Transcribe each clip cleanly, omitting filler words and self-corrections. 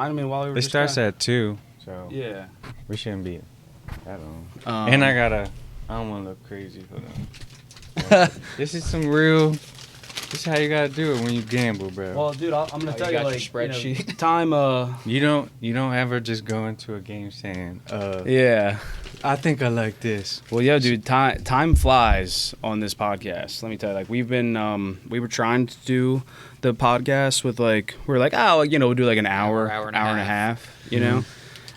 I mean, while we were It just starts kinda- at 2, so Yeah. we shouldn't be that long. And I don't want to look crazy. Hold on. This is some real. This is how you gotta do it when you gamble, bro. Well, dude, I'm gonna tell you, got your like, spreadsheet? time. You don't ever just go into a game saying, Yeah. I think I like this. Well, yeah, dude, time flies on this podcast. Let me tell you, like, we were trying to do the podcast with, like, we were like, oh, we'll do like an hour and a half, you know?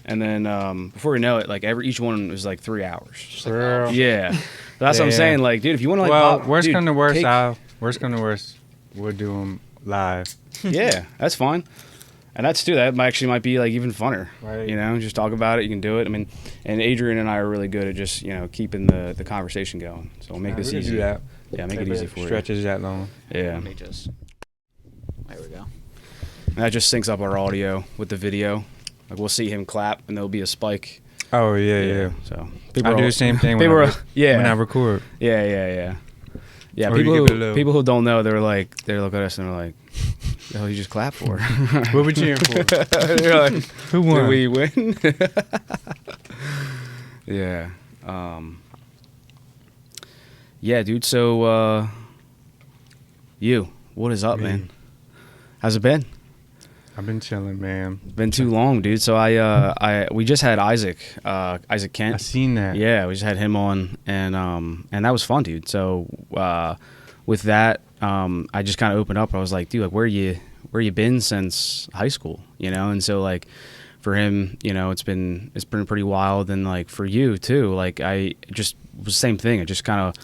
And then before we know it, like, each one was like 3 hours. Girl. Yeah. That's what I'm saying. Like, dude, if you want to, like, Well, pop, worst dude, come to worst, take- we'll do them live. Yeah, that's fine. And that might be like even funner, Right. Just talk about it. You can do it. I mean, and Adrian and I are really good at just, keeping the conversation going. So we'll make this we can easy. do that. Yeah, make it easy for you. Stretches that long. Yeah. Let me just. There we go. And that just syncs up our audio with the video. Like, we'll see him clap and there'll be a spike. Oh yeah. So I do the same thing when I record. Yeah. Yeah, Or you give it a little- people who don't know, they look at us and they're like, "The hell you just clap for?" What we cheering for? You're like, Who won? did we win? Yeah. Yeah, dude. So, what is up, Me. man? How's it been? I've been chilling, man. Been too long, dude. So we just had Isaac Kent. I seen that. Yeah, we just had him on, and that was fun, dude. So with that, I just kind of opened up. I was like, dude, like, where you been since high school, And so, like, for him, it's been pretty wild, and like for you too. Like, I just was the same thing. I just kind of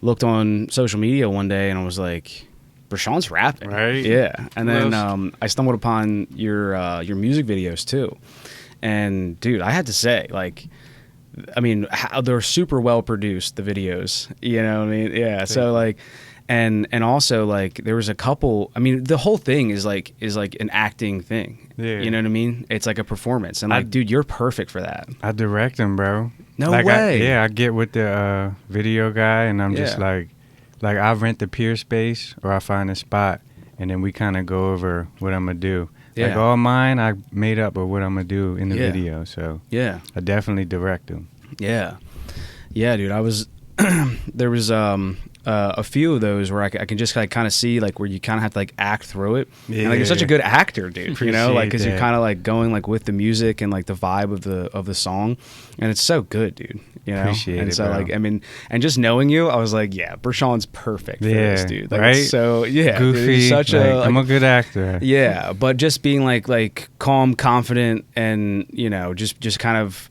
looked on social media one day, and I was like, Breshan's rapping, Right? Yeah, and then Well, I stumbled upon your music videos too, and dude, I had to say, like, I mean, they're super well produced, the videos. You know what I mean? Yeah. So like, and also, like, there was a couple. I mean, the whole thing is like an acting thing. Yeah. You know what I mean? It's like a performance, and like, dude, you're perfect for that. I direct them, bro. No like way. I get with the video guy, and I'm just Yeah. like I rent the pier space, or I find a spot, and then we kind of go over what I'm gonna do. Like, Yeah. all mine, I made up of what I'm gonna do in the Yeah. video. So Yeah. I definitely direct them. Yeah. Yeah, dude. I was there was a few of those where I can just like kind of see, like, where you kind of have to like act through it. And like, you're such a good actor, dude. Like, Appreciate because you're that. kind of like going like with the music and like the vibe of the song, and it's so good, dude. Appreciate and it, so bro. like, I mean, and just knowing you, I was like, yeah, Breshan's perfect for Yeah, this, dude. Like, right? So yeah, dude, Goofy. he's such I'm a a good actor. yeah, but just being like calm, confident, and just kind of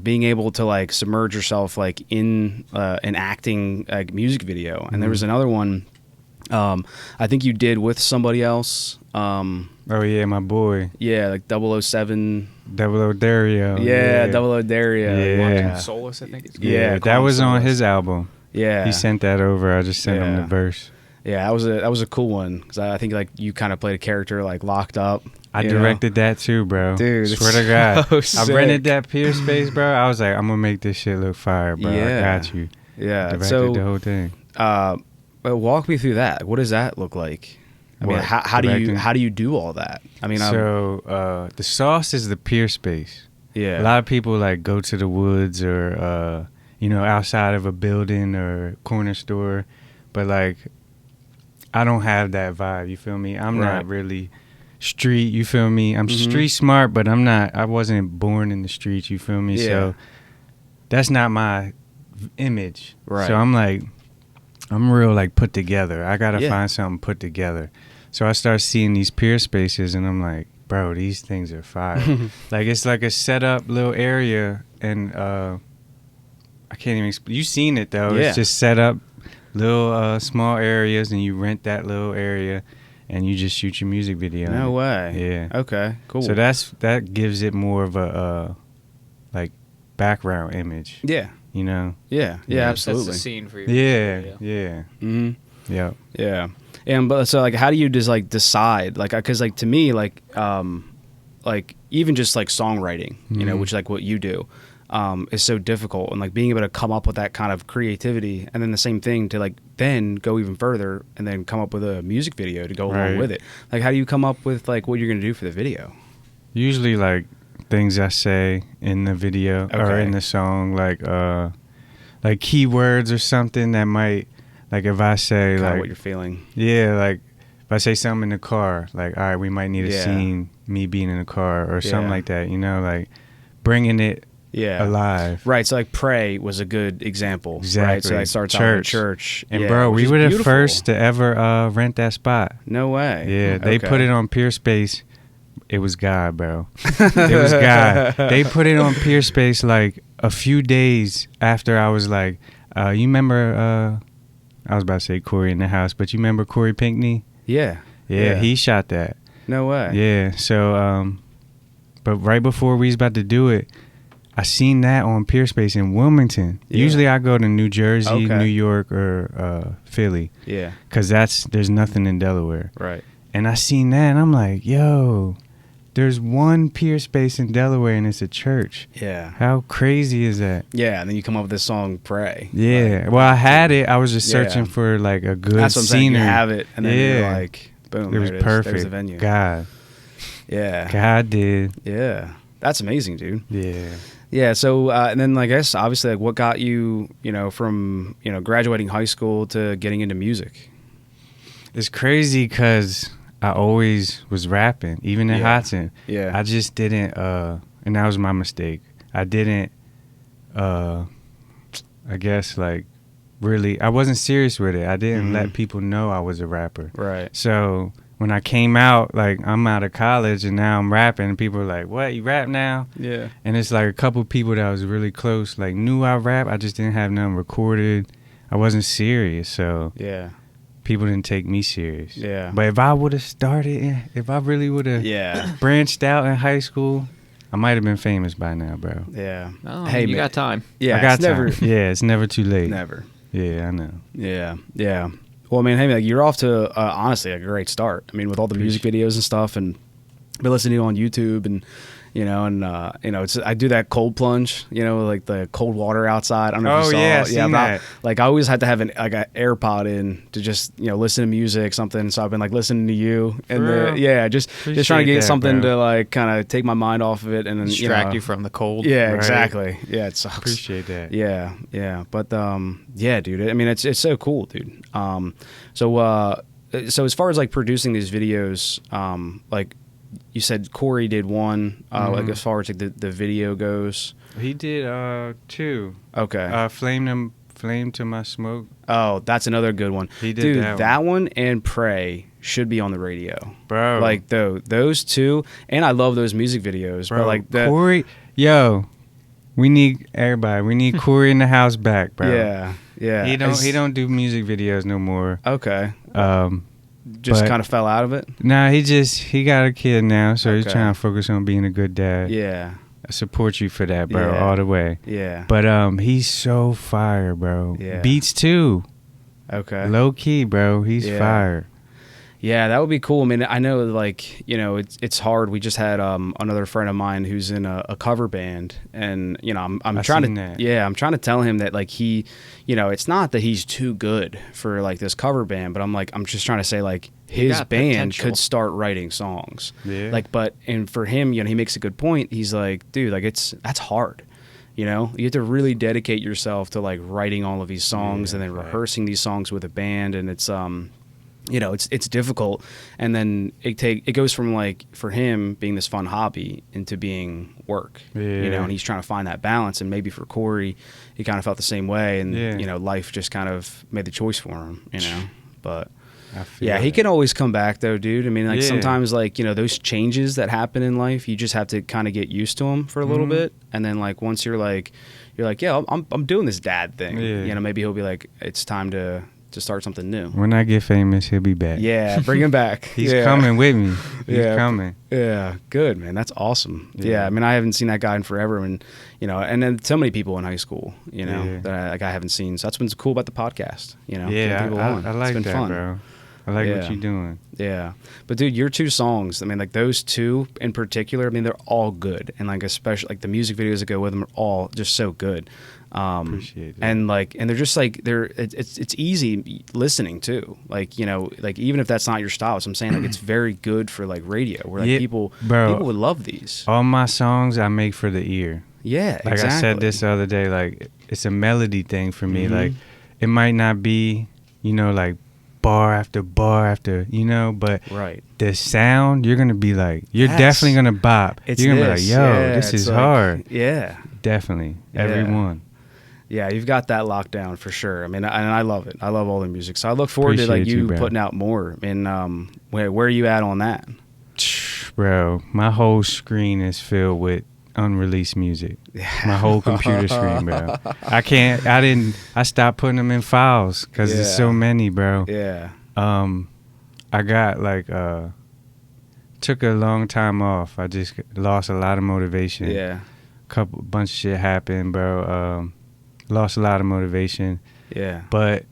being able to like submerge yourself like in an acting like music video. And there was another one, I think you did with somebody else. Oh yeah, my boy, Yeah, like 007. Double O Dario. Yeah, 00 Dario. Yeah. Solus, I think it's. Yeah, that Calm was on Solace. his album. Yeah, He sent that over. I just sent him Yeah. the verse. yeah, that was a cool one, because I think like you kind of played a character like locked up. I you know? directed that too, bro. Dude, Swear to it's God. so I rented sick. that pier space, bro. I was like, I'm gonna make this shit look fire, bro. Yeah. I got you. Yeah, Directed so the whole thing. but walk me through that. What does that look like? I mean, What, how directing? do you do all that? I mean, So the sauce is the pier space. yeah, A lot of people like go to the woods or outside of a building or corner store, but like I don't have that vibe. You feel me? I'm Right. not really street. You feel me? I'm Mhm. street smart, but I'm not. I wasn't born in the streets. You feel me? Yeah. So that's not my image. Right. So I'm real like put together. I gotta Yeah. find something put together. So I start seeing these pier spaces, and I'm like, bro, these things are fire. Like, it's like a set up little area, and I can't even explain. You seen it though? Yeah. It's just set up little small areas, and you rent that little area, and you just shoot your music video. no in it. way. Yeah. Okay. Cool. So that gives it more of a like background image. yeah. You know? Yeah. Yeah. That's Absolutely. the scene for your Yeah. video. Yeah. hmm Yeah. Yeah. And but so like, how do you just like decide? Like, because like to me, like even just like songwriting, Mhm. which like what you do, is so difficult, and like being able to come up with that kind of creativity, and then the same thing to like then go even further and then come up with a music video to go along Right. with it. Like, how do you come up with like what you're gonna do for the video? Usually like things I say in the video or Okay. in the song, like keywords or something that might, like if I say Kind of like, what you're feeling. yeah, like if I say something in the car, like, all right, we might need a Yeah. scene, me being in the car or something Yeah. like that, like bringing it Yeah. alive. Right. So like Pray was a good example. Exactly. Right. So that starts out in church. And Yeah, bro, which we is were the beautiful. first to ever rent that spot. No way. Yeah, they Okay. put it on Peerspace. It was God, bro. It was God. They put it on Peerspace like a few days after I was like, you remember, I was about to say Corey in the House, but you remember Corey Pinkney? Yeah. Yeah, he shot that. No way. Yeah, so, but right before we was about to do it, I seen that on Peerspace in Wilmington. Yeah. Usually I go to New Jersey, Okay. New York, or Philly, Yeah. because there's nothing in Delaware. Right. And I seen that, and I'm like, yo, there's one Peerspace in Delaware, and it's a church. Yeah. How crazy is that? Yeah. And then you come up with this song, Pray. Yeah. Like, Well, I had it. I was just Yeah. searching for like a good that's what I'm saying. scenery. You have it, and then you're Yeah. like, boom. It was there it is. perfect. There's the venue. God. Yeah. God did. Yeah. That's amazing, dude. Yeah. Yeah. So, and then I guess obviously, like, what got you, from graduating high school to getting into music? It's crazy because I always was rapping, even in Yeah. Hudson. Yeah. I just didn't, and that was my mistake. I didn't, I guess, like, really, I wasn't serious with it. I didn't Mhm. let people know I was a rapper. Right. So when I came out, like, I'm out of college and now I'm rapping, and people are like, what, you rap now? Yeah. And it's like a couple people that was really close, like, knew I rap. I just didn't have nothing recorded. I wasn't serious, so Yeah. people didn't take me serious. Yeah. But if I would have started, if I really would have Yeah. branched out in high school, I might have been famous by now, bro. Yeah. Oh, Hey, you man. got time. Yeah. I got it's never. time. Yeah, it's never too late. Never. Yeah, I know. Yeah. Yeah. Well, I mean, hey, like, you're off to honestly a great start. I mean, with all the music videos and stuff, and been listening to you on YouTube, and it's I do that cold plunge, like the cold water outside. I don't know if you saw. yeah, I've seen but that. like I always had to have an AirPod in to just listen to music, something. So I've been like listening to you, and For real? just trying to Appreciate get that, something bro. to like kind of take my mind off of it and then Distract you from the cold. Yeah, Right. exactly. Yeah, it sucks. Appreciate that. Yeah, yeah, but yeah, dude. I mean, it's so cool, dude. So as far as like producing these videos, like you said, Corey did one. Like as far as like the video goes. He did 2. Okay. Flame to my smoke. Oh, that's another good one. He did dude. that one and Pray should be on the radio, Bro. Like those two, and I love those music videos. Bro, But like Corey, yo, we need everybody. We need Corey in the house back, bro. Yeah, yeah. He don't do music videos no more. Okay. but- Just kind of fell out of it. Nah, he got a kid now, so he's Okay. trying to focus on being a good dad. Yeah, I support you for that, bro, Yeah. all the way. yeah. But he's so fire, bro. Yeah. Beats too. Okay. Low key, bro. He's Yeah. fire. Yeah, that would be cool. I mean, I know, like, it's hard. We just had another friend of mine who's in a cover band, and I'm I trying seen to that. I'm trying to tell him that like he, it's not that he's too good for like this cover band, but I'm just trying to say like his got band potential. could start writing songs. Yeah. Like, and for him, he makes a good point. He's like, dude, like that's hard. You have to really dedicate yourself to like writing all of these songs and then right. rehearsing these songs with a band, and it's it's difficult, and then it goes from like for him being this fun hobby into being work. Yeah. And he's trying to find that balance, and maybe for Corey, he kind of felt the same way, and Yeah. life just kind of made the choice for him. But I feel yeah, he that. can always come back though, dude. I mean, like Yeah. sometimes like those changes that happen in life, you just have to kind of get used to them for a little Mhm. bit, and then like once you're like yeah, I'm doing this dad thing. Yeah. Maybe he'll be like, it's time to start something new. When I get famous, he'll be back. Yeah, bring him back. He's Yeah. coming with me. He's Yeah. coming. Yeah, good, man. That's awesome. Yeah. Yeah. I mean, I haven't seen that guy in forever, and and then so many people in high school, Yeah. that I haven't seen. So that's what's cool about the podcast. Getting Yeah, people I on. like it's been that, fun. bro. I like what Yeah. you're doing. Yeah. But dude, your 2 songs, I mean, like those 2 in particular, I mean, they're all good. And like, especially like the music videos that go with them are all just so good. Appreciate that. And like, and they're just like, it's easy listening too. Like, you know, like even if that's not your style, so I'm saying like, it's very good for like radio where like Yeah, people bro. would love these. All my songs I make for the ear. Yeah. Like exactly. I said this the other day, like it's a melody thing for me. Mhm. Like it might not be, you know, like bar after, you know, but Right. the sound, you're gonna be like, you're Yes. definitely gonna bop. It's You're gonna this. be like, yo, Yeah, this it's is like- hard. Yeah. Definitely, Yeah. everyone. Yeah, you've got that locked down for sure. I mean, and I love it. I love all the music. So I look forward to like Appreciate you you, bro. putting out more. And where are you at on that? Bro, my whole screen is filled with unreleased music. My whole computer screen, bro. I stopped putting them in files because there's so Yeah. many, bro. Yeah. I got like took a long time off. I just lost a lot of motivation. Yeah. Bunch of shit happened, bro. Lost a lot of motivation, Yeah. but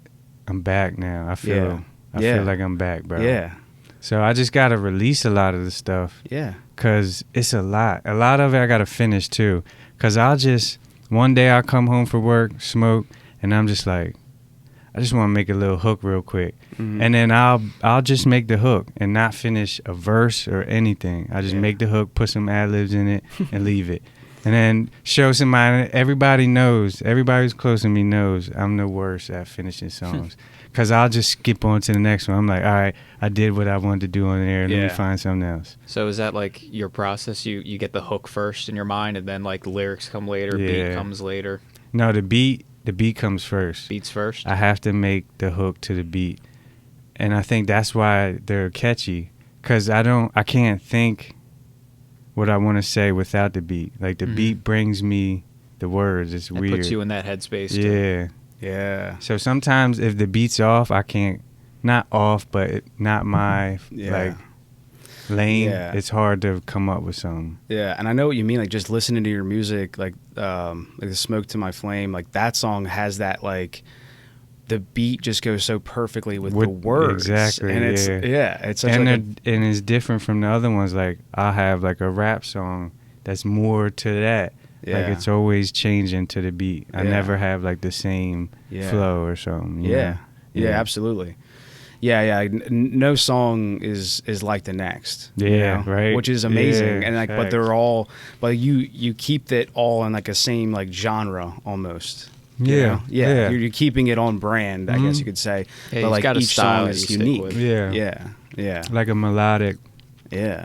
I'm back now. I feel like I'm back, bro. Yeah. So I just gotta release a lot of the stuff. Yeah. Cause it's a lot of it I gotta finish too. Cause one day I'll come home from work, smoke, and I'm just like, I just want to make a little hook real quick, Mhm. and then I'll just make the hook and not finish a verse or anything. I just Yeah. make the hook, put some ad libs in it, and leave it, and then show somebody. Everybody who's close to me knows I'm the worst at finishing songs. Cause I'll just skip on to the next one. I'm like, all right, I did what I wanted to do on there. Let me Yeah. find something else. So is that like your process? You get the hook first in your mind, and then like the lyrics come later, Yeah. beat comes later, No, the beat comes first. beats first. I have to make the hook to the beat, and I think that's why they're catchy. Cause I can't think what I want to say without the beat. Like the Mhm. beat brings me the words. It's It weird. puts you in that headspace. to- Yeah. Yeah. So sometimes if the beat's off, I can't. Not off, but not my Yeah. like lane. Yeah. It's hard to come up with something. Yeah, and I know what you mean. Like just listening to your music, like the "Smoke to My Flame," like that song has that like the beat just goes so perfectly with the words. Exactly. and it's it's such and like and it's different from the other ones. Like I'll have like a rap song that's more to that. Yeah. Like it's always changing to the beat. I Yeah. never have like the same Yeah. flow or something. you yeah, know? yeah, absolutely. Yeah. No song is like the next. you Yeah, know, right. Which is amazing, Yeah, and like, but facts. they're all, but you keep it all in like a same like genre almost. you Yeah, know? Yeah. yeah. You're keeping it on brand, I guess Mhm. you could say. Yeah, but you've like got a each style song that is you stick unique. with. Yeah. Yeah. Like a melodic Yeah.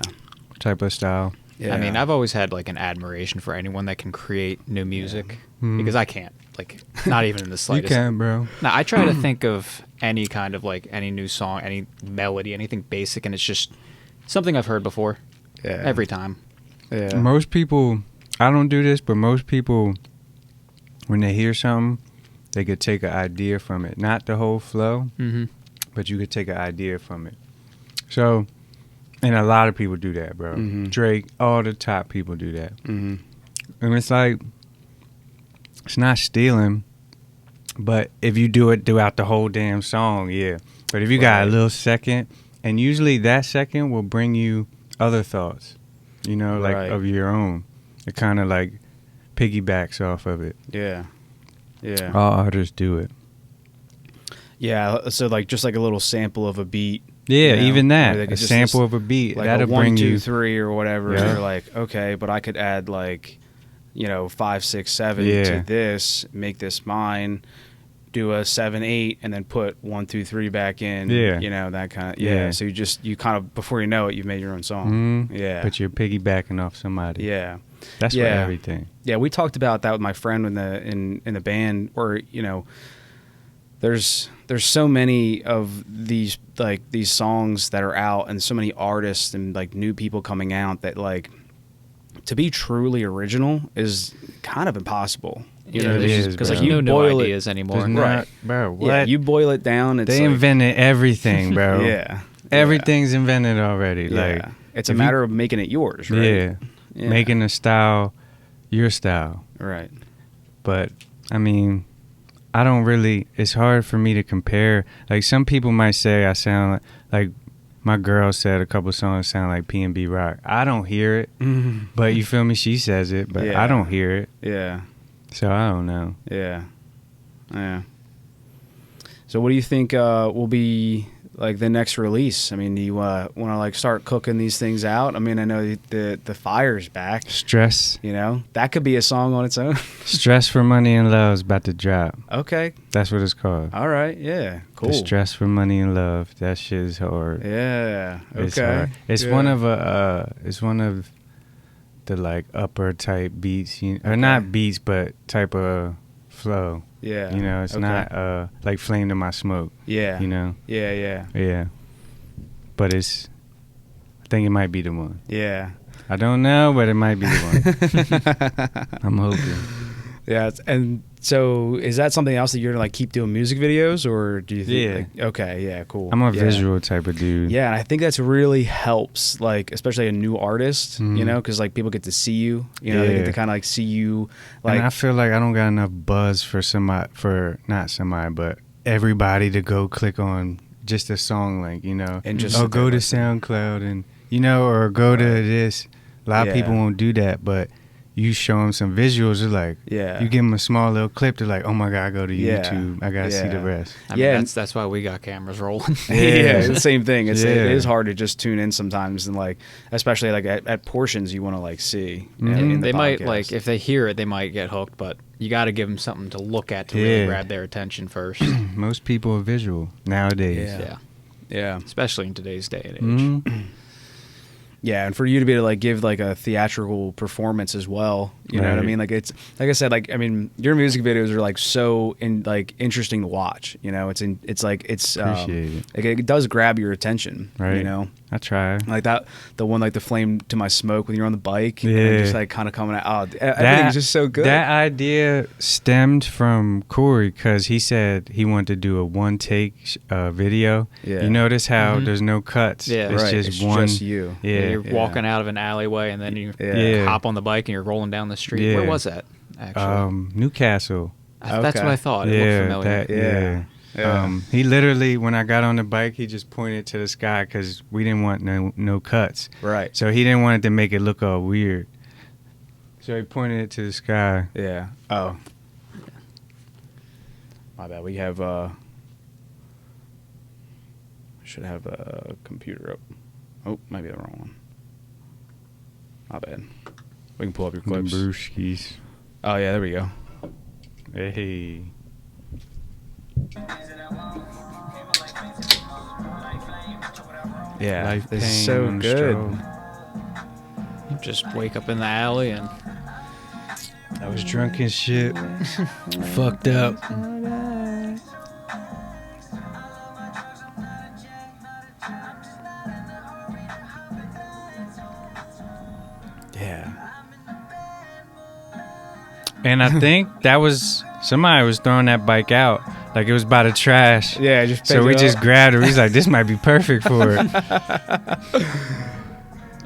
type of style. Yeah. I mean, I've always had like an admiration for anyone that can create new music Mhm. because I can't. Like, not even in the You slightest. can, bro. Now, I try to think of any kind of like any new song, any melody, anything basic, and it's just something I've heard before yeah. every time. Yeah. Most people, I don't do this, but most people, when they hear something, they could take an idea from it. Not the whole flow, Mm-hmm. but you could take an idea from it. So, and a lot of people do that, bro. Mhm. Drake, all the top people do that. Mhm. And it's like, it's not stealing, but if you do it throughout the whole damn song, yeah. But if you got a Right. little second, and usually that second will bring you other thoughts, you know, like Right. of your own. It kind of like piggybacks off of it. Yeah. Yeah. All artists do it. Yeah. So like just like a little sample of a beat. Yeah, you know, even that. where they could A just sample listen- of a beat. like That'll a 1, bring 2, you. 3 or whatever. Yeah. And you're like, okay, but I could add like, 5, 6, 7 Yeah. to this, make this mine, do a 7, 8, and then put 1, 2, 3 back in. Yeah. That kind of Yeah. So you kind of before you know it, you've made your own song. Mhm. Yeah. But you're piggybacking off somebody. Yeah. That's for Yeah. everything. Yeah, we talked about that with my friend in the band, where there's so many of these songs that are out, and so many artists and like new people coming out that like to be truly original is kind of impossible. You know, it is, because bro. like you no new boil ideas anymore. There's Right. not, bro. What? yeah, you boil it down. It's They like, invented everything, bro. yeah, Everything's invented already. yeah. Like, It's a if you- matter of making it yours, right? yeah, Yeah. making a style your style. right. But I mean, I don't really. It's hard for me to compare. Like some people might say I sound like my girl said a couple songs sound like P&B rock. I don't hear it, but you feel me? She says it, but I don't hear it. Yeah. So I don't know. Yeah. Yeah. So what do you think will be like the next release? I mean, do you want to like start cooking these things out? I mean, I know the fire's back. Stress. You know, that could be a song on its own. Stress for Money and Love is about to drop. Okay. That's what it's called. All right. Yeah. Cool. The Stress for Money and Love. That shit is hard. Yeah. Okay. It's hard. It's yeah. one of the like upper type beats, or not beats, but type of flow. Yeah. You know, it's not like Flame to My Smoke. Yeah. You know. Yeah. Yeah. Yeah. But I think it might be the one. Yeah. I don't know, but it might be the one. I'm hoping. Yeah, and so is that something else that you're gonna like keep doing music videos, or do you think? Yeah. Like, okay, yeah, cool. I'm a visual type of dude. Yeah, and I think that's really helps, like especially a new artist, you know, because like people get to see you, you know, they get to kind of like see you. Like, and I feel like I don't got enough buzz for but everybody to go click on just a song link, you know, and just go to SoundCloud and or go to this. A lot of people won't do that, but you show them some visuals, they're like, you give them a small little clip, they're like, oh my God, go to YouTube. I got to see the rest. I mean, that's why we got cameras rolling. It's the same thing. It is hard to just tune in sometimes, and like, especially like at portions you want to like see. In they the might podcast. like, if they hear it, they might get hooked, but you got to give them something to look at to really grab their attention first. Most people are visual nowadays. Yeah. Especially in today's day and age. Yeah, and for you to be able to like give like a theatrical performance as well, you know what I mean? Like it's like I said, like I mean, your music videos are like so interesting to watch. You know, it's like it does grab your attention. Right. You know, I try. Like the one like the Flame to My Smoke when you're on the bike, and just like kind of coming out. Oh, everything's just so good. That idea stemmed from Corey because he said he wanted to do a one take video. Yeah. You notice how there's no cuts. Yeah, it's just one. Just you. Yeah. You're walking out of an alleyway and then you hop on the bike and you're rolling down the street. Yeah. Where was that, actually? Newcastle. That's what I thought. It looked familiar. He literally, when I got on the bike, he just pointed to the sky because we didn't want no cuts. Right. So he didn't want it to make it look all weird. So he pointed it to the sky. Yeah. Oh. My bad. We have should have a computer up. Oh, might be the wrong one. My bad. We can pull up your clips. Brewskis. Oh yeah, there we go. Hey. Yeah, Life this is pain so on good. stroll. Just wake up in the alley and I was drunk as shit. Fucked up. Yeah. And I think that was somebody was throwing that bike out like it was by the trash. Yeah, just so we just grabbed it. He's like, this might be perfect for it.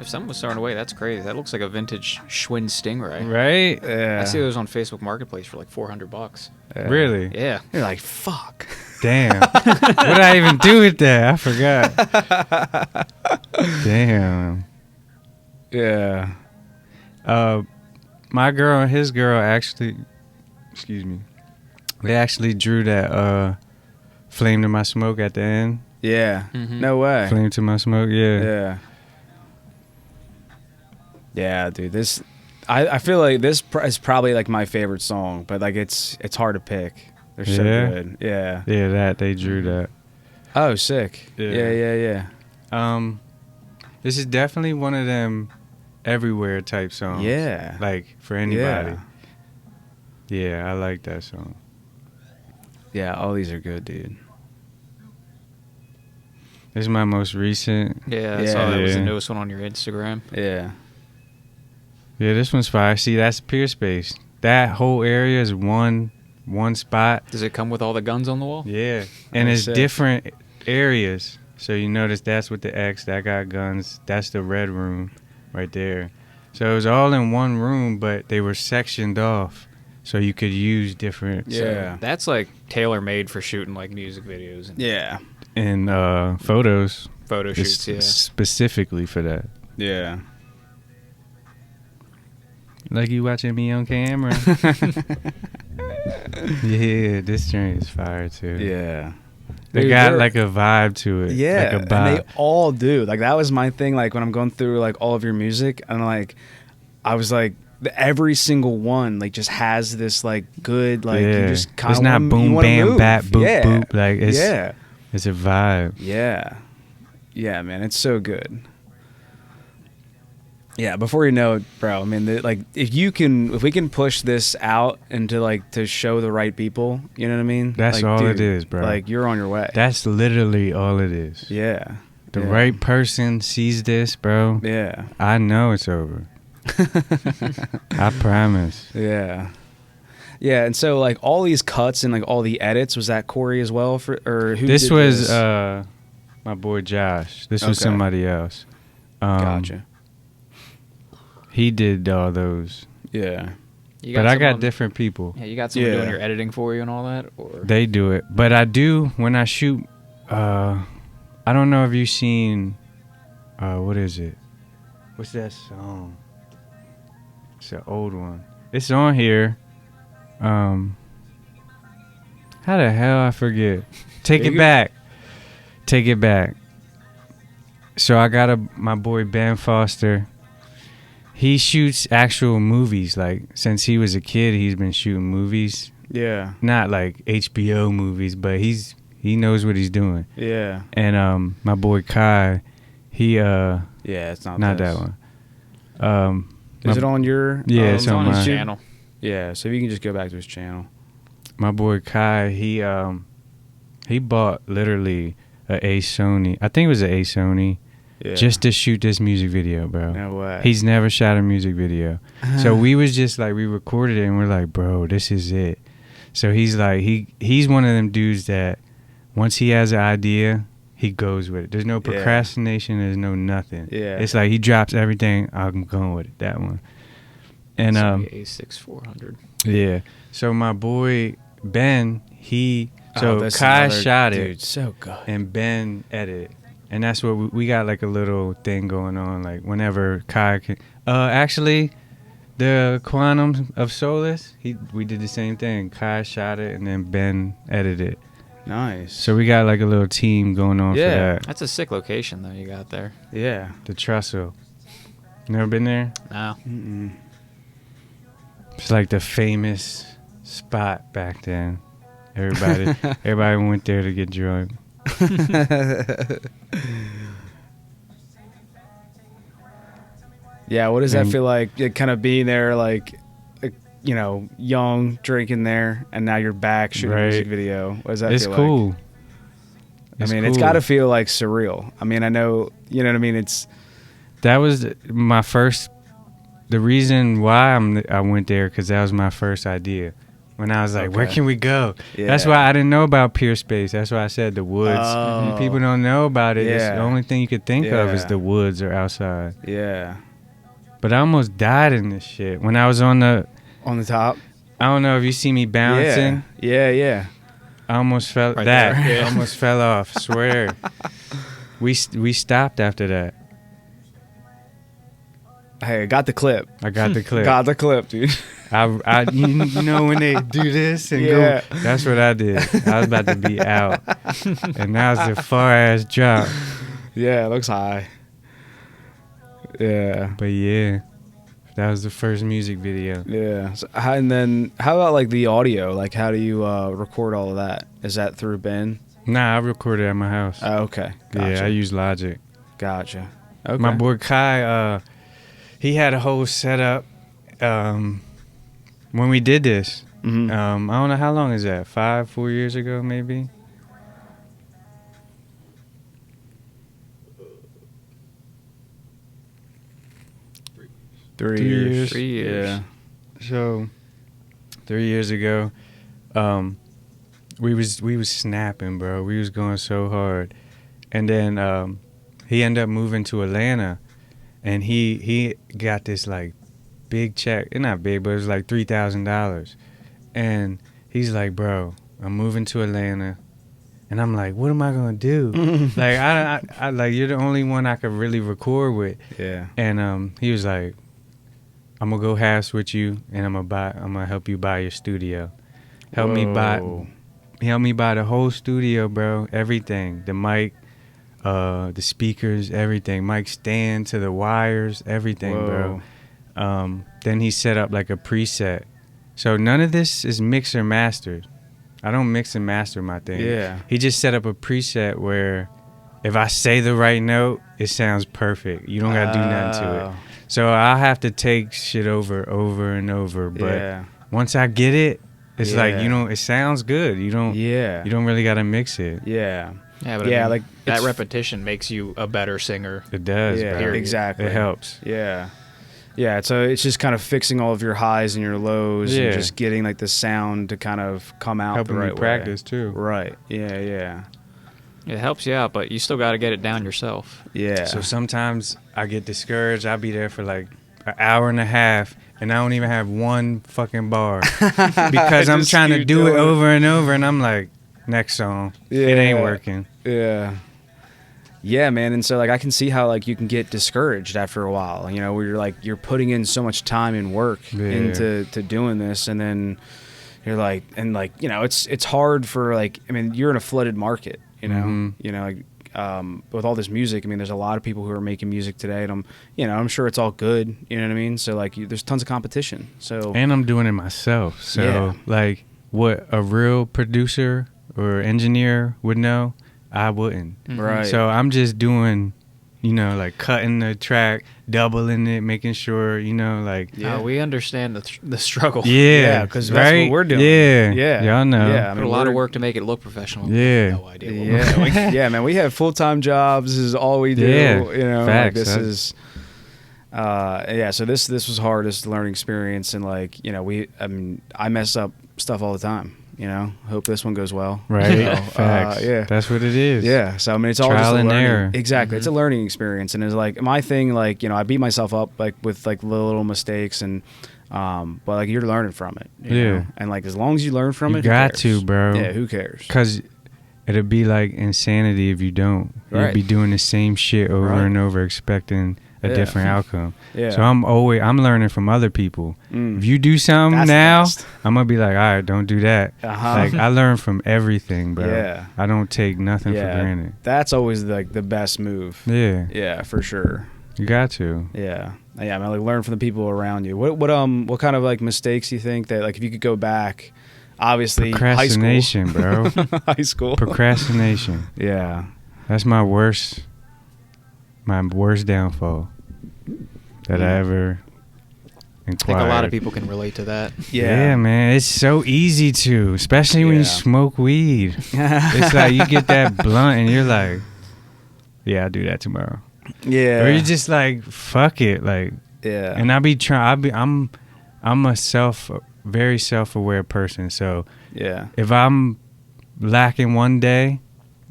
if someone was throwing away, that's crazy. That looks like a vintage Schwinn Stingray. Right? Yeah. I see those on Facebook Marketplace for like $400. Really? Yeah. You're like, fuck. Damn. What did I even do with that? I forgot. Damn. Yeah. My girl and his girl actually, they actually drew that Flame to My Smoke at the end. Yeah. No way. Flame to My Smoke, yeah. Yeah. Yeah, dude. This, I feel like this is probably like my favorite song, but like it's hard to pick. They're so good. Yeah. Yeah, that they drew that. Oh, sick. Yeah. This is definitely one of them everywhere type songs. Yeah. Like for anybody. Yeah, I like that song. Yeah, all these are good, dude. This is my most recent. Yeah, I saw that was the newest one on your Instagram. Yeah. Yeah, this one's fire. See, that's Peer Space. That whole area is one spot. Does it come with all the guns on the wall? Yeah. And it's different areas. So you notice that's with the X, that got guns. That's the red room right there. So it was all in one room, but they were sectioned off. so you could use different Yeah. That's like tailor made for shooting like music videos and Yeah. and photos. photo It's shoots. Yeah. specifically for that. Yeah. Like you watching me on camera. Yeah, this joint is fire too. Yeah. They Dude, got they're- like a vibe to it. Yeah, like a and vibe. they all do. Like that was my thing. Like when I'm going through like all of your music, and like I was like every single one like just has this like good like you just kind it's of not boom bam bap boop yeah. boop. Like it's yeah, it's a vibe. yeah, yeah, man, it's so good. Yeah, before you know it, bro. I mean, like if we can push this out into like to show the right people, you know what I mean? That's like, all dude, it is, bro. Like you're on your way. That's literally all it is. Yeah. The Yeah. right person sees this, bro. Yeah. I know it's over. I promise. Yeah. Yeah, and so like all these cuts and like all the edits, was that Corey as well for or who This did was this? my boy Josh. This was Okay. somebody else. Gotcha. He did all those. Yeah. You But I got someone- different people. Yeah, you got someone Yeah. doing your editing for you and all that, or They do it. But I do when I shoot I don't know if you've seen what is it? What's that song? It's an old one. It's on here. How the hell I forget? Take it back. Take it back. So I got my boy Ben Foster. He shoots actual movies. Like since he was a kid, he's been shooting movies. Yeah. Not like HBO movies, but he knows what he's doing. Yeah. And my boy Kai, he Yeah, it's not not this. that one. Is it on your Yeah, it's it's on his mine. channel. Yeah, so if you can just go back to his channel. My boy Kai, he bought literally a Sony. I think it was a Sony Yeah. just to shoot this music video, bro. No way. He's never shot a music video. So we was just like, we recorded it and we're like, bro, this is it. So he's like, he's one of them dudes that once he has an idea, he goes with it. There's no procrastination. There's no nothing. Yeah. It's like he drops everything. I'm going with it. That one. And A6 400. yeah. So my boy Ben, That's Kai another- shot dude, it so good. and Ben edited. And that's what we got like a little thing going on. Like whenever Kai can, actually, the Quantum of Solace, we did the same thing. Kai shot it and then Ben edited it. Nice. So we got like a little team going on Yeah. for that. That's a sick location though you got there. Yeah. The Trestle. Never been there? No. Mm-mm. It's like the famous spot back then. Everybody went there to get drunk. Yeah, what does that And- feel like? Kind of being there, like, you know, young, drinking there, and now you're back shooting a Right. music video. What does that It's feel cool. like? It's I mean, it's cool. got to feel like surreal. I mean, I know, you know what I mean? It's, That was my first. The reason why I went there because that was my first idea. When I was like, where Okay. can we go? yeah. That's why I didn't know about Pure Space. That's why I said the woods. Oh. People don't know about it. It's Yeah. the only thing you could think of is Yeah. the woods or outside. Yeah. But I almost died in this shit when I was on the. On the top? I don't know if you see me bouncing. Yeah, yeah. I almost fell. Right that there. Yeah. almost fell off. Swear. We stopped after that. Hey, I got the clip. I got the clip. Got the clip, dude. You know when they do this and Yeah. go. That's what I did. I was about to be out, and that was the far ass drop. Yeah, it looks high. Yeah. But yeah, that was the first music video. Yeah. So, and then how about like the audio? Like how do you record all of that? Is that through Ben? Nah, I recorded at my house. Oh, okay. Gotcha. Yeah, I use Logic. Gotcha. Okay. My boy Kai, he had a whole setup. When we did this, Mhm. I don't know how long is that? 4 years ago, maybe. Three 3 years. years. 3 years. Yeah. So, 3 years ago, we was snapping, bro. We was going so hard, and then he ended up moving to Atlanta, and he got this like big check. Not big, but it was like $3,000, And he's like, bro, I'm moving to Atlanta. And I'm like, what am I gonna do? Like, I like, you're the only one I could really record with. Yeah. And he was like, I'm gonna go halves with you, and I'm gonna help you buy your studio. Help me buy the whole studio, bro. Everything, the mic, the speakers, everything, mic stand to the wires, everything, bro. Then he set up like a preset. So none of this is mixed or mastered. I don't mix and master my thing. Yeah. He just set up a preset where if I say the right note, it sounds perfect. You don't got to do nothing to it. So I have to take shit over and over. But once I get it, it's like, it sounds good. You don't really got to mix it. Yeah. Yeah, but I mean, like that repetition makes you a better singer. It does, bro. Exactly. It helps. Yeah. Yeah, so it's just kind of fixing all of your highs and your lows and just getting like the sound to kind of come out helping the right me practice too. Right. Yeah. It helps you out, but you still got to get it down yourself. Yeah. So sometimes I get discouraged. I'll be there for like an hour and a half, and I don't even have one fucking bar because I'm trying to do it over and over, and I'm like, next song. It ain't working. Yeah. Yeah, man. And so like I can see how like you can get discouraged after a while, where you're putting in so much time and work into doing this, and then you're like, it's hard for like, I mean, you're in a flooded market, with all this music. I mean, there's a lot of people who are making music today, and I'm sure it's all good, you know what I mean? So like there's tons of competition. So and I'm doing it myself. So like what a real producer or engineer would know, I wouldn't. Right. So I'm just doing, like cutting the track, doubling it, making sure, we understand the struggle. Yeah, because that's what we're doing. Yeah. Y'all know. Yeah, I mean, put a lot of work to make it look professional. Yeah. No idea. What man, we have full-time jobs. This is all we do. Yeah. Facts, this is. So this was hardest learning experience, and I mess up stuff all the time. Hope this one goes well. Right. Facts. That's what it is. Yeah. So I mean, it's all trial just and error. Exactly. It's a learning experience, and it's like my thing. Like I beat myself up like with like little mistakes, and but like you're learning from it. You know? And like as long as you learn from it, you got to, bro. Yeah. Who cares? Because it'd be like insanity if you don't. You'd be doing the same shit over and over, expecting a different outcome. So I'm learning from other people. If you do something now, I'm gonna be like, all right, don't do that. Like I learn from everything, bro. I don't take nothing for granted. That's always like the best move. Yeah, for sure. You got to. Yeah. I mean, like learn from the people around you. What kind of like mistakes do you think that like if you could go back, obviously procrastination, high school. bro. High school. Procrastination. Yeah. That's my worst downfall that I ever inquired. I think a lot of people can relate to that. Yeah, man. It's so easy to, especially when you smoke weed. It's like you get that blunt and you're like, yeah, I'll do that tomorrow. Yeah. Or you're just like, fuck it. Like, and I'm a very self-aware person. So if I'm lacking one day,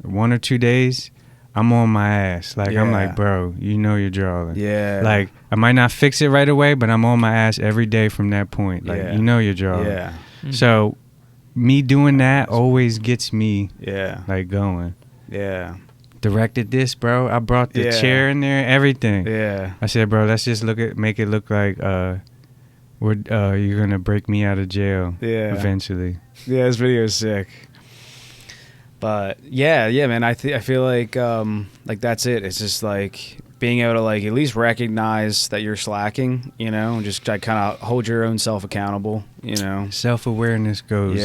1 or 2 days, I'm on my ass. Like, I'm like, bro, you're drawing. Yeah. Like, I might not fix it right away, but I'm on my ass every day from that point. Like, you're drawing. Yeah. So, me doing that always gets me, like, going. Yeah. Directed this, bro. I brought the chair in there, everything. Yeah. I said, bro, let's just make it look like you're going to break me out of jail eventually. Yeah, this video is sick. But yeah, man. I feel like that's it. It's just like being able to like at least recognize that you're slacking, and just like kind of hold your own self accountable, Self-awareness goes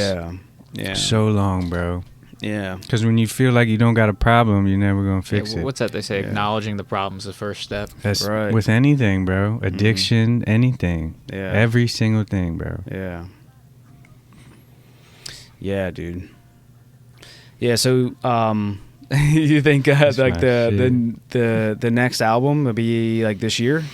so long, bro. Yeah. Because when you feel like you don't got a problem, you're never gonna fix it. What's that they say? Acknowledging the problem's the first step. That's right. With anything, bro. Addiction, anything. Yeah. Every single thing, bro. Yeah. Yeah, dude. Yeah, so you think like the next album will be like this year?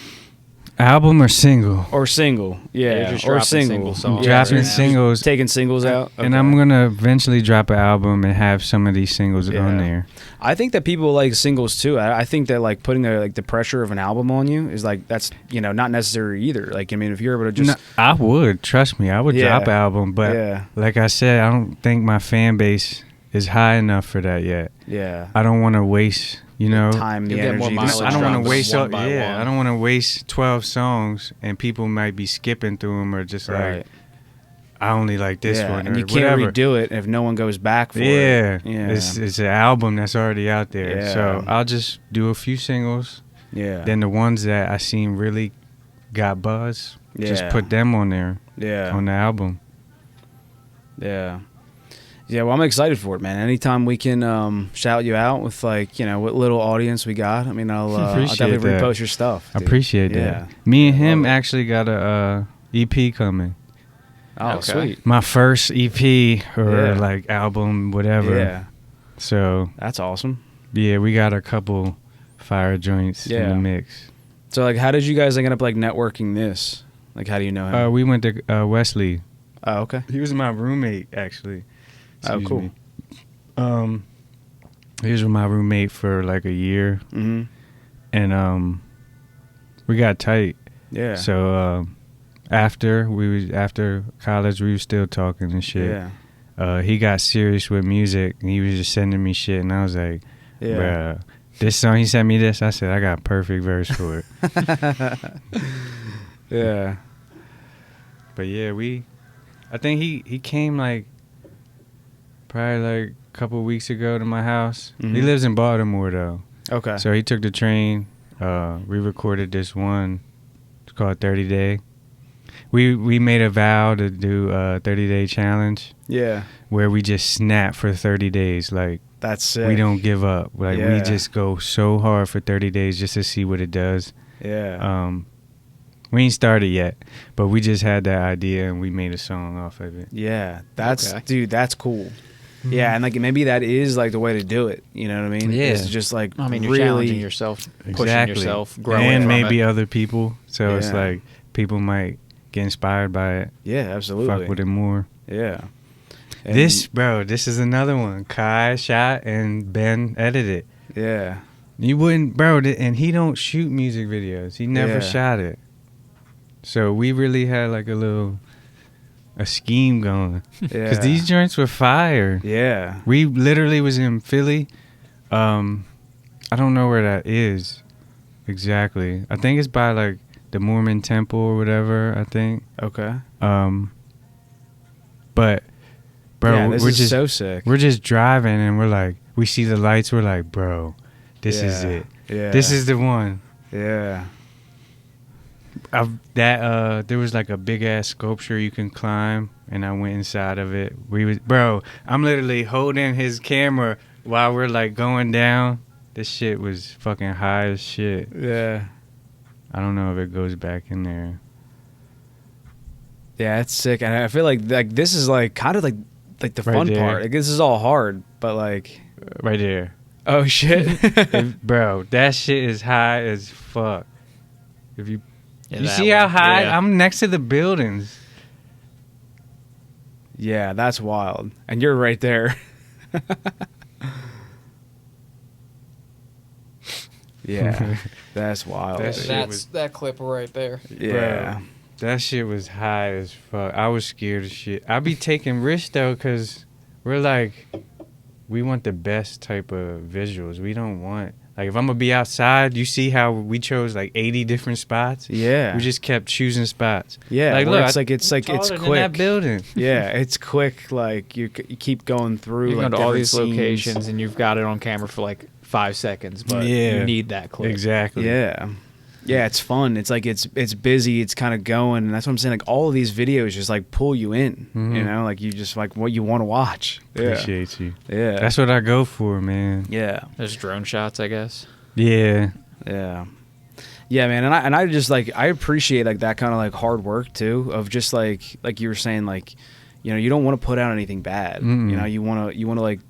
Album or single? Or single, You're just or dropping single. single songs Dropping right now. singles. Taking singles out. And Okay. I'm going to eventually drop an album and have some of these singles Yeah. on there. I think that people like singles too. I think that like putting the pressure of an album on you is like that's not necessary either. Like I mean, if you're able to just No, I would, trust me, I would Yeah. drop an album, but Yeah. like I said, I don't think my fan base is high enough for that yet. yeah I don't want to waste, time, the You'll get energy. more to mileage I don't want dropping to waste. one by one. I don't want to waste 12 songs and people might be skipping through them or just Right. like, I only like this yeah, one and or you can't whatever. redo it if no one goes back for Yeah, it. Yeah, it's an album that's already out there. Yeah. So I'll just do a few singles. yeah, Then the ones that I seen really got buzz, just Yeah. put them on there yeah, on the album. yeah. Yeah, well, I'm excited for it, man. Anytime we can shout you out with like what little audience we got, I mean, I'll Appreciate definitely that. repost your stuff. I dude. appreciate Yeah. that. Me and Yeah, him love it. actually got a EP coming. Oh, Okay. sweet. My first EP or Yeah. like album, whatever. Yeah, So that's awesome. yeah, we got a couple fire joints in Yeah. the mix. So like, how did you guys end up like networking this? Like, how do you know him? We went to Wesley. Oh, okay. He was my roommate actually. Oh, Excuse cool. me. He was my roommate for like a year, Mm-hmm. and we got tight. Yeah. So after college, we were still talking and shit. yeah. He got serious with music, and he was just sending me shit, and I was like, Yeah. bruh, this song, he sent me this. I said, I got a perfect verse for it. Yeah. But yeah, I think he came like probably like a couple weeks ago to my house. He Mhm. lives in Baltimore though. Okay. So he took the train. We recorded this one. It's called 30 Day. We made a vow to do a 30-day challenge yeah. where we just snap for 30 days. Like, That's sick. we don't give up. Like, Yeah. we just go so hard for 30 days just to see what it does. Yeah. We ain't started yet, but we just had that idea and we made a song off of it. Yeah. That's Okay. dude. That's cool. Yeah, and like maybe that is like the way to do it. You know what I mean? Yeah. It's just like I mean, you're really challenging yourself, pushing Exactly. yourself, growing And from maybe it. other people. So it's Yeah. like people might get inspired by it. Yeah, absolutely. Fuck with it more. Yeah. And- This is another one. Kai shot and Ben edited. Yeah. You wouldn't, bro, and he don't shoot music videos. He never Yeah. shot it. So we really had like a scheme going. Yeah. Because these joints were fire. Yeah. We literally was in Philly. I don't know where that is exactly. I think it's by like the Mormon temple or whatever, I think. Okay. But bro, yeah, this we're is just so sick. we're just driving and we're like, we see the lights, we're like, bro, this is Yeah. it. Yeah. This is the one. Yeah. There was like a big ass sculpture you can climb, and I went inside of it. I'm literally holding his camera while we're like going down. This shit was fucking high as shit. Yeah. I don't know if it goes back in there. Yeah, it's sick, and I feel like this is like kind of like the Right fun there. part. Like this is all hard, but like, Right there. oh shit. Bro, that shit is high as fuck. If you Yeah, you that see how one. high Yeah. I'm next to the buildings. Yeah, that's wild, and you're right there. Yeah, that's wild. That dude. shit was- that clip right there. Yeah. That shit was high as fuck. I was scared as shit. I be taking risks though, cause we're like, we want the best type of visuals. We don't want like if I'm gonna be outside. You see how we chose like 80 different spots. Yeah. We just kept choosing spots. Yeah, like where look, it's I'm it's taller than quick. that building. Yeah, it's quick. Like you keep going through. You like, go to all different these scenes. locations and you've got it on camera for like 5 seconds, but Yeah. you need that clip. Exactly. Yeah, yeah, it's fun. It's like it's busy. It's kind of going, and that's what I'm saying. Like all of these videos just like pull you in. Mhm. You know, like you just like what you want to watch. Yeah, Appreciate you. yeah, That's what I go for, man. yeah, There's drone shots, I guess. Yeah. yeah, yeah, man. And I just like I appreciate like that kind of like hard work too. Of just like you were saying, like you don't want to put out anything bad. Mm-mm. You want to like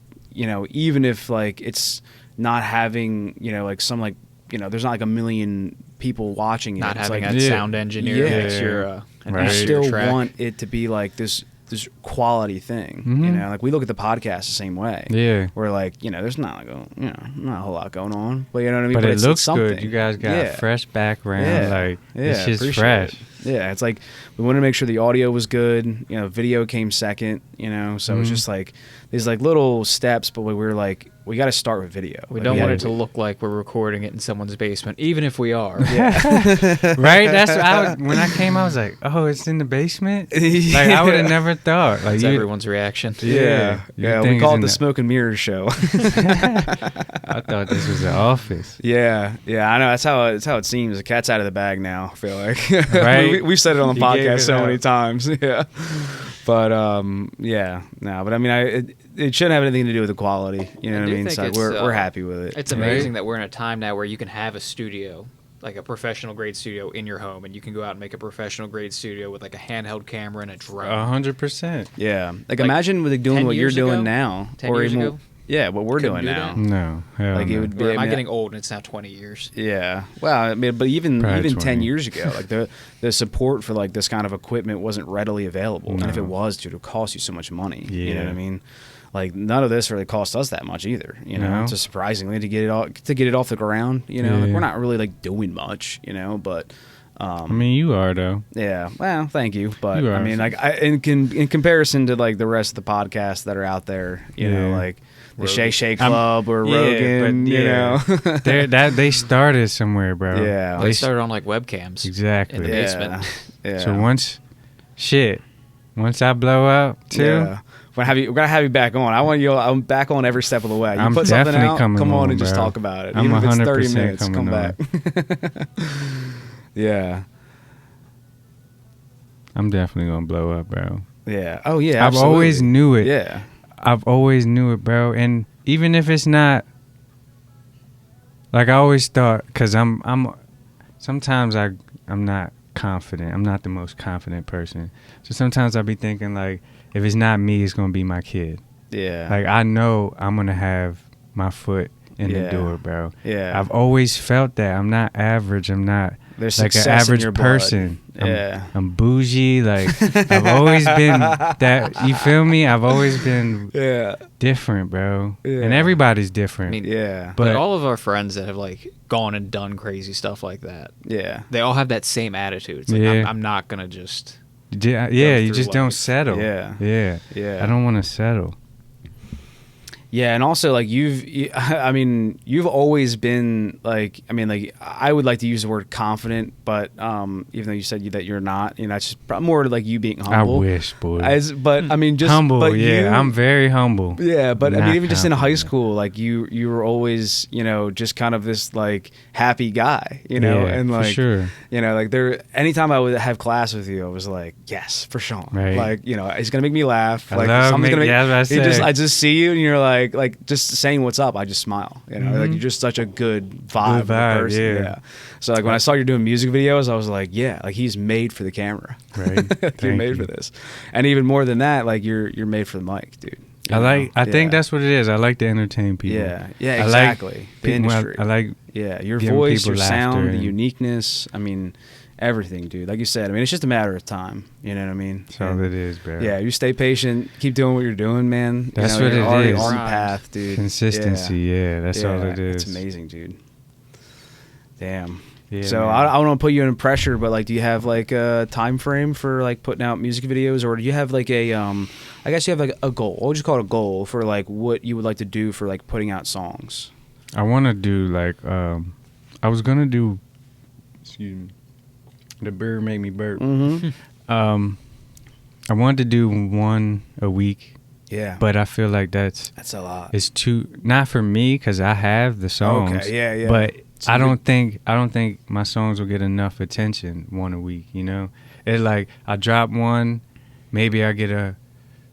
even if like it's not having like some like there's not like a million people watching it. Not It's having like, that sound engineer Yeah. makes your an Right. you easier still track. want it to be like this quality thing, you know. Like we look at the podcast the same way. Yeah. We're like, you know, there's not not a whole lot going on, but you know what I mean. But it it's looks something. good. You guys got a fresh background. Like it's just appreciate fresh. it. Yeah, it's like we wanted to make sure the audio was good. You know, video came second. You know, so it's just like these like little steps, but we were like, we got to start with video. We Like, don't want gotta it to look like we're recording it in someone's basement, even if we are. Right? That's what when I came, I was like, "Oh, it's in the basement." Like I would have never thought. Like That's you, everyone's reaction. Yeah. Yeah, You we think call it's it in the the- smoke and mirrors show. I thought this was the office. Yeah, I know. That's how it seems. The cat's out of the bag now. I feel like Right? we've said it on the You gave podcast it so many up. times. Yeah, but but I mean, it shouldn't have anything to do with the quality. You know I what I do mean? think It's like it's, we're happy with it. It's amazing that we're in a time now where you can have a studio, like a professional grade studio in your home, and you can go out and make a professional grade studio with like a handheld camera and a drone. 100%. Yeah, like Like, imagine with 10 doing what you're years doing ago? now, 10 or years even ago? yeah, what we're Couldn't doing do now. that? No, hell Like it no. would be. Or I am I mean, getting old and it's now 20 years? Yeah. Well, I mean, but even Probably 10 20. years ago, like the support for like this kind of equipment wasn't readily available, and if No. it was, dude, it would cost you so much money. You know Yeah. what I mean? Like none of this really cost us that much either. You know, No. just surprisingly to get it off the ground. You know, like Yeah. we're not really like doing much. You know, but. I mean, you are though. Yeah, well, thank you, but You I are. mean, like, in comparison to like the rest of the podcasts that are out there, you know, Yeah. like the Rogan. Shay Shay Club or Yeah, Rogan, but you yeah. know, They started somewhere, bro. Yeah. They started on like webcams. Exactly. in the basement. Yeah. So once I blow up too, Yeah. We're gonna have you back on. I'm back on every step of the way. You I'm put something definitely out, coming come on on, and just bro. talk about it. I'm Even if it's 30 100% minutes, come coming back. Yeah. I'm definitely gonna blow up, bro. Yeah. Oh yeah. I've always absolutely. knew it. Yeah. I've always knew it, bro. And even if it's not, like I always thought, cause sometimes I'm not confident. I'm not the most confident person. So sometimes I'll be thinking like, if it's not me, it's gonna be my kid. Yeah. Like I know I'm gonna have my foot in Yeah. the door, bro. Yeah. I've always felt that. I'm not average. I'm not There's like an success in average your blood. person. Yeah. I'm bougie. Like I've always been that. You feel me? I've always been Yeah. different, bro. Yeah. And everybody's different. I mean, Yeah. But But- all of our friends that have like gone and done crazy stuff like that, Yeah. they all have that same attitude. It's like Yeah. I'm not gonna just. yeah, you through just don't life. settle. Yeah. Yeah. Yeah. I don't want to settle. Yeah, and also like I mean, you've always been like, I mean, like I would like to use the word confident, but even though you said that you're not, you know, it's just more like you being humble. I wish, boy. But I mean, just humble. But Yeah, I'm very humble. Yeah, but I Not mean, even just in high confident. school, like you were always, you know, just kind of this like happy guy, you know, Yeah, and for like, sure. you know, like anytime I would have class with you, I was like, yes, for Sean, Right. like, you know, he's gonna make me laugh, I like love something's gonna make. yeah, that's what I say. I just see you and you're like just saying what's up, I just smile, you know, like you're just such a good vibe, of a vibe, person. yeah. So like when I saw you doing music videos, I was like, yeah, like he's made for the camera, Right. Like, you're Thank made you. for this, and even more than that, like you're made for the mic, dude. You know? I think Yeah. that's what it is. I like to entertain people. Yeah, yeah, I like exactly. The people- industry. I like Yeah, your giving voice, people your laughter sound, the and- uniqueness. I mean, everything, dude. Like you said, I mean, it's just a matter of time. You know what I mean? that's all And, it is, bro. yeah, you stay patient, keep doing what you're doing, man. That's you know, what you're it already is. on the Grind. path, dude. Consistency. Yeah, that's all it is. It's amazing, dude. Damn. Yeah, So man. I don't want to put you in pressure, but like, do you have like a time frame for like putting out music videos, or do you have like a I guess you have like a goal. We'll just call it a goal for like what you would like to do for like putting out songs. I want to do like I was gonna do. Excuse me. The bird made me burp. Mm-hmm. I wanted to do one a week, Yeah, but I feel like that's a lot. it's too not for me because I have the songs. Okay, yeah. But So I don't think my songs will get enough attention one a week. You know, it's like I drop one, maybe I get a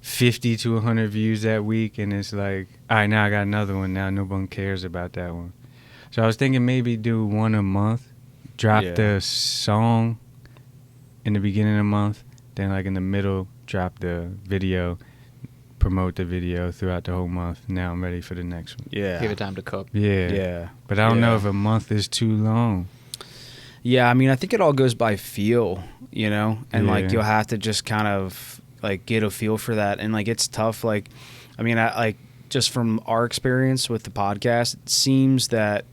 50 to 100 views that week, and it's like, all right, now I got another one. Now no one cares about that one. So I was thinking maybe do one a month, drop Yeah. the song in the beginning of the month, then like in the middle, drop the video, promote the video throughout the whole month. Now I'm ready for the next one. Yeah. Give it time to cook. Yeah. Yeah. But I don't know Yeah. if a month is too long. Yeah, I mean, I think it all goes by feel, you know, and like Yeah. you'll have to just kind of like get a feel for that, and like it's tough. Like, I mean, I like just from our experience with the podcast, it seems that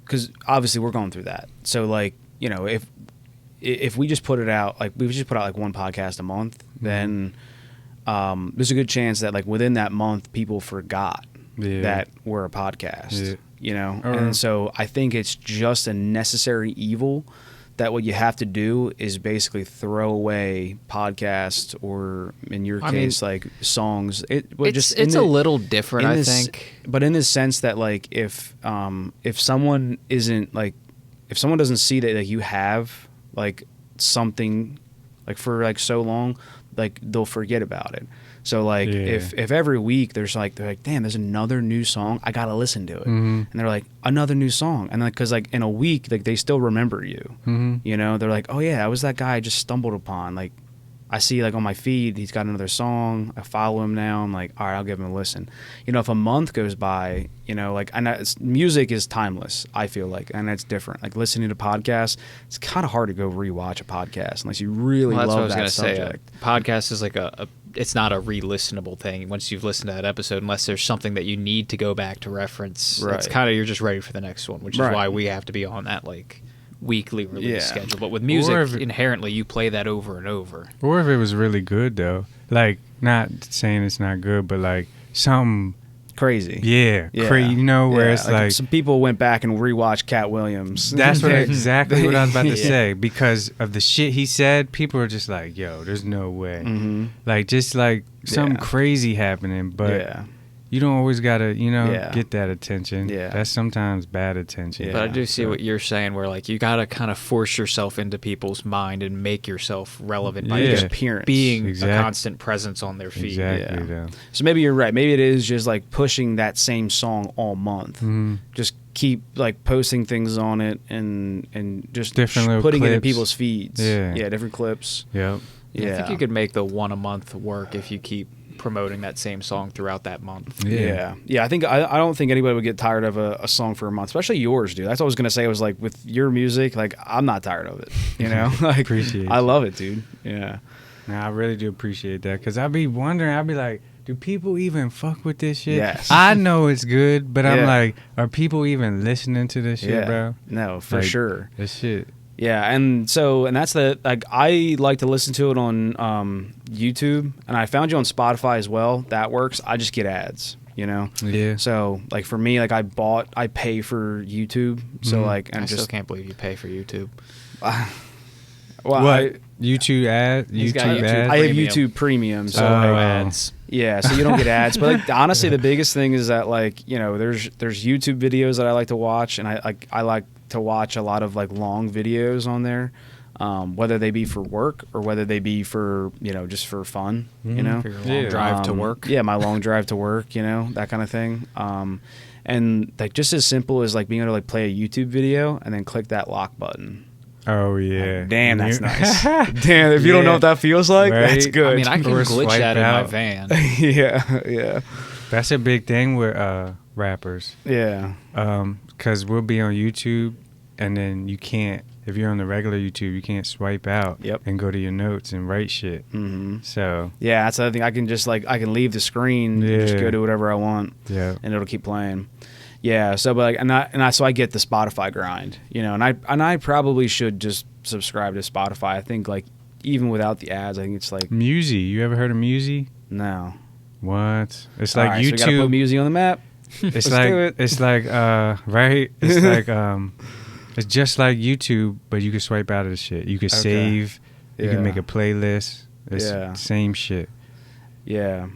because obviously we're going through that, so like you know if we just put it out like we just put out like one podcast a month, then there's a good chance that like within that month people forgot that we're a podcast. You know, and so I think it's just a necessary evil that what you have to do is basically throw away podcasts or, in your case, like songs. It's a little different, I think. But in the sense that like if someone isn't like if someone doesn't see that like you have like something like for like so long, like they'll forget about it. So like if every week they're like damn, there's another new song, I gotta listen to it, and they're like another new song, and like because like in a week like they still remember you, you know, they're like, oh yeah, I was that guy I just stumbled upon, like I see like on my feed he's got another song, I follow him now, I'm like, all right, I'll give him a listen. You know, if a month goes by, you know, like music is timeless, I feel like, and it's different. Like listening to podcasts, it's kind of hard to go rewatch a podcast unless you really love that subject. Podcast is like it's not a re-listenable thing once you've listened to that episode, unless there's something that you need to go back to reference. Right. It's kind of, you're just ready for the next one, which is why we have to be on that like weekly release schedule. But with music, inherently, you play that over and over. Or if it was really good, though. Like, not saying it's not good, but like something crazy. Yeah. You know, where it's like some people went back and rewatched Cat Williams. That's exactly what I was about to say. Because of the shit he said, people are just like, yo, there's no way. Like, just like something crazy happening, but you don't always gotta, you know, get that attention. That's sometimes bad attention. But I do see what you're saying, where like you gotta kind of force yourself into people's mind and make yourself relevant by just appearance, being a constant presence on their feed. Exactly. So maybe you're right. Maybe it is just like pushing that same song all month. Just keep like posting things on it and just different putting clips. It in people's feeds. Yeah, different clips. Yep. I think you could make the one a month work if you keep promoting that same song throughout that month. Yeah. I think I don't think anybody would get tired of a song for a month, especially yours, dude. That's what I was gonna say. Was like with your music, like I'm not tired of it. You know, like appreciate I love it, dude. Yeah. Nah, I really do appreciate that, because I'd be wondering. I'd be like, do people even fuck with this shit? Yes. I know it's good, but I'm like, are people even listening to this shit, bro? No, for like, sure. This shit. Yeah, and that's like I like to listen to it on YouTube, and I found you on Spotify as well. That works. I just get ads, you know. Yeah. So like for me, like I pay for YouTube, so like I still can't believe you pay for YouTube. Well, what? YouTube ads? YouTube ads? I have YouTube Premium, so no ads. Yeah, so you don't get ads. But like honestly, the biggest thing is that like you know there's YouTube videos that I like to watch, and I like to watch a lot of like long videos on there, whether they be for work or whether they be for you know just for fun, you know, for your long drive to work. Yeah, my long drive to work, you know, that kind of thing. And like just as simple as like being able to like play a YouTube video and then click that lock button. Oh yeah. Like, damn, that's nice. Damn, if you don't know what that feels like, that's good. I mean, I can glitch that in my van. Yeah. That's a big thing with rappers. Yeah. Because we'll be on YouTube, and then you can't, if you're on the regular YouTube, you can't swipe out and go to your notes and write shit. So yeah, that's the other thing. I can just like I can leave the screen, and just go to whatever I want, and it'll keep playing. Yeah, so but like, so I get the Spotify grind, you know, and I probably should just subscribe to Spotify. I think like even without the ads, I think it's like Musi. You ever heard of Musi? No. What? It's like right, YouTube. So we gotta put Musi on the map. It's like it's like right. It's like it's just like YouTube, but you can swipe out of the shit. You can save. You can make a playlist. It's same shit. Yeah.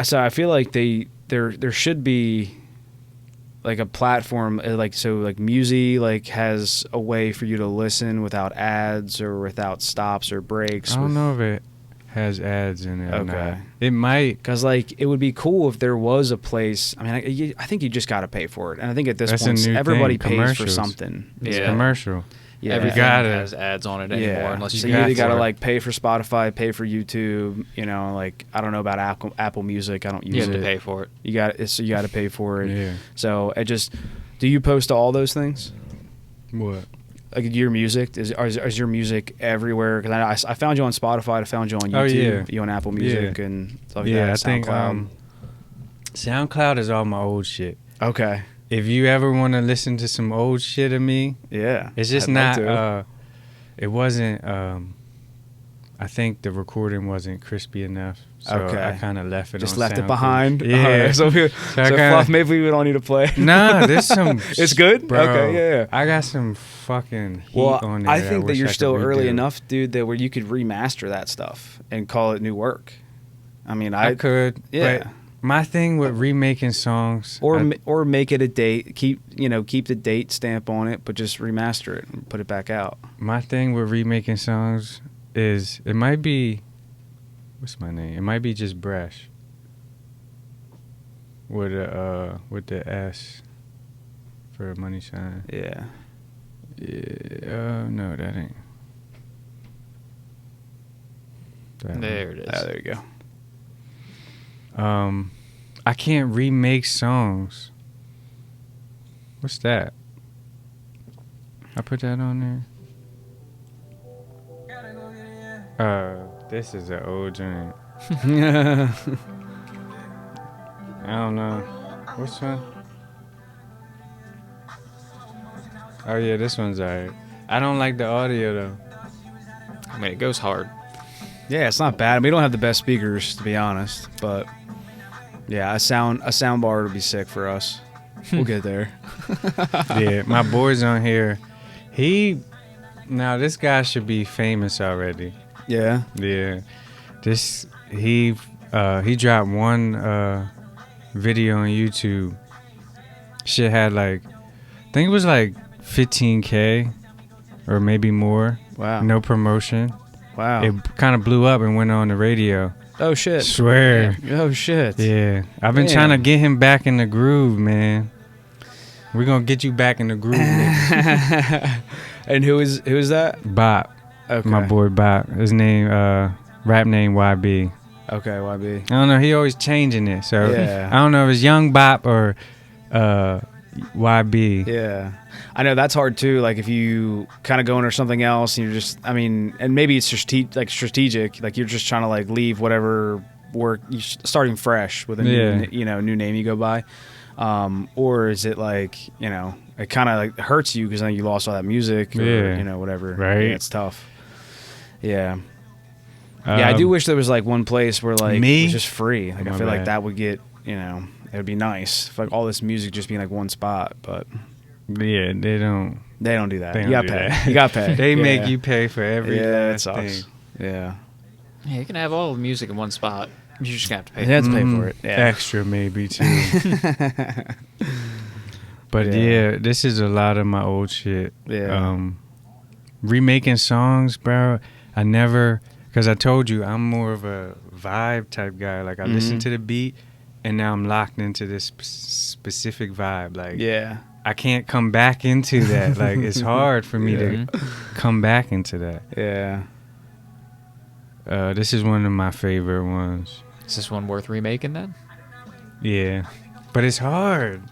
So I feel like there should be like a platform like so like Musi like has a way for you to listen without ads or without stops or breaks. I don't know if it has ads in it. Okay. Or not. It might, because like it would be cool if there was a place. I mean, I think you just got to pay for it, and I think at this point everybody pays for something. It's commercial. Yeah, everything has ads on it anymore. Unless so you either got to like pay for Spotify, pay for YouTube. You know, like I don't know about Apple Music. I don't use it. You have to pay for it. You got to pay for it. Yeah. So it just, Do you post to all those things? What? Like your music is your music everywhere? Because I found you on Spotify. I found you on YouTube. Oh, yeah. You on Apple Music Yeah. and stuff like Yeah, that. I think SoundCloud. SoundCloud is all my old shit. Okay. If you ever want to listen to some old shit of me, Yeah. it's just I'd not. love to. It wasn't. I think the recording wasn't crispy enough, so Okay. I kind of left it. Just on left it SoundCloud. behind. Yeah. All right, so Fluff, maybe we don't need to play. Nah, there's some. It's good? Bro, Okay, yeah. I got some fucking heat Well, on there. I think that wish you're I could still early redo. enough, dude, that where you could remaster that stuff and call it new work. I mean, I could. Yeah. But my thing with remaking songs, or make it a date. Keep the date stamp on it, but just remaster it and put it back out. my thing with remaking songs is it might be. What's my name? It might be just Breshan. With the S for a money sign. Yeah. Yeah. No, that ain't. That There it is. Ah, there you go. I can't remake songs. What's that? I put that on there. This is an old joint. I don't know. Which one? Oh yeah, this one's alright. I don't like the audio though. I mean, it goes hard. Yeah, it's not bad. I mean, we don't have the best speakers, to be honest, but yeah, a sound bar would be sick for us. We'll get there. Yeah, my boy's on here. Now this guy should be famous already. Yeah. Yeah, he dropped one video on YouTube. Shit had I think it was 15K or maybe more. Wow. No promotion. Wow. It kind of blew up and went on the radio. Oh shit. Swear. Oh shit. Yeah, I've been Damn. trying to get him back in the groove, man. We're gonna get you back in the groove, nigga. And who is that? Bop. Okay. My boy Bop. His name, rap name YB. Okay, YB. I don't know. He always changing it. So Yeah. I don't know if it's Young Bop or YB. Yeah. I know that's hard too. Like if you kind of go into something else and you're just, I mean, and maybe it's strategic. Like you're just trying to leave whatever work, starting fresh with a new name you go by. Or is it it kind of hurts you because then you lost all that music or, whatever. Right. Yeah, it's tough. Yeah. Yeah, I do wish there was one place where it was just free. I feel like that would get, it would be nice. If all this music just being one spot, but yeah, they don't do that. They You don't got do pay. that. You got pay. They Yeah. make you pay for every Yeah, it last sucks. thing. Yeah. Yeah, you can have all the music in one spot. You're just gonna have to pay. You have to pay for it. Yeah. Extra maybe too. But yeah, this is a lot of my old shit. Yeah. Remaking songs, bro. Because I told you I'm more of a vibe type guy. I listen to the beat, and now I'm locked into this specific vibe. Yeah. I can't come back into that. It's hard for me to come back into that. Yeah. This is one of my favorite ones. Is this one worth remaking then? Yeah, but it's hard.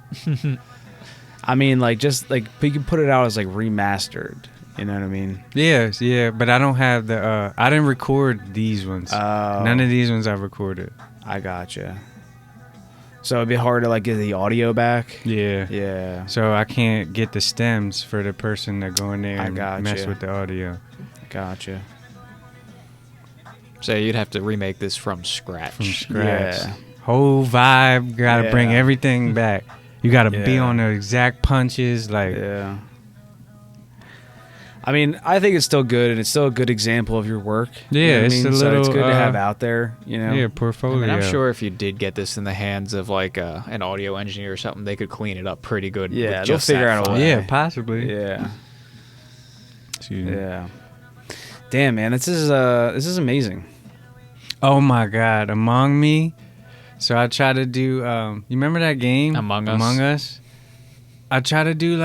I mean, but you can put it out as remastered. You know what I mean? Yes, yeah, but I don't have the. I didn't record these ones. Oh. None of these ones I recorded. I gotcha. So it'd be hard to get the audio back. Yeah. Yeah. So I can't get the stems for the person that go in there and mess with the audio. Gotcha. So you'd have to remake this from scratch. From scratch. Yeah. Whole vibe. Gotta bring everything back. You gotta be Yeah. on the exact punches. Yeah. I mean, I think it's still good, and it's still a good example of your work. Yeah, You know what it's I mean? a So it's little, good to have out there. Yeah, portfolio. I mean, I'm sure if you did get this in the hands of an audio engineer or something, they could clean it up pretty good. Yeah, with they'll just figure that out a file. way. Yeah, possibly. Yeah. Excuse me. Yeah. Damn, man, this is amazing. Oh my God, Among Me. So I try to do. You remember that game? Among Us? Among Us. I try to do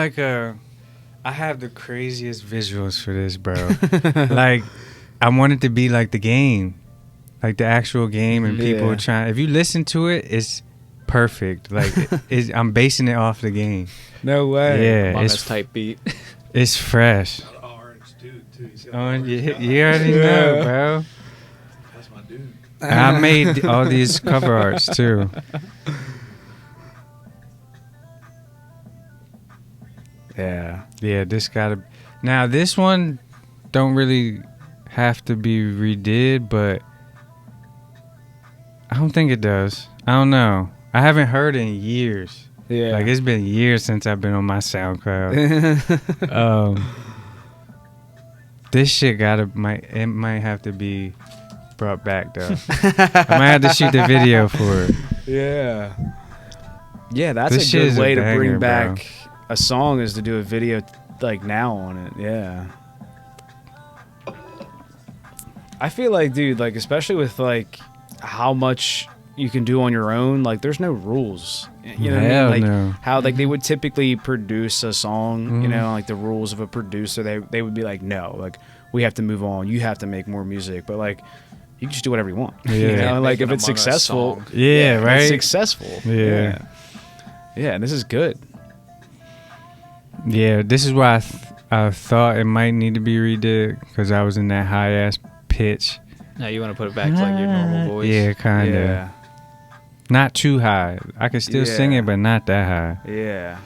I have the craziest visuals for this, bro. I want it to be like the game, like the actual game, and people trying. If you listen to it, perfect. Like I'm basing it off the game. No way. Yeah, it's type beat. It's fresh. Orange too. You already know, bro. That's my dude. I made all these cover arts too. Yeah. Yeah, this gotta. Now this one don't really have to be redid, but I don't think it does. I don't know. I haven't heard it in years. Yeah. Like it's been years since I've been on my SoundCloud. This shit might have to be brought back though. I might have to shoot the video for it. Yeah. Yeah, that's This a shit good is a way to banger, bring back bro. a song is to do a video like now on it. Yeah. I feel like, dude, like especially with like how much you can do on your own, like there's no rules. You know what I mean? Like no. how like they would typically produce a song, you Mhm. know, like the rules of a producer, they would be like, no, like we have to move on. You have to make more music. But like you can just do whatever you want. Yeah. You know, like if Making it's Among Us successful. song. Yeah, if right. It's successful. Yeah. Yeah, and this is good. Yeah, this is why I thought it might need to be redid because I was in that high ass pitch. Now you want to put it back to like your normal voice. Yeah, kind of. Yeah. Not too high. I can still sing Yeah. it, but not that high. Yeah.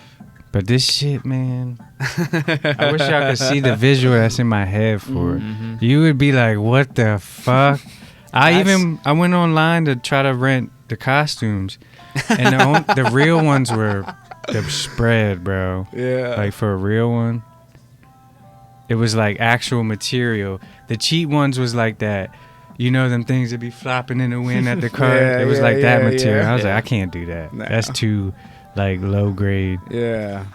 But this shit, man. I wish y'all could see the visual that's in my head for it. Mhm. You would be like, what the fuck? I went online to try to rent the costumes, and the real ones were the spread, bro. Yeah. Like for a real one, it was like actual material. The cheap ones was like that. You know them things that be flopping in the wind at the car. Yeah, It was yeah, like that yeah, material. yeah. I was Yeah. like, I can't do that. No. That's too like low grade. Yeah.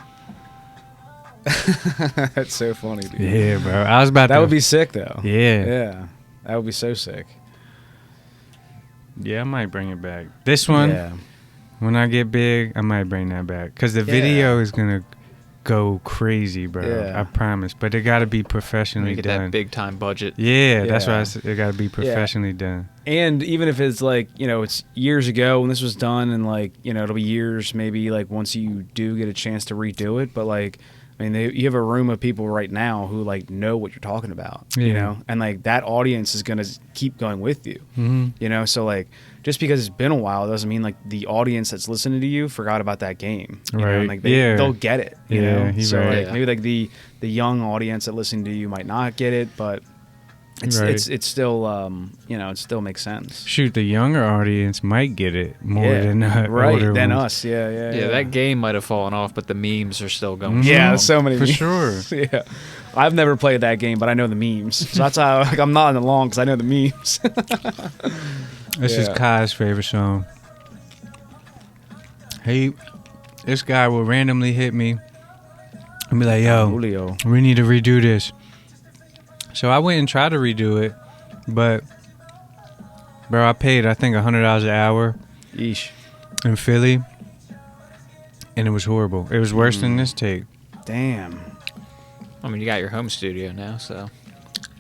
That's so funny, dude. Yeah, bro. I was about That to. would be sick, though. Yeah. Yeah. That would be so sick. Yeah, I might bring it back. This one, Yeah. when I get big, I might bring that back because the video is gonna go crazy, bro. Yeah. I promise. But it got to be professionally You get done. that big time budget. Yeah, that's why Yeah. I said it got to be professionally done. And even if it's like, you know, it's years ago when this was done and like, you know, it'll be years maybe like once you do get a chance to redo it. But like, I mean, you have a room of people right now who like know what you're talking about, you Yeah. know, and like that audience is going to keep going with you, Mm-hmm. you know? So like, just because it's been a while doesn't mean like the audience that's listening to you forgot about that game, you know? Right. And, like Yeah. they'll get it, you Yeah, know? he's So right. like Yeah. maybe like the young audience that listen to you might not get it, but it's Right. it's still you know, it still makes sense. Shoot, the younger audience might get it more than right older than ones. us. Yeah. Yeah, that game might have fallen off, but the memes are still going. Mhm. Yeah, strong. so many For memes. sure. Yeah, I've never played that game, but I know the memes. So that's how like I'm not in the long because I know the memes. This is Yeah. Kai's favorite song. This guy will randomly hit me and be like, yo, Julio. we need to redo this. So I went and tried to redo it, but bro, I paid I think $100 an hour Yeesh. in Philly, and it was horrible. It was worse than this tape. Damn. I mean, you got your home studio now, so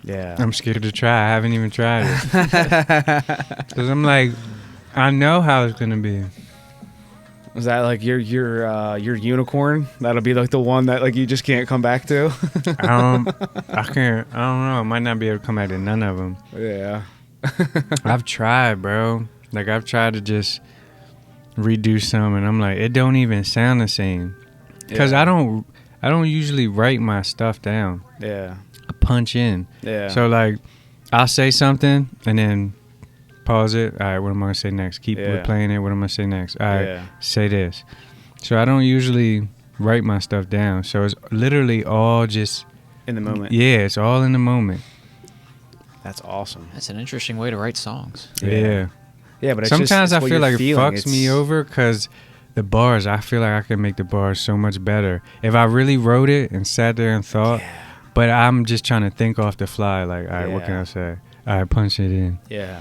Yeah. I'm scared to try. I haven't even tried it because I'm like, I know how it's gonna be. Was that like your unicorn? That'll be like the one that like you just can't come back to. I can't. I don't know. I might not be able to come back to none of them. Yeah. I've tried, bro. Like I've tried to just redo some, and I'm like, it don't even sound the same. Cause Yeah. I don't usually write my stuff down. Yeah. I punch in. Yeah. So like, I'll say something and then pause it. All right, what am I gonna say next? Keep Yeah. replaying it. What am I gonna say next? All right, Yeah. say this. So I don't usually write my stuff down. So it's literally all just in the moment. yeah, it's all in the moment. That's awesome. that's an interesting way to write songs. Yeah. Yeah, but it's Sometimes just, I it's what feel you're like it feeling. fucks me over because the bars, I feel like I can make the bars so much better. If I really wrote it and sat there and thought, but I'm just trying to think off the fly, like, all right, what can Yeah. I say? All right, punch it in. Yeah.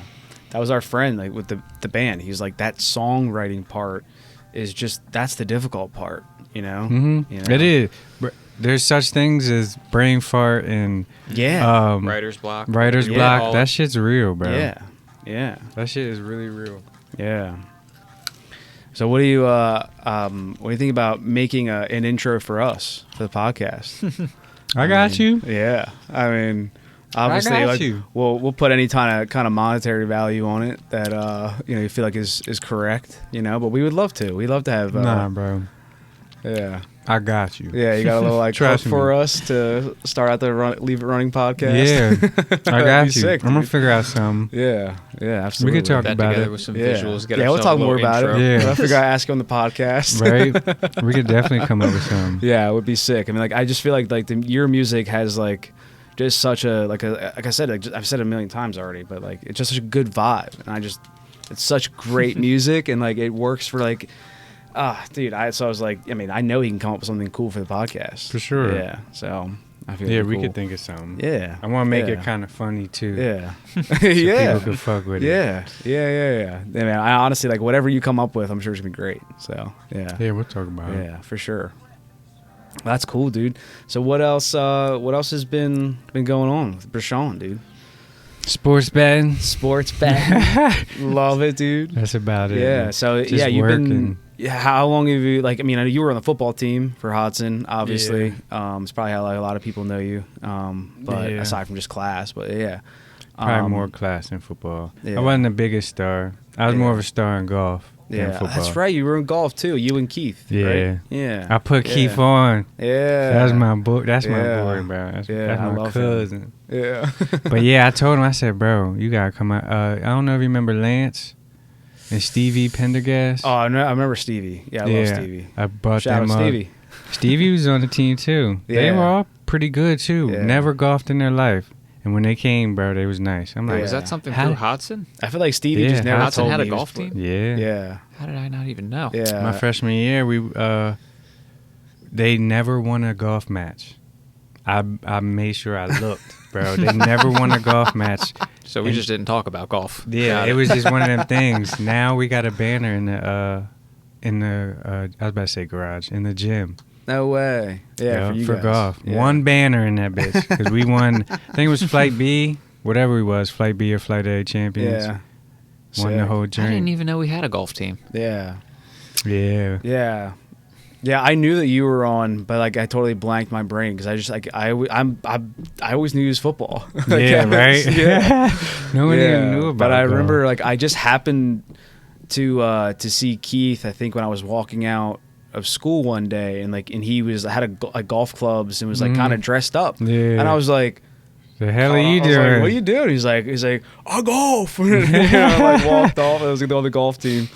That was our friend, like with the band. He's like, that songwriting part is just, that's the difficult part, you know? Mm-hmm. You know? It is. There's such things as brain fart and Yeah. Writer's block. writer's Yeah. block. All- That shit's real, bro. Yeah. Yeah. That shit is really real. Yeah. So what do you think about making an intro for us for the podcast? I got you. Yeah, I mean, obviously, I got like, you. we'll put any kind of monetary value on it that you feel like is correct, but we would love to. We'd love to have. Nah, bro. Yeah. I got you. Yeah, you got a little like Trust hook for me. us to start out the Leave It Running podcast. Yeah, I got you. Sick, I'm gonna dude. figure out something. Yeah, absolutely. We could talk That about together it. with some Yeah, visuals. Get we'll ourselves talk a more little about intro. it. Yeah. We'll figure out ask you on the podcast. Right? We could definitely come up with something. Yeah, it would be sick. I mean, like I just feel like your music has like just such a like I said, I've said it a million times already, but like it's just such a good vibe, and it's such great music, and like it works for like. Dude, so I was like, I mean, I know he can come up with something cool for the podcast. For sure. Yeah, so I feel Yeah, it'd be we cool. could think of something. Yeah. I want to make Yeah. it kind of funny too. Yeah. So yeah. people can fuck with it. Yeah. Yeah. I mean, I honestly, like, whatever you come up with, I'm sure it's going to be great. So, yeah. Yeah, we'll talk about it. Yeah, for sure. That's cool, dude. So what else has been going on with Breshan, dude? Sports betting. Sports betting. Love it, dude. That's about it. Yeah. So Just yeah, you've working. been. Yeah, how long have you like? I mean, I know you were on the football team for Hodson, obviously. It's probably how like, a lot of people know you. But Yeah. aside from just class, but yeah, Probably more class in football. yeah. I wasn't the biggest star. I was Yeah. more of a star in golf than Yeah, football. that's right. You were in golf too. You and Keith. Yeah. Right? Yeah. I put Yeah. Keith on. Yeah. That's my boy. That's my Yeah. boy, bro. That's I my love cousin. him. Yeah. But yeah, I told him. I said, bro, you gotta come out. I don't know if you remember Lance and Stevie Pendergast. Oh, no, I remember Stevie. Yeah, I love Stevie. I brought Shout them out up. Stevie. Stevie was on the team too. They Yeah. were all pretty good too. Yeah. Never golfed in their life. And when they came, bro, they was nice. I'm like, Was that something How- through Hodson? I feel like Stevie Yeah, just never Hodson told had me a he was golf playing. team? yeah. Yeah. How did I not even know? Yeah. My freshman year, they never won a golf match. I made sure I looked, bro. They never won a golf match. So we And- just didn't talk about golf. Yeah, Got it was just one of them things. Now we got a banner in the I was about to say garage, in the gym. No way. Yeah, for you guys. golf. Yeah. One banner in that bitch because we won. I think it was Flight B, whatever we was, Flight B or Flight A champions. Yeah. Won the Sick. whole I didn't journey. even know we had a golf team. Yeah. Yeah. Yeah. Yeah, I knew that you were on, but like I totally blanked my brain because I just like I always knew it was football. Like, Yeah, right. Yeah. No one Yeah. even knew about. But I golf. remember like I just happened to see Keith. I think when I was walking out of school one day, and he had like golf clubs and was like kind of dressed up. Yeah. And I was like, The hell are I you was like, doing? what are you doing? He's like, I golf. And I like walked off. I was like on the golf team.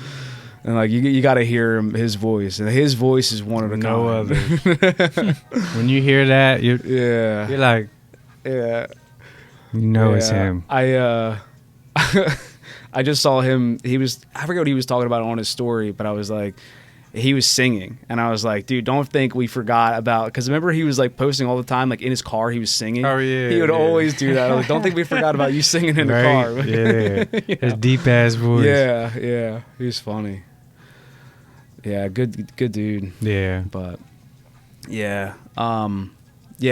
And like you got to hear his voice, and his voice is one of a No kind. other. When you hear that, you're Yeah, like, yeah. you know it's Yeah. him. I just saw him. I forget what he was talking about on his story, but I was like, he was singing, and I was like, dude, don't think we forgot about, because remember he was like posting all the time, like in his car he was singing. Oh, yeah, he would yeah. always do that. I was like, don't think we forgot about you singing in the car. Right? Yeah. You His know? deep ass voice. Yeah, he was funny. Yeah, good dude. Yeah. But yeah,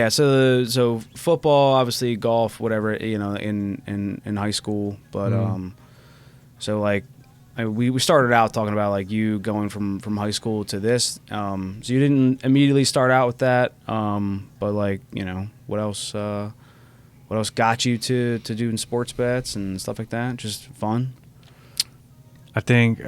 so football, obviously golf, whatever, in high school, but so like we started out talking about like you going from high school to this, so you didn't immediately start out with that, but like what else got you to doing sports bets and stuff like that? Just fun. I think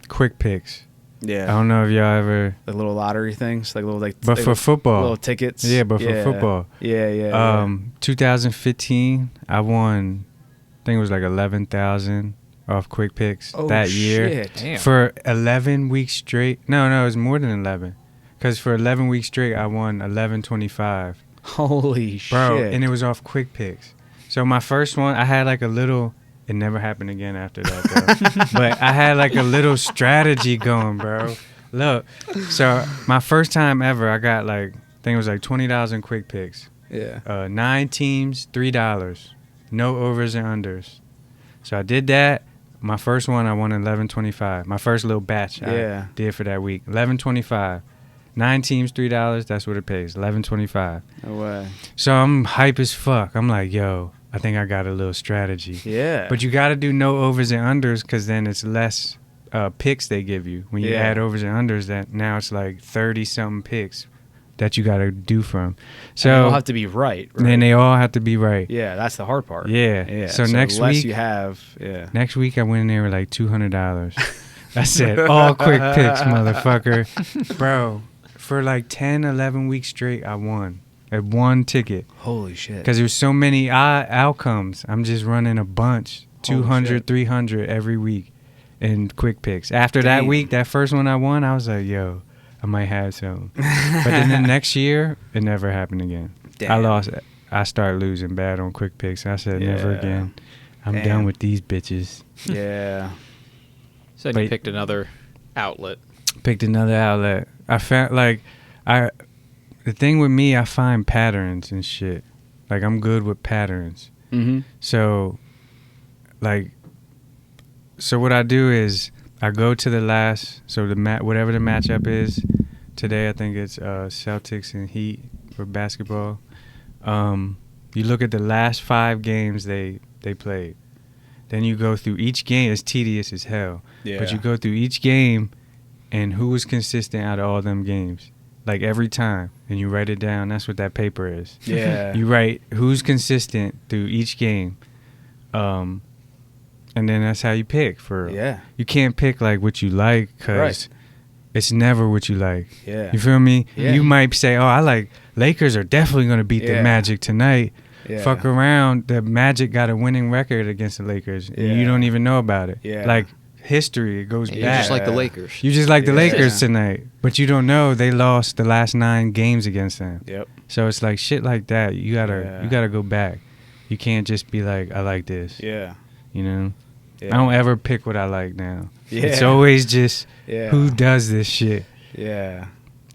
quick picks. Yeah, I don't know if y'all ever, the little lottery things, like little but for football, little tickets. Yeah, but for football. Yeah. 2015, I won, I think it was like 11,000 off quick picks that year. Shit. Damn. For 11 weeks straight. No, it was more than 11. Because for 11 weeks straight, I won 11.25. Holy Bro, shit. and it was off quick picks. So my first one, I had like a little, it never happened again after that though. But I had like a little strategy going, bro. Look, so my first time ever, I got like, I think it was like $20 in quick picks. Yeah. 9 teams, $3. No overs and unders. So I did that. My first one, I won 11.25. My first little batch I did for that week. 11.25. 9 teams, $3. That's what it pays. 11.25. No way. So I'm hype as fuck. I'm like, yo, I think I got a little strategy. Yeah. But you got to do no overs and unders because then it's less picks they give you when you Yeah. add overs and unders. That now it's like 30-something picks that you got to do from. So and they all have to be right. then they all have to be right. Yeah, that's the hard part. Yeah. So next the less week you have, yeah. Next week I went in there with like $200. I said, all quick picks, motherfucker. Bro, for like 10, 11 weeks straight, I won at one ticket. Holy shit. Because there's so many outcomes. I'm just running a bunch, Holy 200, shit. 300 every week in quick picks. After that Damn. week, that first one I won, I was like, yo, I might have some. But then the next year, it never happened again. Damn. I lost. I started losing bad on quick picks. I said, never Yeah. again. I'm Damn. done with these bitches. Yeah. So then you picked another outlet. Picked another outlet. I found the thing with me, I find patterns and shit. Like I'm good with patterns. Mm-hmm. So what I do is I go to the last. So whatever the matchup is today, I think it's Celtics and Heat for basketball. You look at the last 5 games they played. Then you go through each game. It's tedious as hell. Yeah. But you go through each game and who was consistent out of all them games. Like every time. And you write it down. That's what that paper is. Yeah. You write who's consistent through each game. And then that's how you pick. Yeah. You can't pick like what you like because Right. it's never what you like. Yeah. You feel me? Yeah. You might say, oh, I like Lakers are definitely going to beat the Yeah. Magic tonight. Yeah. Fuck around. The Magic got a winning record against the Lakers. And Yeah. you don't even know about it. Yeah. Like history, it goes You're back. just like the Yeah. Lakers. You just like the Yeah. Lakers tonight. But you don't know they lost the last 9 games against them. Yep. So it's like shit like that. You Yeah. gotta go back. You can't just be like, I like this. Yeah. You know? Yeah. I don't ever pick what I like now. Yeah. It's always just Yeah. who does this shit. Yeah.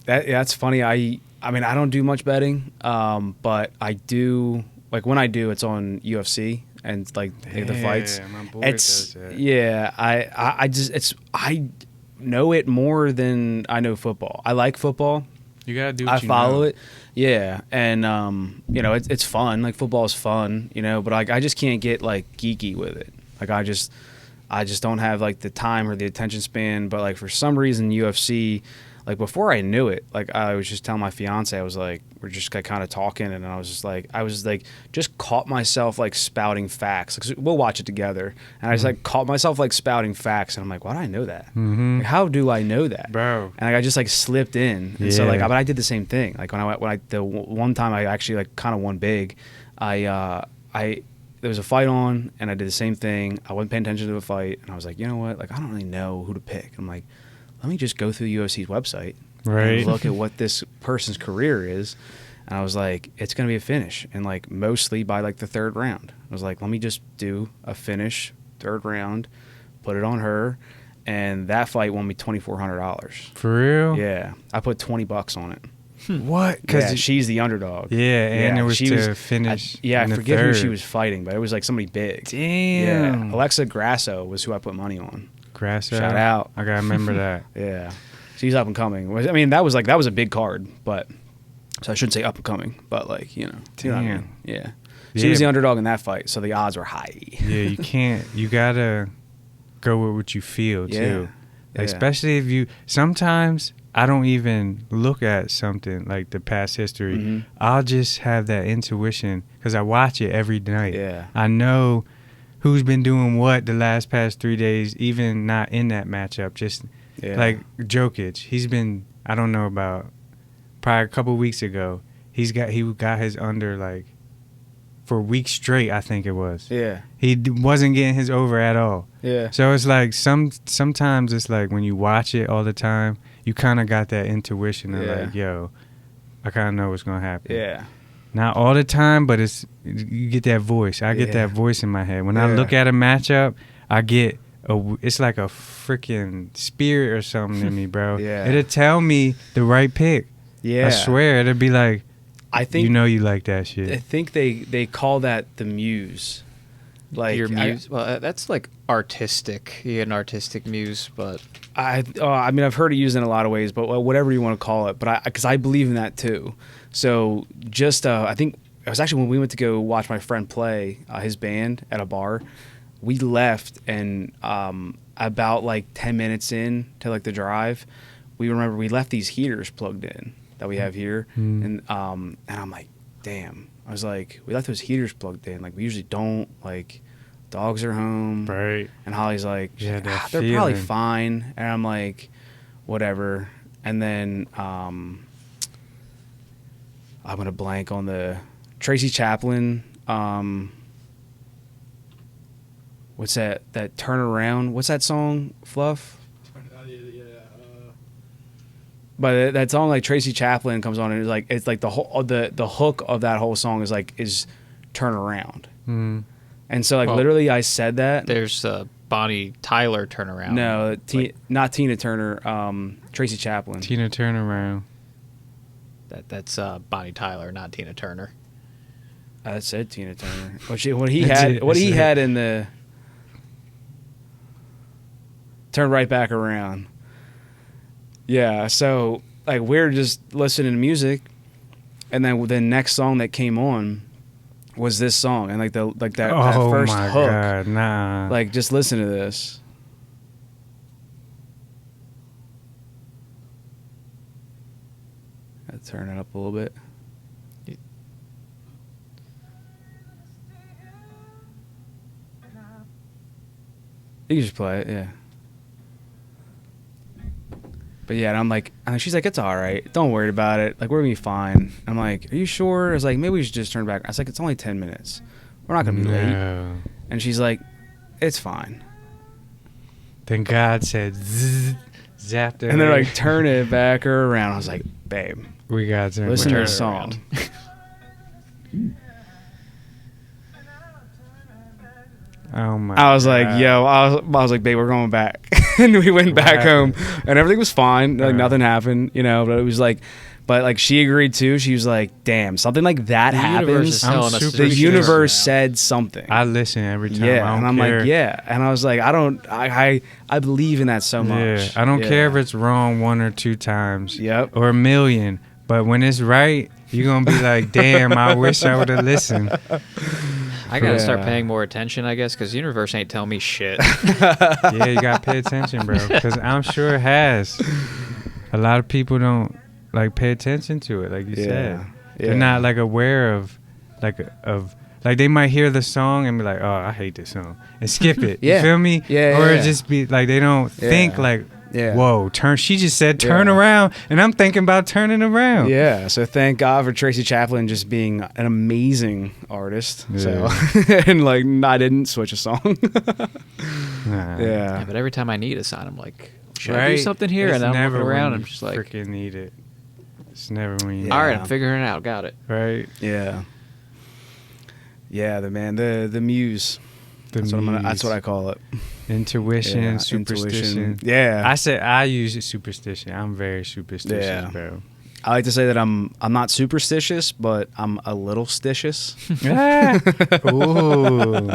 That's funny. I mean, I don't do much betting, but I do. Like when I do, it's on UFC and like the fights. my boy It's does that. yeah. I know it more than I know football. I like football. You gotta do what I you follow know. it. Yeah, and you know, it's fun. Like football is fun, you know, but like I just can't get like geeky with it. Like I just don't have like the time or the attention span. But like for some reason, UFC, like before I knew it, like I was just telling my fiance, I was like, we're just kind of talking, and I was just caught myself like spouting facts. 'Cause we'll watch it together, and I just like caught myself like spouting facts, and I'm like, why do I know that? Mhm. Like, how do I know that, Bro. And like, I just like slipped in, and so like, Yeah. but I did the same thing. Like the one time I actually like kind of won big, there was a fight on, and I did the same thing. I wasn't paying attention to the fight, and I was like, you know what? Like, I don't really know who to pick. I'm like, let me just go through UFC's website Right. and look at what this person's career is. And I was like, it's going to be a finish, and like mostly by like the 3rd round. I was like, let me just do a finish, 3rd round, put it on her, and that fight won me $2,400. For real? Yeah, I put $20 on it. What? Yeah, she's the underdog. Yeah, and it was she to finish. I in the forget who she 3rd. was fighting, but it was like somebody big. Damn. Yeah, Alexa Grasso was who I put money on. Grasso. Shout out. I gotta remember that. Yeah, she's up and coming. I mean, that was a big card, but so I shouldn't say up and coming, but like you know what I mean? Damn. Yeah, she Yeah. was the underdog in that fight, so the odds were high. Yeah, you can't. You gotta go with what you feel Yeah. too. Yeah. Especially if you. Sometimes I don't even look at something like the past history. Mhm. I'll just have that intuition because I watch it every night. Yeah. I know who's been doing what the past 3 days, even not in that matchup. Just Yeah. like Jokic, he's been. I don't know about. Probably a couple weeks ago, he got his under like for weeks straight. I think it was. Yeah, Wasn't getting his over at all. yeah, So it's like sometimes it's like when you watch it all the time, you kind of got that intuition of Yeah. like, yo, I kind of know what's gonna happen. yeah, Not all the time, but you get that voice. I get Yeah. that voice in my head when I Yeah. look at a matchup. I get it's like a freaking spirit or something in me, bro. Yeah. It'll tell me the right pick. yeah. I swear, it'll be like, I think you know, you like that I shit. think they call that the muse. Like Your muse. Well, that's like artistic. You had an artistic muse, but I mean, I've heard it used in a lot of ways, but whatever you want to call it. But because I believe in that too. So just I think it was actually when we went to go watch my friend play his band at a bar. we left, and about like 10 minutes in to like the drive, we left these heaters plugged in that we have here, and I'm like, damn. I was like, we left those heaters plugged in. Like we usually don't. Like dogs are home, Right. And Holly's like, Yeah, they're probably fine, and I'm like, whatever. And then I'm gonna blank on the Tracy Chaplin. What's that Turn Around? What's that song? Fluff? But that song, like Tracy Chaplin comes on, and it's like the whole the hook of that whole song is Turn Around. And so like literally I said that. There's Bonnie Tyler Turnaround. No, not Tina Turner. Tracy Chaplin. Tina Turnaround. That's Bonnie Tyler, not Tina Turner. I said Tina Turner. What he had in the Turn Right Back Around. Yeah, so like we're just listening to music, and then the next song that came on was this song, and that first hook. Oh my God, nah. Like just listen to this. Gotta turn it up a little bit. You can just play it, yeah. But yeah, and I'm like, she's like, it's all right. Don't worry about it. Like, we're going to be fine. I'm like, are you sure? I was like, maybe we should just turn back. I was like, it's only 10 minutes. We're not going to be late. And she's like, it's fine. Then God said, zapped it. And they're like, turn it back around. I was like, babe, we got to listen to the song. Oh my! I was God. like, yo, I was like, babe, we're going back, and we went back home, and everything was fine. Like nothing happened, But it was like, she agreed too. She was like, damn, something like that happens. The universe said something. I listen every time. Yeah, and I'm like, yeah, and I was like, I believe in that so much. Yeah, I don't care if it's wrong 1 or 2 times. Yep. Or a million, but when it's right, you're gonna be like, damn, I wish I would have listened. I gotta start paying more attention, I guess, because the universe ain't telling me shit. Yeah, you gotta pay attention, bro, because I'm sure it has. A lot of people don't pay attention to it, like you said. They're not aware of they might hear the song and be like, oh, I hate this song, and skip it. You feel me? Or just be like, they don't think whoa, she just said turn around, and I'm thinking about turning around. Yeah, so thank God for Tracy Chaplin just being an amazing artist. Yeah. So and I didn't switch a song. Yeah, but every time I need a sign, I'm like, should I do something here? It's and I'm looking around, and I'm just like, freaking need it. It's never when you all right, I'm figuring it out. Got it. Right? Yeah. Yeah, the muse. That's what I call it. Intuition, superstition. Yeah. I use it superstition. I'm very superstitious, bro. I like to say that I'm not superstitious, but I'm a little stitious. Ooh,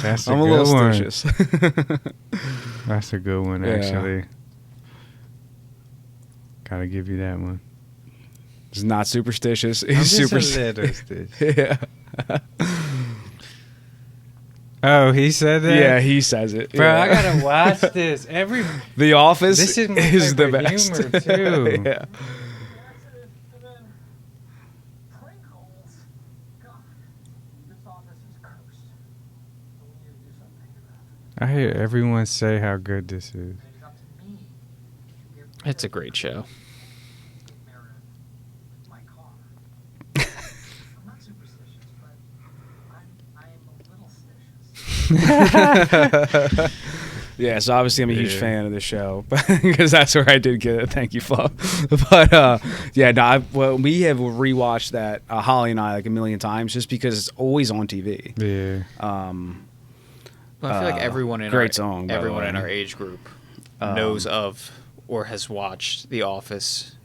that's a I'm good a little one. stitious. That's a good one, actually. Gotta give you that one. It's not superstitious. I'm It's just superstitious. a Yeah. Oh, he said that? Yeah, he says it. Bro, yeah. I gotta watch this. The Office This is my is the type of best. humor, too. Yeah. I hear everyone say how good this is. It's a great show. Yeah, so obviously I'm a huge fan of the show because that's where I did get it. Thank you, Flo. But we have rewatched that, Holly and I, a million times just because it's always on TV. Yeah. Well, I feel like everyone in our age group knows of or has watched The Office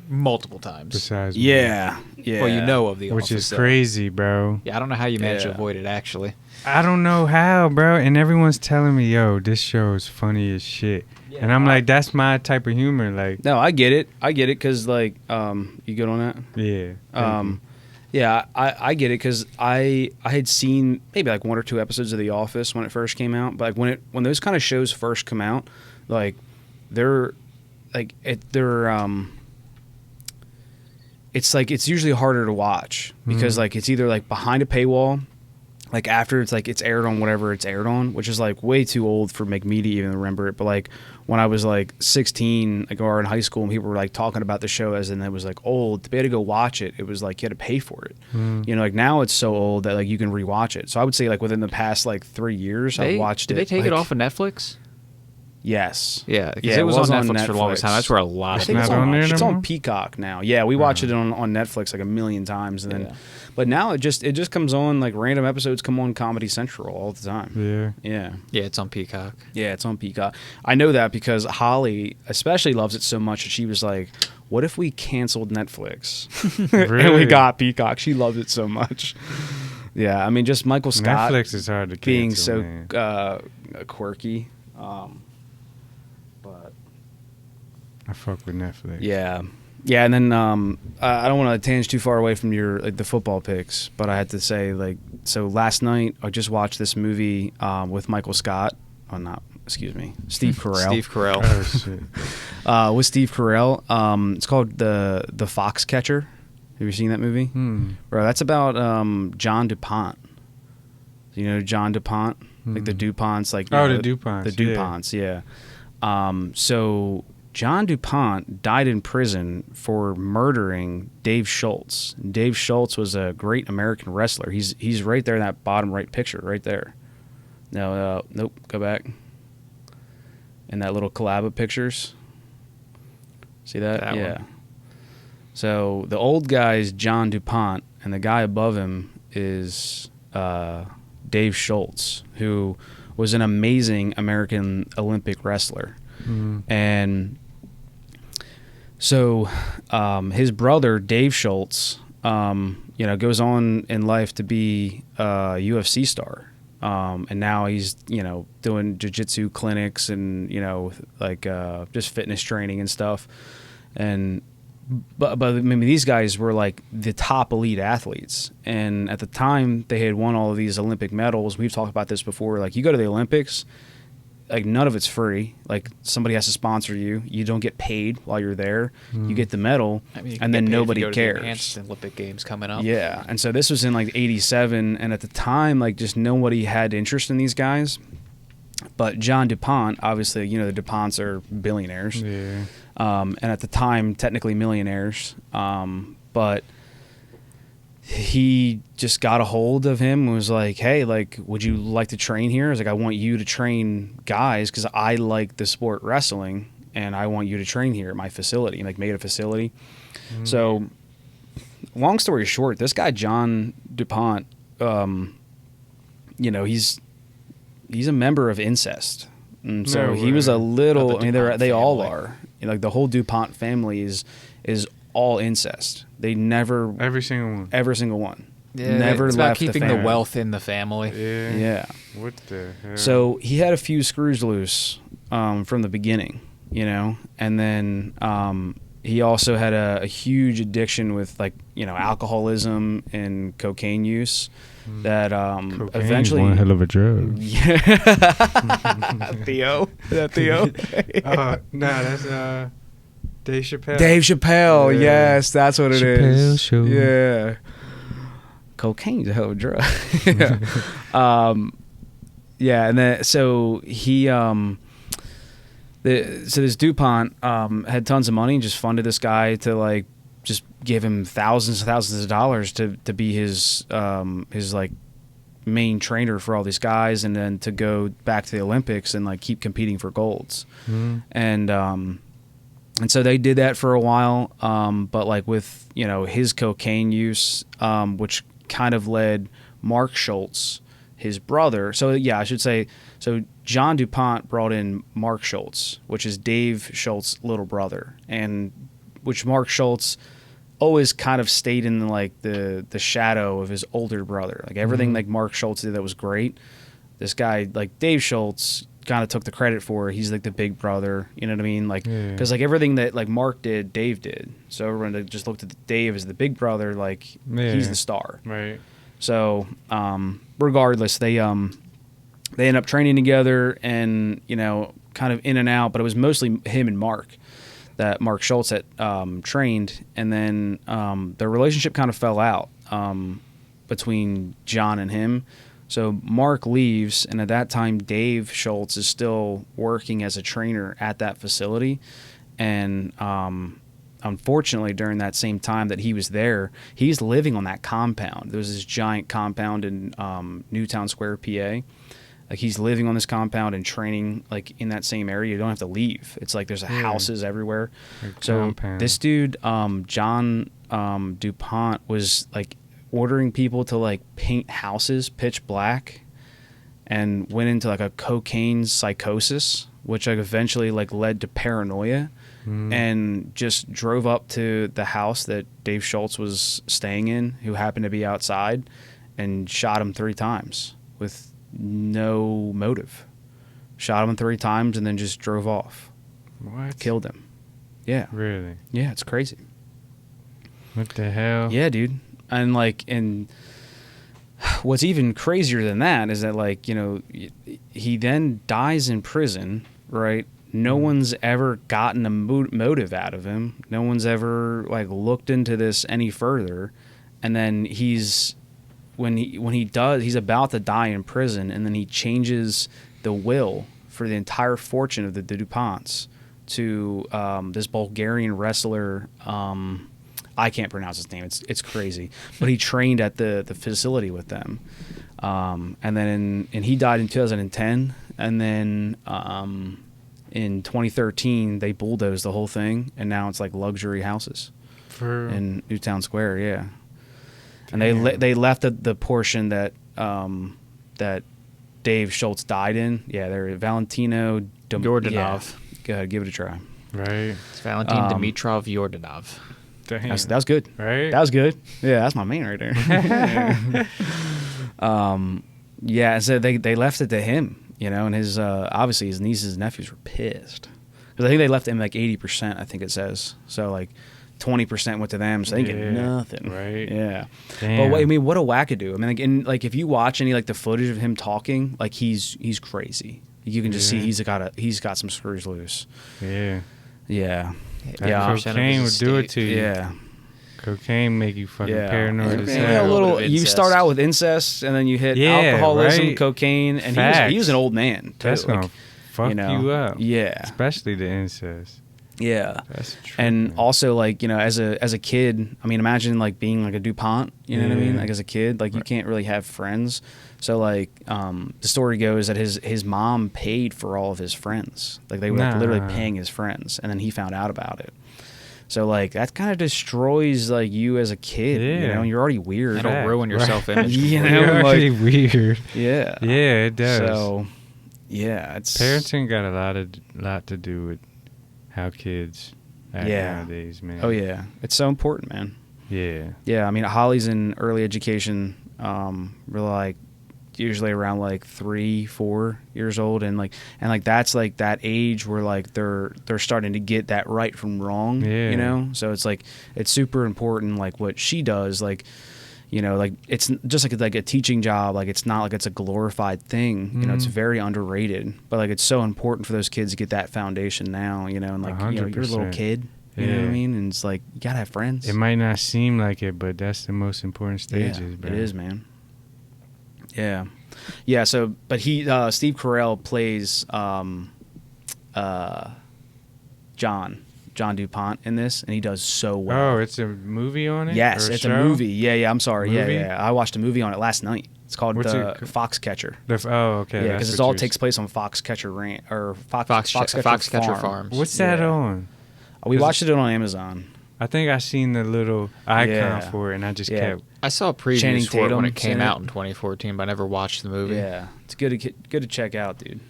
multiple times. Besides me. Yeah. Well, you know of The Office. Which is crazy, bro. Yeah, I don't know how you managed to avoid it, actually. I don't know how, bro. And everyone's telling me, yo, this show is funny as shit. Yeah, and I'm like, that's my type of humor. Like, no, I get it because, you good on that? Yeah. Yeah, I get it because I had seen maybe like 1 or 2 episodes of The Office when it first came out, but like when those kind of shows first come out, like they're it's like it's usually harder to watch because like it's either like behind a paywall, like after it's aired on whatever it's aired on, which is like way too old for like me to even remember it. But like when I was like 16, like or in high school, and people were like talking about the show as in it was like old, to be able to go watch it, it was like you had to pay for it. You know, like now it's so old that like you can rewatch it. So I would say like within the past like 3 years, I've watched it. Did they take like, it off of Netflix? Yes. Yeah, because it was on Netflix for the longest time. That's where a lot of It's not on there It's anymore? on Peacock now. Yeah, we watch it on Netflix like a million times, and then, but now it just comes on like random episodes come on Comedy Central all the time. Yeah, it's on Peacock. Yeah, it's on Peacock. I know that because Holly especially loves it so much that she was like, "What if we canceled Netflix and we got Peacock?" She loves it so much. Yeah, I mean, just Michael Scott. Netflix is hard to cancel, being so man. Quirky. I fuck with Netflix. Yeah, and then I don't want to tangent too far away from your like the football picks, but I had to say like so last night I just watched this movie with Michael Scott. Oh, not excuse me, Steve Carell. Steve Carell. Oh shit. With Steve Carell. It's called the Foxcatcher. Have you seen that movie? Bro, that's about John DuPont. You know John DuPont, like the DuPonts, like the DuPonts. The DuPonts, yeah. So John DuPont died in prison for murdering Dave Schultz. Dave Schultz was a great American wrestler. He's right there in that bottom right picture, right there. No, nope, go back. In that little collab of pictures. See that? That yeah. one. So the old guy is John DuPont, and the guy above him is Dave Schultz, who was an amazing American Olympic wrestler. And so his brother Dave Schultz goes on in life to be a UFC star, and now he's doing jiu-jitsu clinics and just fitness training and stuff. And but I mean, these guys were like the top elite athletes, and at the time they had won all of these Olympic medals. We've talked about this before. Like you go to the Olympics, like none of it's free. Like somebody has to sponsor you. You don't get paid while you're there. You get the medal, and then nobody cares. The enhanced Olympic Games coming up. Yeah, and so this was in like '87, and at the time, like just nobody had interest in these guys. But John DuPont, obviously, the DuPonts are billionaires, and at the time, technically millionaires. But he just got a hold of him and was like, hey, like, would you like to train here? I was like, I want you to train guys because I like the sport wrestling, and I want you to train here at my facility. And like made a facility. So long story short, this guy, John DuPont, he's a member of incest. And so he was a little, I mean, they all are. Like the whole DuPont family is all incest. They never Every single one. Yeah, never it's left about keeping the the wealth in the family. Yeah. What the hell? So he had a few screws loose from the beginning, and then he also had a huge addiction with alcoholism and cocaine use that eventually one hell of a drug. Yeah. Theo? Is that Theo? That's Dave Chappelle. Dave Chappelle, Yeah. yes, that's what it Chappelle is. Show. Yeah. Cocaine's a hell of a drug. Yeah, and then so he this DuPont had tons of money and just funded this guy to just give him thousands and thousands of dollars to be his main trainer for all these guys, and then to go back to the Olympics and keep competing for golds. And so they did that for a while, but with his cocaine use, which kind of led Mark Schultz, his brother. So yeah, I should say. So John DuPont brought in Mark Schultz, which is Dave Schultz's little brother, and which Mark Schultz always kind of stayed in the shadow of his older brother. Everything Mark Schultz did that was great. This guy Dave Schultz kind of took the credit for. He's like the big brother, you know what I mean? Like, because like everything that like Mark did, Dave did. So everyone just looked at Dave as the big brother, like he's the star. Right. So regardless, they end up training together, and you know, kind of in and out. But it was mostly him and Mark, that Mark Schultz had trained, and then their relationship kind of fell out between John and him. So Mark leaves, and at that time, Dave Schultz is still working as a trainer at that facility. And unfortunately, during that same time that he was there, he's living on that compound. There was this giant compound in Newtown Square, PA. Like, he's living on this compound and training like in that same area. You don't have to leave. It's like there's houses everywhere. So this dude, John DuPont, was like ordering people to like paint houses pitch black, and went into like a cocaine psychosis, which like eventually like led to paranoia, and just drove up to the house that Dave Schultz was staying in, who happened to be outside, and shot him 3 times with no motive. Shot him 3 times and then just drove off. What? Killed him. Yeah. Really? Yeah, it's crazy. What the hell? Yeah, dude. And like, and what's even crazier than that is that, like, you know, he then dies in prison, right? No one's ever gotten a motive out of him. No one's ever like looked into this any further. And then when he does, he's about to die in prison, and then he changes the will for the entire fortune of the DuPonts to this Bulgarian wrestler. I can't pronounce his name. It's crazy. But he trained at the facility with them. And then he died in 2010. And then in 2013, they bulldozed the whole thing, and now it's like luxury houses in Newtown Square. Yeah. And they left the portion that that Dave Schultz died in. Yeah, they're Valentino Yordanov. Yeah. Go ahead, give it a try. Right. It's Valentin Dimitrov Yordanov. Damn. That was good. Right? That was good. Yeah, that's my man right there. Yeah, so they left it to him, you know, and his obviously his nieces and nephews were pissed. Because I think they left him like 80%, I think it says. So like 20% went to them, so they get nothing. Right. Yeah. Damn. But I mean, what a wackadoo. I mean, like if you watch any like the footage of him talking, like he's crazy. You can just see he's got some screws loose. Yeah. Yeah. Cocaine would do it to you. Yeah. Cocaine make you fucking paranoid as Yeah, hell. you start out with incest, and then you hit alcoholism, right. cocaine, and he was an old man too. That's gonna fuck you up. Yeah. Especially the incest. Yeah. That's true. And also, like, you know, as a kid, I mean, imagine like being like a DuPont, you know what I mean? Like as a kid, like you can't really have friends. So like the story goes that his mom paid for all of his friends. Like they were like, literally paying his friends, and then he found out about it. So like that kind of destroys like you as a kid, you know, and you're already weird. That'll ruin your self-image. You know, you're already weird. Yeah. Yeah, it does. So yeah, it's parenting got a lot to do with how kids act nowadays, man. Oh yeah, it's so important, man. Yeah. Yeah, I mean, Holly's in early education, really like usually around like 3-4 years old, and that's like that age where like they're starting to get that right from wrong, you know. So it's like it's super important, like what she does, like, you know, like it's just like a teaching job. Like it's not like it's a glorified thing, you know. It's very underrated, but like it's so important for those kids to get that foundation now, you know. And like 100%. You know, you're a little kid, you know what I mean, and it's like you gotta have friends. It might not seem like it, but that's the most important stages. Yeah, bro. it is, man. Yeah. So, but Steve Carell plays John DuPont in this, and he does so well. Oh, it's a movie on it? Yes, it's show? a movie. Yeah, I'm sorry. Movie? Yeah. I watched a movie on it last night. It's called Foxcatcher. Oh, okay. Yeah, because it all takes place on Foxcatcher Ranch or Foxcatcher Farms. What's that on? We watched it on Amazon. I think I seen the little icon for it, and I just kept. I saw previews for it when it came out in 2014, but I never watched the movie. Yeah, it's good to check out, dude.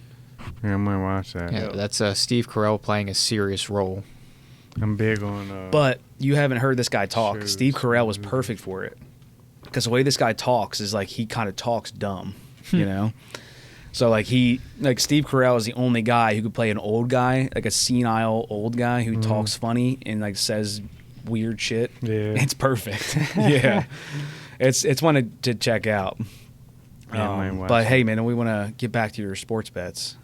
Yeah, I'm gonna watch that. Yeah, that's Steve Carell playing a serious role. I'm big on. But you haven't heard this guy talk. Steve Carell was perfect for it, because the way this guy talks is like he kind of talks dumb, you know. So like Steve Carell is the only guy who could play an old guy, like a senile old guy who talks funny and like says weird shit. Yeah. It's perfect. Yeah. It's one to check out. But hey, man, we want to get back to your sports bets,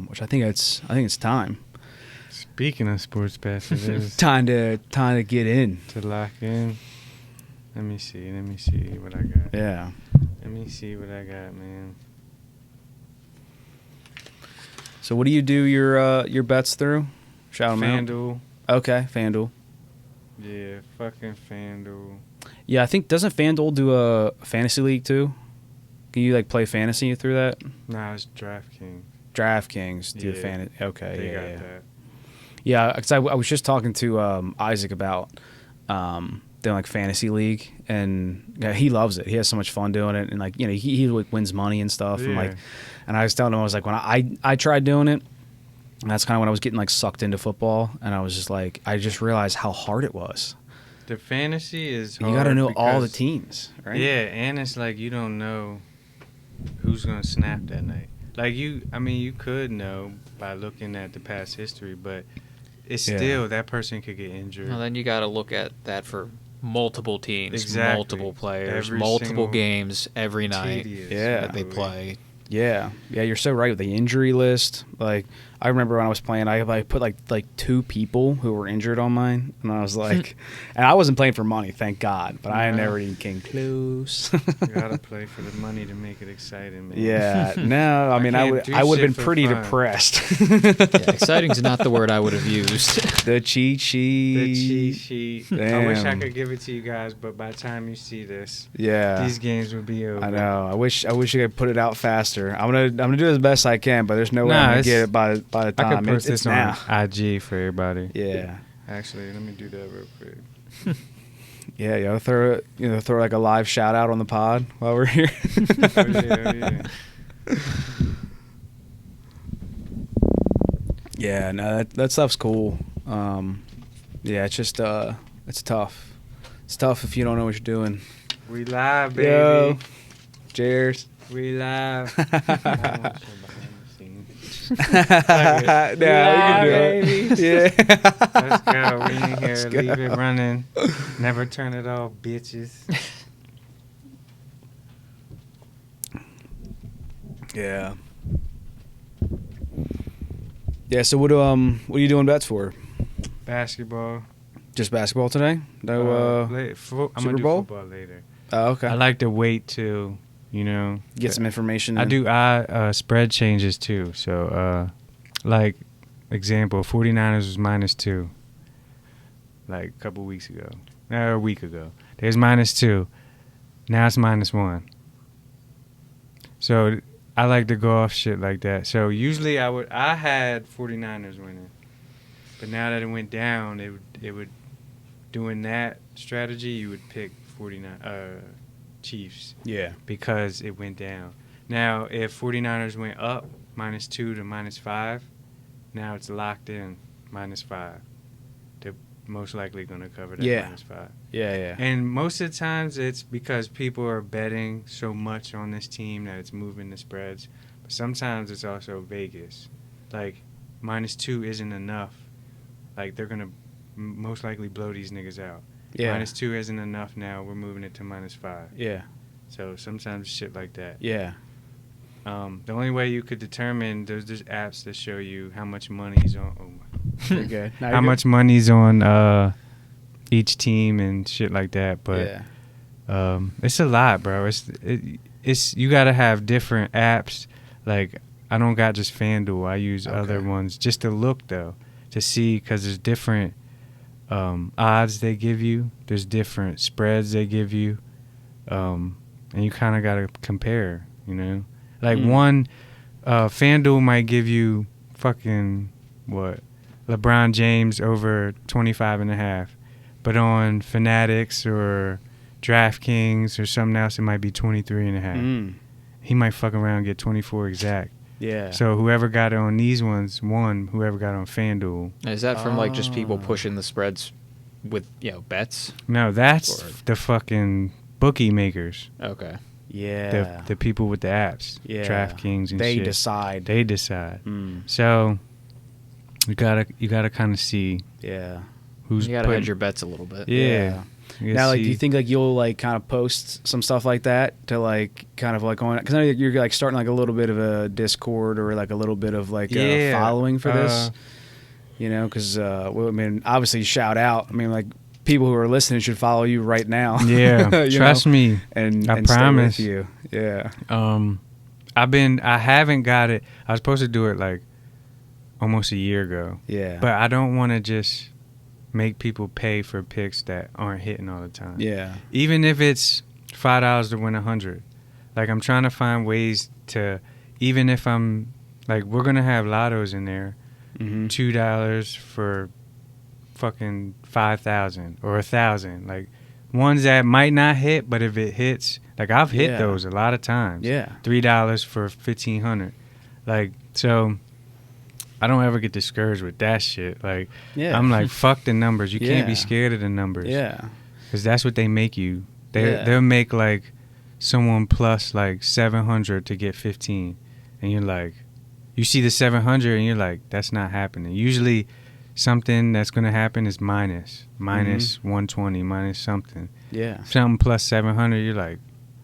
which I think it's time. Speaking of sports bets, it is time to get in. To lock in. Let me see what I got. Yeah. Let me see what I got, man. So what do you do your bets through? Shout them out. FanDuel. Okay, FanDuel. Yeah, fucking FanDuel. Yeah, I think doesn't FanDuel do a fantasy league too? Can you like play fantasy through that? Nah, it's DraftKings. DraftKings do Yeah, fantasy. Okay, they yeah. got that. Yeah, because I was just talking to Isaac about doing like fantasy league, and he loves it. He has so much fun doing it, and like he like, wins money and stuff, Yeah. and I was telling him I was like when I tried doing it, and that's kind of when I was getting like sucked into football, and I was just like I just realized how hard it was. The fantasy is hard. You got to know all the teams, right? Yeah, and it's like you don't know who's gonna snap that night. Like you could know by looking at the past history, but it's still that person could get injured. Well, then you got to look at that for multiple teams, Exactly. multiple players, Every multiple single games every night Yeah. that they play. Yeah, you're so right with the injury list. Like I remember when I was playing, I put like 2 people who were injured on mine, and I was like, and I wasn't playing for money, thank God, but I never even came close. You gotta play for the money to make it exciting, man. Yeah, no, I mean I would have been pretty depressed. Exciting is not the word I would have used. The cheat sheet. The cheat sheet. Damn. I wish I could give it to you guys, but by the time you see this, Yeah, these games would be over. I know. I wish I could put it out faster. I'm gonna do as best I can, but there's no way I'm gonna get it by the time. I could post it's this on now. IG for everybody. Yeah. Actually, let me do that real quick. Yeah, throw like a live shout out on the pod while we're here. Oh, yeah. Yeah, no, that stuff's cool. Yeah, it's just it's tough. It's tough if you don't know what you're doing. We live, baby. Yo, cheers. We live. Yeah, we can do it. Yeah. Let's go. We in here. Leave it running. Never turn it off, bitches. Yeah. Yeah. So what are you doing bets for? Basketball. Just basketball today? No. I'm Super gonna do Bowl? football later. Oh, okay. I like to wait till Get some information. I do spread changes too. So like example, 49ers was -2 like a couple weeks ago. A week ago. There's -2. Now it's -1. So I like to go off shit like that. So usually I had 49ers winning. But now that it went down, it would doing that strategy, you would pick 49 Chiefs. Yeah. Because it went down. Now, if 49ers went up -2 to -5, now it's locked in -5. They're most likely going to cover that -5. Yeah. And most of the times it's because people are betting so much on this team that it's moving the spreads. But sometimes it's also Vegas. Like, -2 isn't enough. Like, they're going to most likely blow these niggas out. Yeah. -2 isn't enough now. We're moving it to -5. Yeah. So sometimes shit like that. Yeah. The only way you could determine, there's just apps that show you how much money's on. Oh my. You're good. No, how you're much money's on each team and shit like that. But it's a lot, bro. It's you got to have different apps. Like I don't got just FanDuel. I use other ones just to look though, to see because there's different odds they give you. There's different spreads they give you, and you kind of got to compare. You know, like one FanDuel might give you fucking LeBron James over 25.5, but on Fanatics or DraftKings or something else, it might be 23.5. He might fuck around and get 24 exact. Yeah. So whoever got it on these ones won. Whoever got it on FanDuel. Is that from like just people pushing the spreads with bets? No, that's the fucking bookie makers. Okay. Yeah. The people with the apps, Yeah. DraftKings and they shit. decide. They decide. Mm. So you gotta kind of see Yeah. who's You gotta hedge your bets a little bit. Yeah. You Now, gotta like, do see- you think like you'll like kind of post some stuff like that to like kind of like on? Because I know you're like starting like a little bit of a Discord or like a little bit of like a following for this. You know, because well, I mean, obviously, shout out. I mean, like people who are listening should follow you right now. Yeah, trust me. And I and promise stay with you. Yeah. I haven't got it. I was supposed to do it like almost a year ago. Yeah. But I don't want to just make people pay for picks that aren't hitting all the time. Yeah. Even if it's $5 to win 100. Like, I'm trying to find ways to, even if I'm like, we're gonna have lottos in there, $2 for fucking 5,000 or 1,000. Like, ones that might not hit, but if it hits, like I've hit those a lot of times. Yeah. $3 for 1,500. Like, so I don't ever get discouraged with that shit. Like, Yeah. I'm like, fuck the numbers. You can't be Yeah. scared of the numbers. Yeah. Because that's what they make you. Yeah. They'll make like someone plus like 700 to get 15, and you're like, you see the 700 and you're like, that's not happening. Usually, something that's gonna happen is minus 120, minus something. Yeah. Something plus 700, you're like,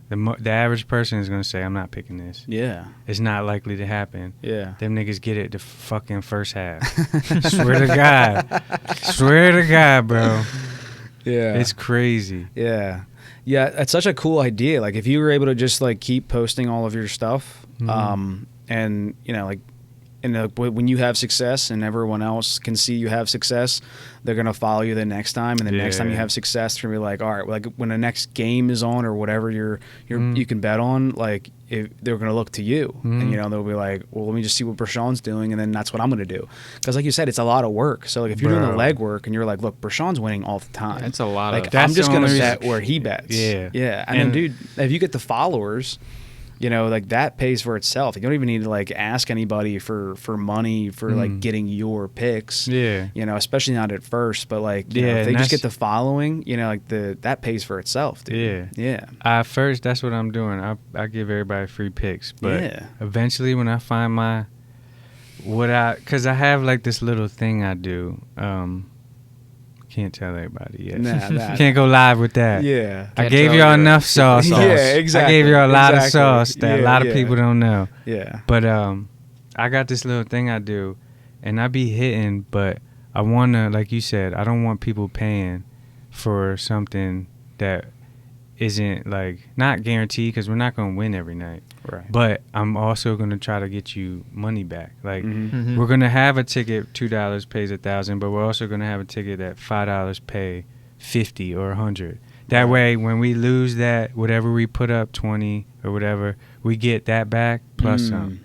the average person is gonna say, I'm not picking this. Yeah. It's not likely to happen. Yeah. Them niggas get it the fucking first half. Swear to God. Swear to God, bro. Yeah. It's crazy. Yeah. Yeah, that's such a cool idea. Like, if you were able to just like keep posting all of your stuff, and you know, like, and when you have success and everyone else can see you have success, they're gonna follow you the next time, and the next time you have success, they're gonna be like, all right, like when the next game is on or whatever you can bet on, like they're gonna look to you, and you know they'll be like, well, let me just see what Breshan's doing, and then that's what I'm gonna do, because like you said, it's a lot of work. So like if you're doing the legwork and you're like, look, Breshan's winning all the time, It's a lot like of. I'm just gonna bet where he bets. Yeah. Yeah, and then dude, if you get the followers, you know, like that pays for itself. You don't even need to like ask anybody for money for like getting your picks. Yeah. You know, especially not at first, but like, you know, if they just get the following, you know, like that pays for itself, dude. Yeah. Yeah. First, that's what I'm doing. I give everybody free picks, but Yeah. eventually when I find because I have like this little thing I do. Can't tell everybody yet. Nah. Can't go live with that. Yeah. I gave y'all enough sauce. Yeah, exactly. I gave y'all a lot of Exactly. sauce that a lot of Yeah. people don't know. Yeah. But I got this little thing I do, and I be hitting, but I want to, like you said, I don't want people paying for something that isn't like not guaranteed, because we're not going to win every night. Right. But I'm also going to try to get you money back. Like Mm-hmm. we're going to have a ticket $2 pays 1,000, but we're also going to have a ticket that $5 pay 50 or 100. That way, when we lose that, whatever we put up 20 or whatever, we get that back plus some.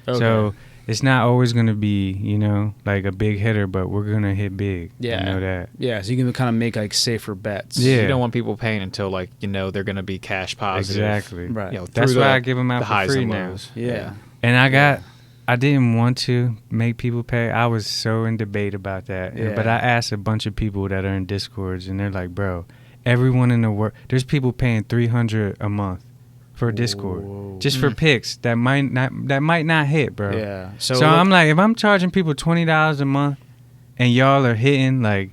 Okay. So it's not always going to be, you know, like a big hitter, but we're going to hit big. Yeah. You know that. Yeah. So you can kind of make like safer bets. Yeah. You don't want people paying until like you know they're going to be cash positive. Exactly. Right. You know, That's through why the- I give them out the for highs free and now. lows. Yeah. And I didn't want to make people pay. I was so in debate about that. Yeah. But I asked a bunch of people that are in Discords, and they're like, bro, everyone in the world, there's people paying $300 a month for Discord. Whoa. Just for picks that might not hit, bro. Yeah. So I'm like, if I'm charging people $20 a month and y'all are hitting, like,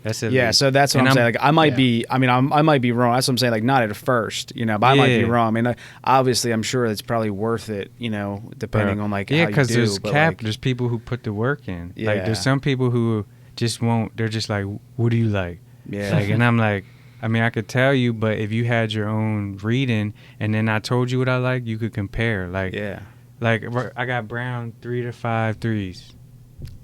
that's it. Yeah, so that's what I'm saying. Like, I might be. I mean, I might be wrong. That's what I'm saying. Like, not at first, you know, but I might be wrong. I mean, obviously, I'm sure it's probably worth it, you know, depending on like how you do. because there's like, there's people who put the work in. Yeah. Like, there's some people who just won't. They're just like, what do you like? Yeah. Like, and I'm like, I mean, I could tell you, but if you had your own reading and then I told you what I like, you could compare. Like, Yeah. like I got Brown 3 to 5 threes,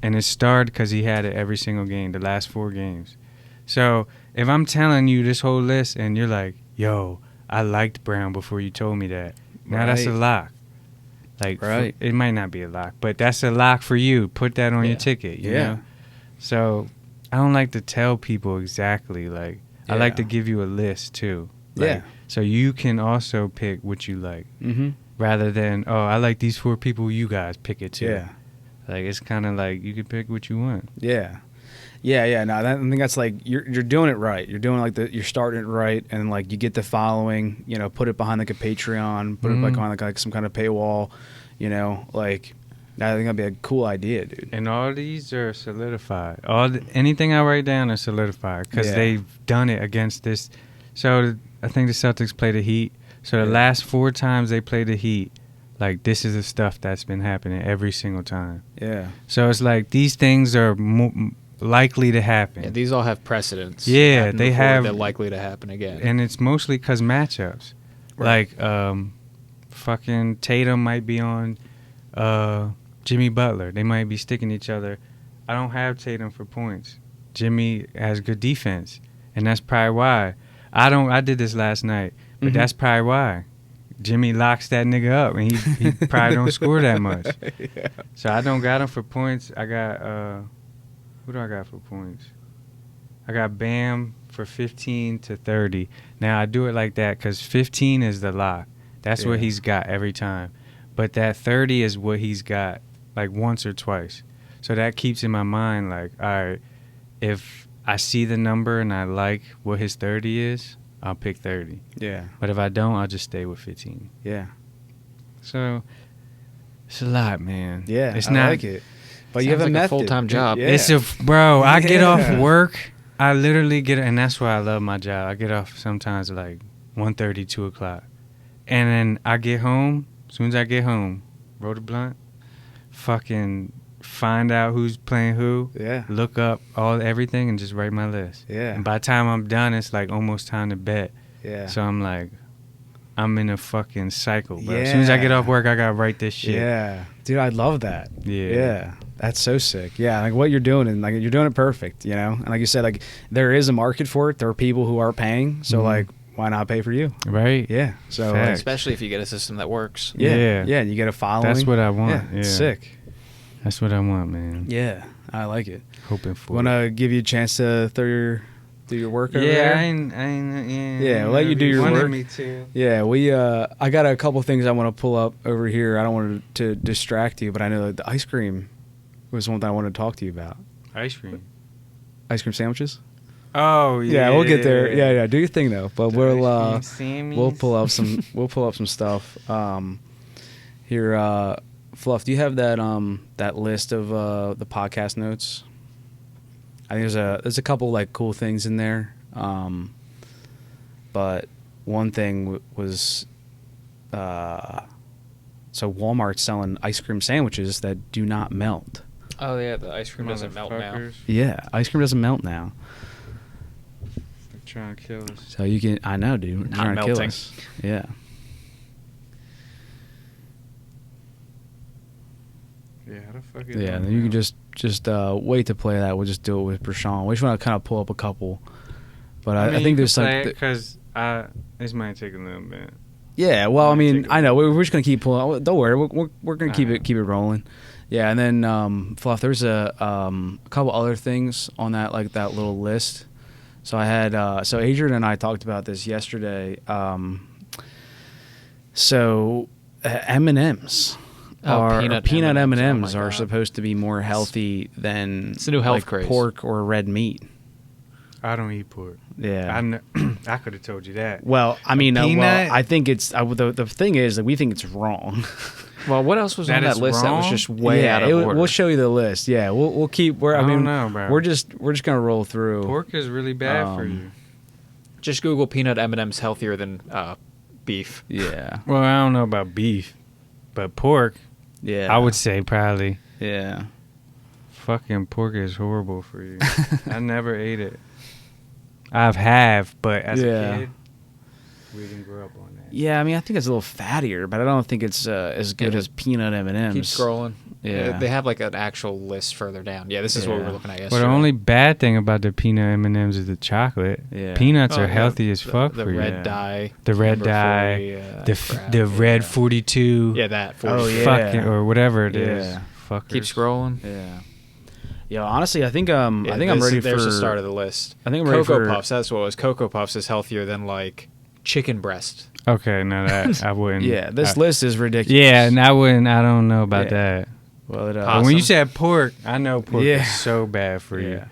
and it started because he had it every single game, the last 4 games. So if I'm telling you this whole list and you're like, yo, I liked Brown before you told me that, now that's a Right. lock. Like, Right. it might not be a lock, but that's a lock for you. Put that on Yeah. your ticket, you Yeah. know? So I don't like to tell people exactly. Like, I like to Yeah. give you a list too. Like, Yeah. so you can also pick what you like Mm-hmm. rather than, oh, I like these 4 people, you guys pick it too. Yeah. Like, it's kind of like you can pick what you want. Yeah. Yeah. No, I think that's like you're doing it right. You're doing like you're starting it right, and like you get the following. You know, put it behind like a Patreon, put it behind like some kind of paywall. You know, like I think that'd be a cool idea, dude. And all these are solidified. Anything I write down is solidified because they've done it against this. So I think the Celtics play the Heat. So the last 4 times they play the Heat, like this is the stuff that's been happening every single time. Yeah. So it's like these things are likely to happen. Yeah, these all have precedents. Yeah, they have. They're likely to happen again. And it's mostly because matchups. Right. Like fucking Tatum might be on Jimmy Butler. They might be sticking each other. I don't have Tatum for points. Jimmy has good defense, and that's probably why. I did this last night, but that's probably why. Jimmy locks that nigga up, and he probably don't score that much. Yeah. So I don't got him for points. I got who do I got for points? I got Bam for 15 to 30. Now I do it like that because 15 is the lock. That's what he's got every time. But that 30 is what he's got like once or twice. So that keeps in my mind like, all right, if I see the number and I like what his 30 is, I'll pick 30. Yeah. But if I don't, I'll just stay with 15. Yeah. So it's a lot, man. Yeah. It's I not like it. But you have like a method. a full-time job. Yeah. It's bro, I get off work. I literally get, and that's why I love my job. I get off sometimes like 1:30, 2 o'clock. And then I get home. As soon as I get home, roll the blunt, fucking find out who's playing who, look up everything, and just write my list. Yeah. And by the time I'm done, it's like almost time to bet. Yeah. So I'm like, I'm in a fucking cycle, bro. As soon as I get off work, I gotta write this shit. Yeah. Dude, I love that. Yeah. Yeah. That's so sick. Yeah, like what you're doing, and like you're doing it perfect, you know. And like you said, like there is a market for it. There are people who are paying, so like why not pay for you? Right. Yeah. So Facts. Especially if you get a system that works. Yeah. And you get a following. That's what I want. Yeah. It's sick. That's what I want, man. Yeah, I like it. Hoping for. Want to give you a chance to do your work over yeah, there? I ain't. Yeah, we'll let you do your wanted work. Me too. Yeah, I got a couple things I want to pull up over here. I don't want to distract you, but I know that the ice cream was one thing I wanted to talk to you about. Ice cream Sandwiches? Oh yeah. Yeah, we'll get there. Yeah. Do your thing though. But we'll pull up some stuff. Here, Fluff, do you have that list of the podcast notes? I think there's a couple like cool things in there. But one thing was so Walmart's selling ice cream sandwiches that do not melt. Oh yeah, the ice cream doesn't melt now. Yeah, ice cream doesn't melt now. They're trying to kill us. So you can, I know, dude. Not Trying to kill melting. us. Yeah. Yeah, how the fuck is Yeah, then you can just wait to play that. We'll just do it with Breshan. We just want to kind of pull up a couple. But I think there's like because this might take a little bit. yeah. Well, I mean, I know we're just gonna keep pulling. Don't worry, we're gonna keep it rolling. Yeah, and then Fluff, there's a couple other things on that like that little list. So I had so Adrian and I talked about this yesterday. So M&Ms. Peanut M&Ms are supposed to be more healthy than it's a new health craze. Pork or red meat. I don't eat pork. Yeah, I could have told you that. well, I mean, peanut? I think it's the thing is that we think it's wrong. Well, what else was That on that is list that was wrong? just way out of order? We'll show you the list. Yeah, we'll keep. I don't mean, know, bro. we're just gonna roll through. Pork is really bad for you. Just Google peanut M&Ms healthier than beef. Yeah, Well, I don't know about beef, but pork, yeah. I would say probably. Yeah, Fucking pork is horrible for you. I never ate it. Have, but as a kid, we didn't grow up on that. yeah. I mean, I think it's a little fattier, but I don't think it's as good as peanut M&Ms. Keep scrolling. Yeah. They have like an actual list further down. Yeah, this is what we were looking at yesterday. But the only bad thing about the peanut M&Ms is the chocolate. Yeah. Peanuts Oh, are yeah. healthy as fuck the for you. red dye. The red number dye, 40, the red 42. Yeah, that. 40. Oh, yeah. Fucking or whatever it is. Yeah. Fuckers. Keep scrolling. Yeah. Yeah, honestly, I think Yeah, I'm ready for. There's the start of the list. I think I'm ready Cocoa for Puffs. That's what it was. Cocoa Puffs is healthier than like chicken breast. Okay, no, that I wouldn't. Yeah, this list is ridiculous. Yeah, and I wouldn't. I don't know about Yeah. that. Well, But when you said pork, I know pork Yeah. is so bad for you. Yeah.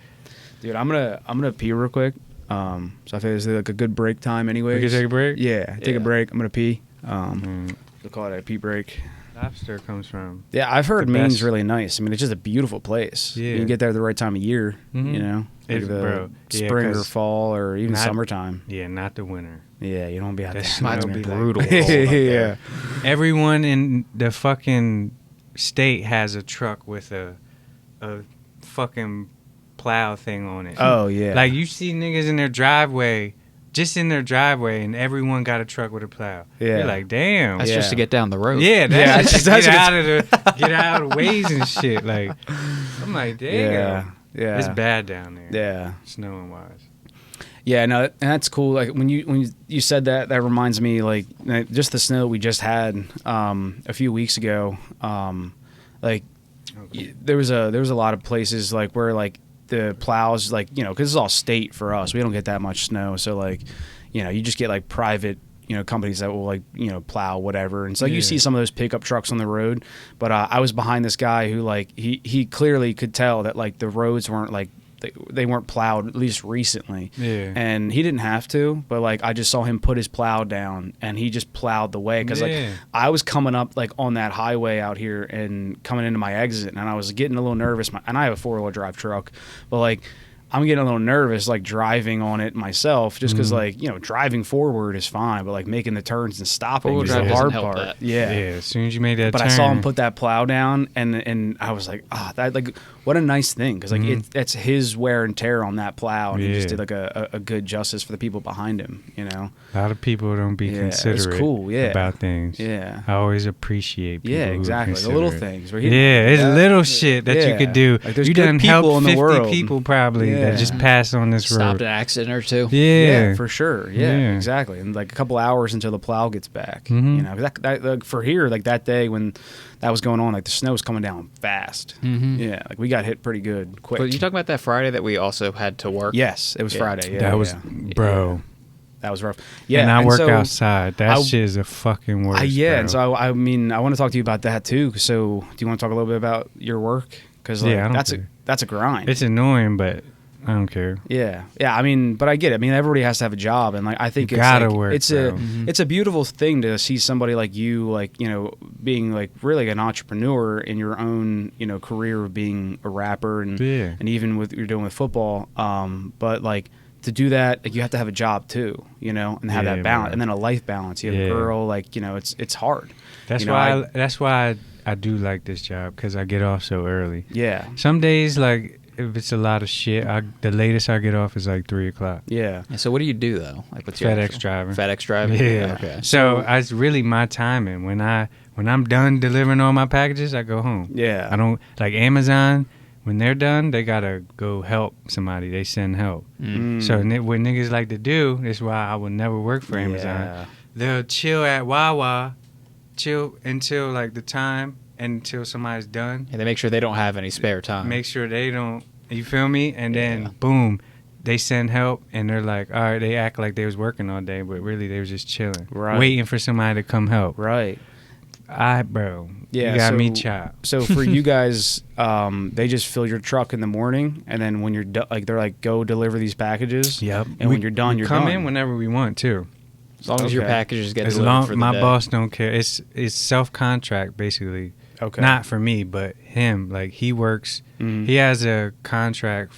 Dude, I'm gonna pee real quick. So I think it's like a good break time anyway. We can take a break? Yeah, take a break. I'm gonna pee. We'll call it a pee break. Lobster comes from. Yeah, I've heard Maine's best. really nice. I mean, it's just a beautiful place. Yeah. You can get there at the right time of year, you know? It's, Like bro, yeah, spring or 'cause fall or even not- summertime. Yeah, not the winter. Yeah, you don't want to be out That there. snow Mine's be brutal. like- cold up there. Yeah. Everyone in the fucking state has a truck with a fucking plow thing on it. Oh, yeah. Like you see niggas in their driveway, just in their driveway, and everyone got a truck with a plow. Yeah. You're like, damn. That's just to get down the road. Yeah, Yeah, that's just that's get just- out of the ways and shit. Like, I'm like, damn. Yeah. Yeah. It's bad down there. Yeah. Snowing wise. Yeah, no, and that's cool. Like when you said that, that reminds me like just the snow we just had a few weeks ago. There was a lot of places like where like the plows like because it's all state for us. We don't get that much snow, so like you just get like private companies that will like plow whatever. And so you see some of those pickup trucks on the road. But I was behind this guy who like he clearly could tell that like the roads weren't like. They weren't plowed at least recently, and he didn't have to, but like I just saw him put his plow down and he just plowed the way because like I was coming up like on that highway out here and coming into my exit and I was getting a little nervous, and I have a 4-wheel drive truck, but like I'm getting a little nervous like driving on it myself just because like driving forward is fine, but like making the turns and stopping is the hard part. That. Yeah, as soon as you made that but turn. I saw him put that plow down and I was like, that like what a nice thing because like that's his wear and tear on that plow, and he just did like a good justice for the people behind him. A lot of people don't be considerate it's cool, about things. Yeah, I always appreciate people. Yeah, exactly. The little things. It's little shit that you could do. Like there's you good done people help in the 50 world. people probably that just pass on this road. Stopped an accident or two. Yeah, for sure. Yeah, exactly. And like a couple hours until the plow gets back. That like, for here, like that day when that was going on, like the snow was coming down fast. Yeah, like we got hit pretty good, quick. But you talking about that Friday that we also had to work? Yes, it was Friday. Yeah, that was, bro. That was rough. Yeah, and I work so outside. That shit is a fucking worst. Yeah, bro. and so I mean, I want to talk to you about that too. So, do you want to talk a little bit about your work? Because like, I don't that's a grind. It's annoying, but I don't care. Yeah. I mean, but I get it. I mean, everybody has to have a job, and like I think you it's gotta like, work. It's a beautiful thing to see somebody like you, like being like really an entrepreneur in your own career of being a rapper and even with what you're doing with football. But like to do that, like you have to have a job too, and have that balance, and then a life balance. You have a girl, like it's hard. That's why. That's why I do like this job because I get off so early. Yeah. Some days, like if it's a lot of shit, the latest I get off is like 3:00. Yeah. And so what do you do though? Like what's your FedEx driver? FedEx driver. Yeah. Okay. So it's really my timing. When I'm done delivering all my packages, I go home. Yeah. I don't like Amazon. When they're done, they gotta go help somebody. They send help. So what niggas like to do, this is why I would never work for Amazon. Yeah. They'll chill at Wawa, chill until like the time until somebody's done. And they make sure they don't have any spare time. Make sure they don't. You feel me? And then boom, they send help, and they're like, all right. They act like they was working all day, but really they was just chilling, waiting for somebody to come help. Right. Bro. Yeah, you got me chopped. So for you guys, they just fill your truck in the morning, and then when you're done, like they're like, go deliver these packages. Yep. And when you're done, you're come done. in whenever we want to. As long as your packages get as delivered long for the my day. boss don't care. It's self contract basically. Okay. Not for me, but him. Like he works. He has a contract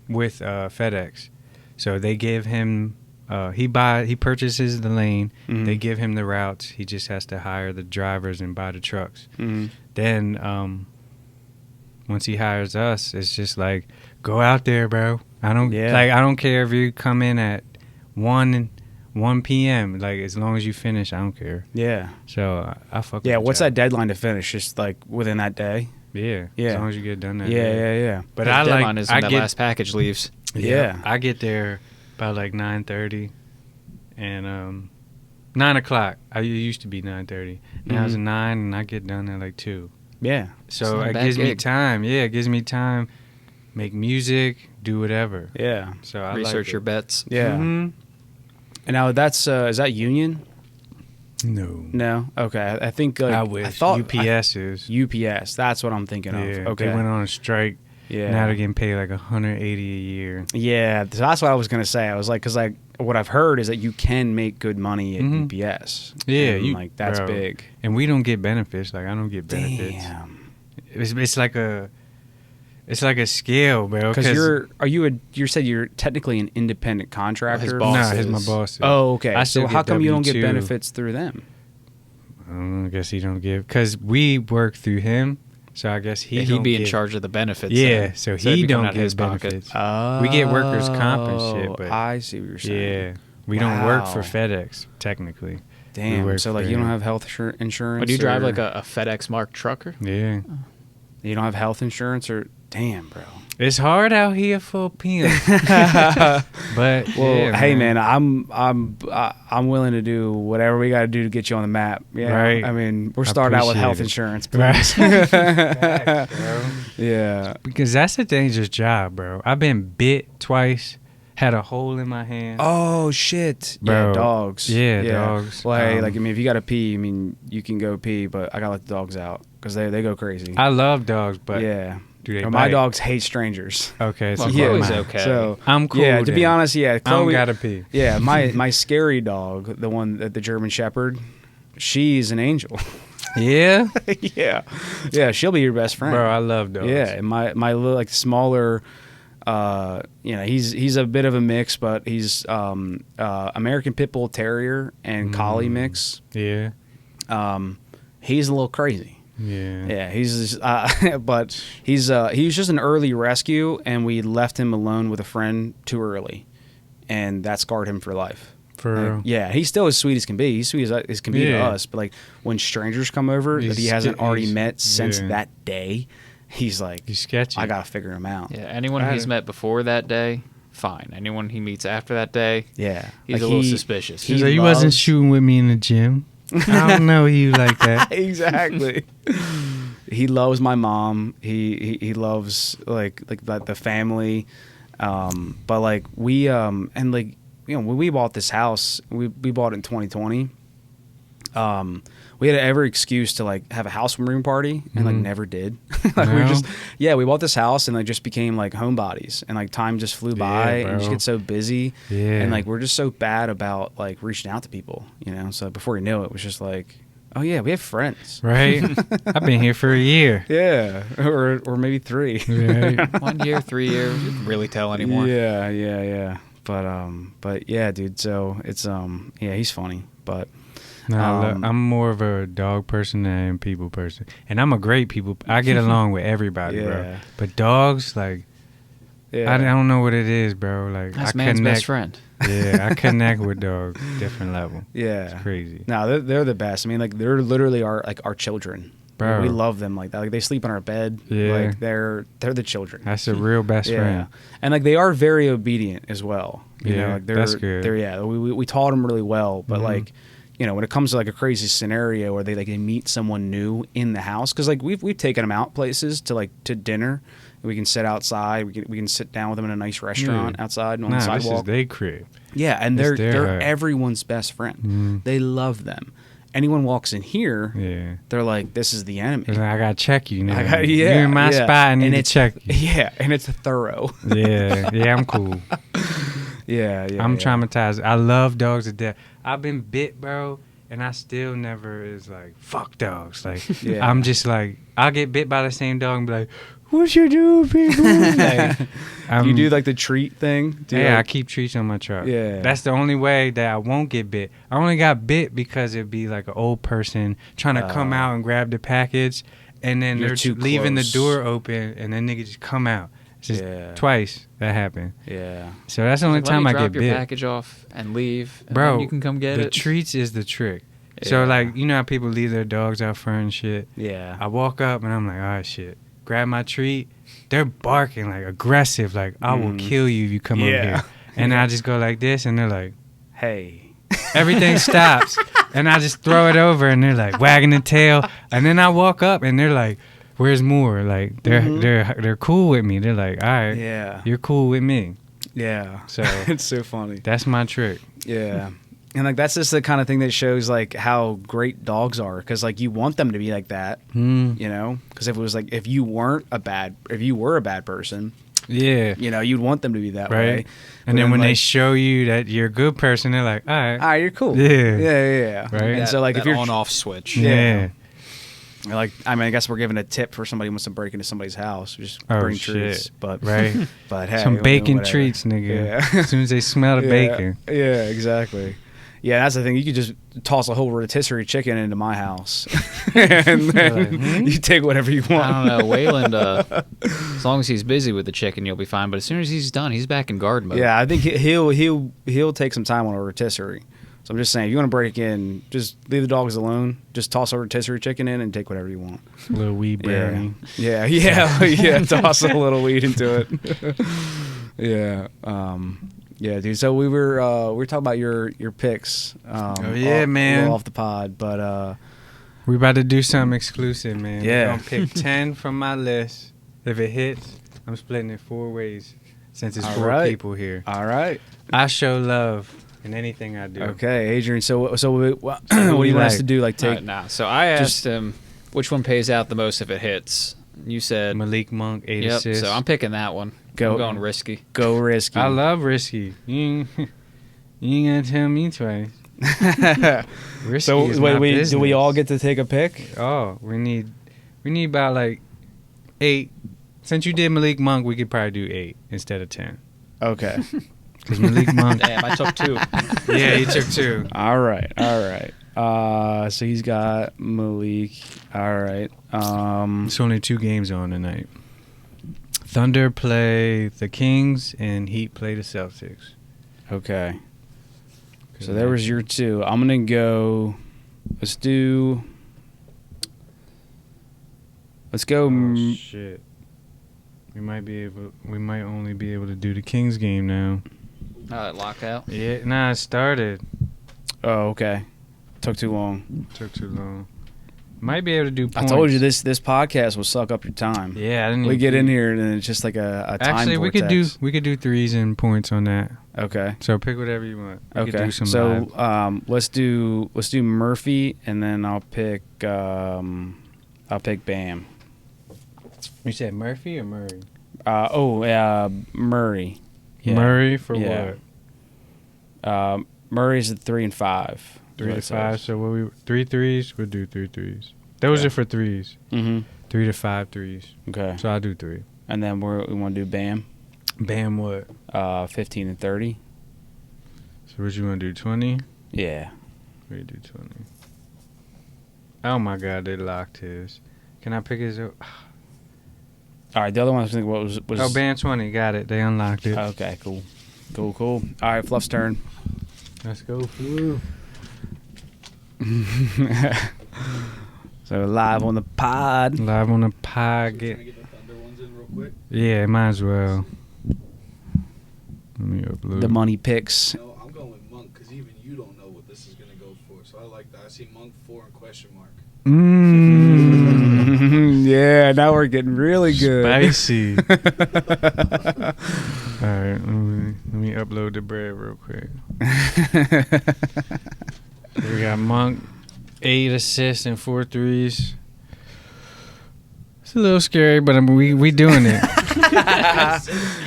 with FedEx, so they give him. He purchases the lane. They give him the routes. He just has to hire the drivers and buy the trucks. Then once he hires us, it's just like go out there, bro. I don't care if you come in at 1 p.m. Like as long as you finish, I don't care. Yeah. So I fuck. Yeah. with What's the that job. deadline to finish? Just like within that day. Yeah. Yeah. As long as you get done that. Yeah. day. Yeah. But The I deadline like is when I that get last package leaves. Yeah. I get there about like 9:30, and 9 o'clock. I used to be 9:30. Now it's 9, and I get done at like 2. Yeah. So not a it bad gives me gig. time. Yeah, it gives me time. Make music, do whatever. Yeah. So I Research like your bets. Yeah. Mhm. And now that's is that union? No. No. Okay. I think I wish. I thought UPS is. UPS. That's what I'm thinking Yeah. of. Okay. They went on a strike. Yeah. Now they're getting paid like $180 a year. Yeah, so that's what I was gonna say. I was like, because like what I've heard is that you can make good money at UPS. Yeah, and, like that's big. And we don't get benefits. Like I don't get benefits. Damn. It's like a scale, bro. Because you said you're technically an independent contractor. His boss Nah, is. my boss. Is. Oh, okay. So how come you don't get W-2. benefits through them? I guess he don't give because we work through him. So I guess He'd don't be in get- charge of the benefits. Yeah, then. so it'd he be coming don't out of get his pocket. benefits. Oh, We get workers' comp and shit, but I see what you're saying. yeah, we don't work for Wow. FedEx technically. We Damn. work So like for you don't him. have health insurance. But do you drive or- like a FedEx Mark trucker? Yeah, You don't have health insurance or damn, bro. it's hard out here for a pimp. But Well, yeah, hey man, I'm willing to do whatever we got to do to get you on the map. Yeah, Right. I mean, we're I starting out with appreciate health it. insurance, Right. please. Facts, bro. Yeah. Because that's a dangerous job, bro. I've been bit twice, had a hole in my hand. Oh shit. Yeah, Bro. dogs. Yeah, dogs. Well, hey, like I mean, if you got to pee, I mean, you can go pee, but I gotta let the dogs out because they go crazy. I love dogs, but yeah. do they My bite? dogs hate strangers. Okay, so Well, Yeah. Chloe's mine. okay. So I'm cool. yeah, to be then. honest, yeah, I Chloe. don't gotta pee. Yeah, my scary dog, the one that the German Shepherd, she's an angel. Yeah, yeah, she'll be your best friend. bro, I love dogs. Yeah, and my little like smaller, he's a bit of a mix, but he's American Pit Bull Terrier and Collie mix. yeah, He's a little crazy. yeah. Yeah, he's but he was just an early rescue, and we left him alone with a friend too early, and that scarred him for life. For Like, real. yeah, he's still as sweet as can be. He's sweet as can be to Yeah. us. But like when strangers come over that he He's hasn't sk- already he's- met since yeah. that day, he's like, He's sketchy. I gotta figure him out. Yeah, anyone I- he's met before that day, fine. Anyone he meets after that day, Yeah, he's Like, a little he- suspicious. He's like, you wasn't loves- shooting with me in the gym. I don't know you like that. exactly. He loves my mom. He loves like the family. But like we and like when we bought this house, we bought it in 2020. We had every excuse to like have a housewarming party and like never did. Like we No? just we bought this house and like just became like homebodies and like time just flew by and you just bro. get so busy. Yeah. And like we're just so bad about like reaching out to people, So before you know it, it was just like, oh yeah, we have friends. Right? I've been here for a year. Yeah, or maybe 3. Right? 1 year, 3 years, you can really tell anymore. Yeah. But yeah, dude. So it's yeah, he's funny. But No, I'm more of a dog person than a people person, and I'm a great people. I get along with everybody, bro. Yeah. But dogs, like, yeah, I don't know what it is, bro. Like, That's I man's connect. best friend. Yeah, I connect with dogs, different level. yeah, It's crazy. No, they're the best. I mean, like they're literally our children. Bro. We love them like that. Like they sleep on our bed. Yeah. Like they're the children. That's a real best friend. And like they are very obedient as well. Yeah, like that's good. They're yeah. We taught them really well, but Mhm. like. When it comes to like a crazy scenario where they meet someone new in the house, because like we've taken them out places to dinner. We can sit outside. We can sit down with them in a nice restaurant outside on the Nah, this sidewalk. is their crib. Yeah, and It's their they're hut. everyone's best friend. Mhm. They love them. Anyone walks in here, Yeah. they're like, "This is the enemy." It's like, I gotta check you now. Yeah, You're in my yeah. spot. I need And to it's- check you. Yeah, and it's thorough. Yeah, I'm cool. yeah. I'm traumatized. I love dogs to death. I've been bit, bro, and I still never is like, fuck dogs. Like, Yeah. I'm just like, I'll get bit by the same dog and be like, what you do, people? Like, You do like the treat thing. Do you, yeah, I like- keep treats on my truck. Yeah. That's the only way that I won't get bit. I only got bit because it'd be like an old person trying to come out and grab the package, and then You're they're too leaving close. the door open, and then nigga just come out. It's just Yeah. twice that happened. Yeah. So that's the only Why don't time you I drop get your bit. package off and leave, and Bro, then you can come get the it. treats is the trick. So, Yeah. like, you know how people leave their dogs out front and shit? Yeah. I walk up and I'm like, all right, shit. Grab my treat. They're barking, like, aggressive. Like, I will kill you if you come over Yeah. here. And I just go like this, and they're like, Hey. everything stops. And I just throw it over, and they're like, wagging the tail. And then I walk up, and they're like, where's more? Like, they're cool with me. They're like, all right, Yeah. you're cool with me. Yeah. So it's so funny. that's my trick. Yeah. And like that's just the kind of thing that shows like how great dogs are, because like you want them to be like that, you know. Because if it was like if you were a bad person, you'd want them to be that way. And then when they show you that you're a good person, they're like, all right, you're cool. Yeah. Right. And so like if you're on-off switch, like I mean, I guess we're giving a tip for somebody who wants to break into somebody's house. Just bring treats, but hey, some bacon treats, nigga. Yeah. As soon as they smell the bacon. Yeah, exactly. Yeah, that's the thing. You could just toss a whole rotisserie chicken into my house, and then you take whatever you want. I don't know, Wayland. As long as he's busy with the chicken, you'll be fine. But as soon as he's done, he's back in guard mode. Yeah, I think he'll take some time on a rotisserie. So I'm just saying, if you want to break in, just leave the dogs alone. Just toss a rotisserie chicken in and take whatever you want. A little weed brownie. Yeah. Toss a little weed into it. Yeah, dude. So we were talking about your picks. Man. Off the pod, but we about to do something exclusive, man. Yeah. I'm gonna pick 10 from my list. If it hits, I'm splitting it 4 ways since it's All 4 right. people here. All right. I show love in anything I do. Okay, Adrian. So what do you want us to do? Like take So I asked him which one pays out the most if it hits. You said Malik Monk 8 yep. assists. So I'm picking that one. I'm going risky. Go risky. I love risky. You ain't gonna tell me twice. Risky so is my do business. we all get to take a pick? Oh, we need about like 8. Since you did Malik Monk, we could probably do 8 instead of 10. Okay. Because Malik Monk. Damn, I took 2. Yeah, he took 2. All right. So he's got Malik. All right. It's only 2 games on tonight. Thunder play the Kings and Heat play the Celtics. Okay. So there was your 2. I'm gonna go. Let's go. Oh, shit. We might only be able to do the Kings game now. Lockout. Yeah, nah, it started. Oh, okay. Took too long. Took too long. Might be able to do points. I told you this podcast will suck up your time. Yeah, I didn't. We get in here and it's just like a time Actually, vortex. we could do threes and points on that. Okay. So pick whatever you want. We could Okay. do some So live. let's do Murphy, and then I'll pick Bam. You said Murphy or Murray? Murray. Yeah. Murray for what? Murray's at 3 and 5. 3 to 5. So what we 3 threes? We'll do 3 threes. Those are for threes. Mm-hmm. 3 to 5 threes. Okay. So I'll do 3. And then we want to do Bam. Bam what? 15 and 30. So what you want to do? 20? Yeah. We do 20. Oh my God, they locked his. Can I pick his? All right. The other one I was thinking was Oh, Bam 20. Got it. They unlocked it. Okay. Cool. All right. Fluff's turn. Let's go, Flu. So live on the pod. Live on the pod. Can I get the Thunder ones in real quick? Yeah, might as well. Let me upload. The money picks. No, I'm going with Monk because even you don't know what this is going to go for. So I like that. I see Monk 4 and question mark. Yeah, now we're getting really good. Spicy. All right, let me upload the bread real quick. We got Monk, 8 assists and 4 threes. It's a little scary, but we doing it.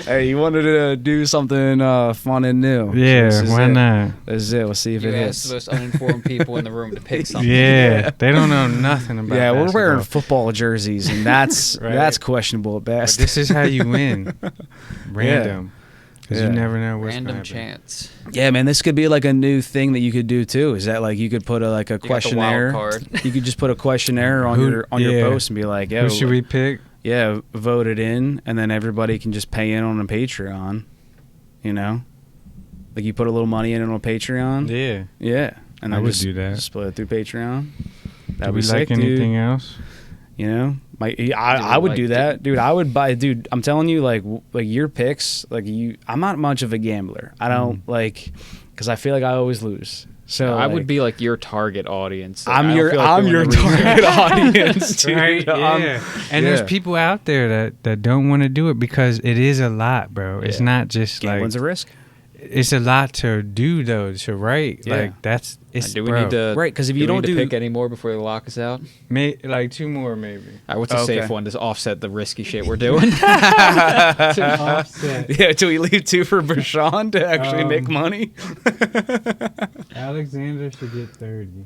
Hey, you wanted to do something fun and new. Yeah, so why not? This is it. We'll see if it hits. the most uninformed people in the room to pick something. Yeah, they don't know nothing about Yeah, we're basketball. wearing football jerseys, and that's Right. that's questionable at But best. this is how you win. Random. Because Yeah. you never know what's Random going to happen. chance. Yeah, man, this could be like a new thing that you could do too. Is that like you could put a You got the questionnaire? wild card. You could just put a questionnaire on your yeah. post and be like, "Yo, Who should we pick? yeah, vote it in," and then everybody can just pay in on a Patreon. You know, like you put a little money in on a Patreon. Yeah. Yeah, and I then would just do that. Split it through Patreon. Do That'd we be like sick, anything dude. else? You know, like I would like do that, dude. I would buy, dude. I'm telling you, like your picks, like you. I'm not much of a gambler. I don't because I feel like I always lose. So I like, would be like your target audience. Like, I'm I don't your feel like doing the target research. audience, dude. Right? Yeah. And there's people out there that don't want to do it because it is a lot, bro. It's Yeah. not just Gambling's like a risk. it's a lot to do though to write. Yeah. Like that's it's. Do we need to right? Because if you don't pick any more before they lock us out? like 2 more maybe. All right, what's a safe one to offset the risky shit we're doing? To offset. Yeah, till we leave 2 for Breshan to actually make money. Alexander should get 30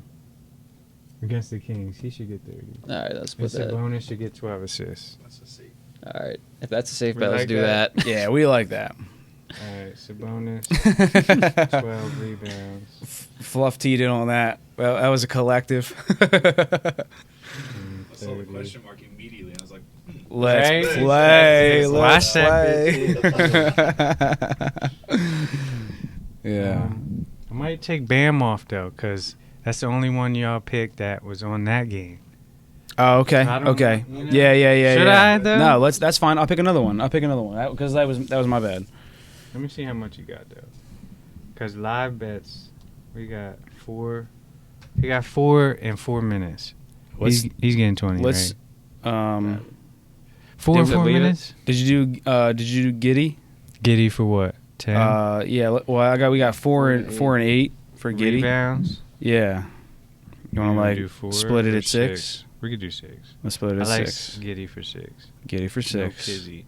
against the Kings. He should get 30. All right, let's put that. Sabonis should get 12 assists. That's a safe. All right, if that's a safe We bet, let's like do that. Yeah, we like that. All right, Sabonis 12 rebounds. Fluff teed in on that. Well, that was a collective. I saw the question mark immediately, and I was like, Let's Right? play. Watch Let's that play. Yeah. I might take Bam off though, because that's the only one y'all picked that was on that game. Oh, okay. I don't- Okay. you know. Yeah. Should yeah. I, though? No, that's fine. I'll pick another one. Because that was my bad. Let me see how much you got though, because live bets we got 4. He got 4 in 4 minutes. Let's- He's getting 20. Let's. Right? 4 in Did we 4 leave it? minutes. Did you do Giddy? Giddy for what? 10 Yeah. Well, we got 4 and 8 for Giddy. rebounds. Yeah. You want to wanna like do 4 split it or at 6? We could do 6. Let's split it I at like 6. Giddy for 6. Giddy for No 6. Kizzy.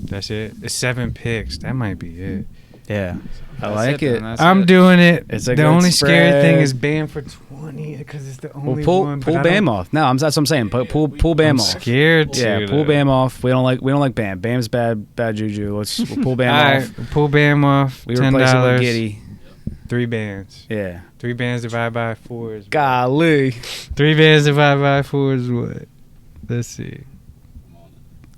That's it. It's 7 picks. That might be it. Yeah. I That's like it, it. then. I'm doing it. It's a the good only scary thing spread. is Bam for 20 because it's the only Well, one. pull but I Bam don't- off. No, that's what I'm saying. Pull Bam I'm off. scared to. Yeah, pull though. Bam off. We don't like Bam. Bam's bad juju. We'll pull Bam All off. right, pull Bam off. We $10. replace it with Giddy. 3 bands. Yeah. 3 bands divided by 4 is Golly. 3 bands divided by 4 is what? Let's see.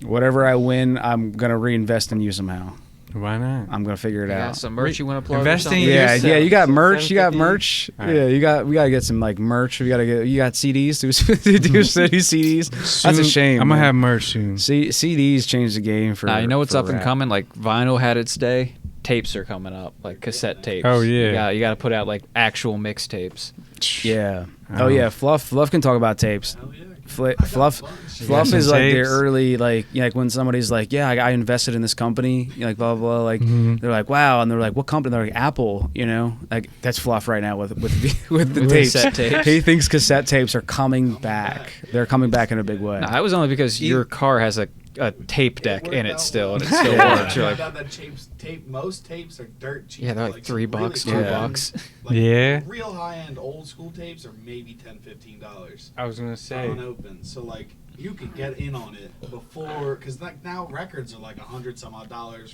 Whatever I win, I'm gonna reinvest in you somehow. Why not? I'm gonna figure it You out. got some merch you want to plug? Investing or in something? Yeah, yourself. yeah. You got merch. You got 750. merch. All right. Yeah, we gotta get some like merch. You got CDs. Do city CDs. That's a Soon- shame. I'm gonna man. have merch soon. CDs changed the game for. Nah, you know what's for up and rap. coming? Like vinyl had its day. Tapes are coming up, like cassette tapes. Oh, yeah. You got to put out like actual mixtapes. Yeah. Oh. Oh yeah. Fluff can talk about tapes. hell yeah. Fluff some is like their tapes? early like when somebody's like, yeah, I invested in this company, like blah blah blah, like Mhm. they're like, wow, and they're like, what company? They're like, Apple, like that's Fluff right now with the tapes. Cassette tapes. He thinks cassette tapes are coming back. They're coming back in a big way. Nah, that was only because your car has a tape deck in it still, and it still Yeah. works. You're like, Most tapes are dirt cheap. yeah, they're like $3, really $2. Like, Yeah. Real high end old school tapes are maybe $10-15 I was gonna say. unopened. So like you could get in on it before, because like now records are like $100 some odd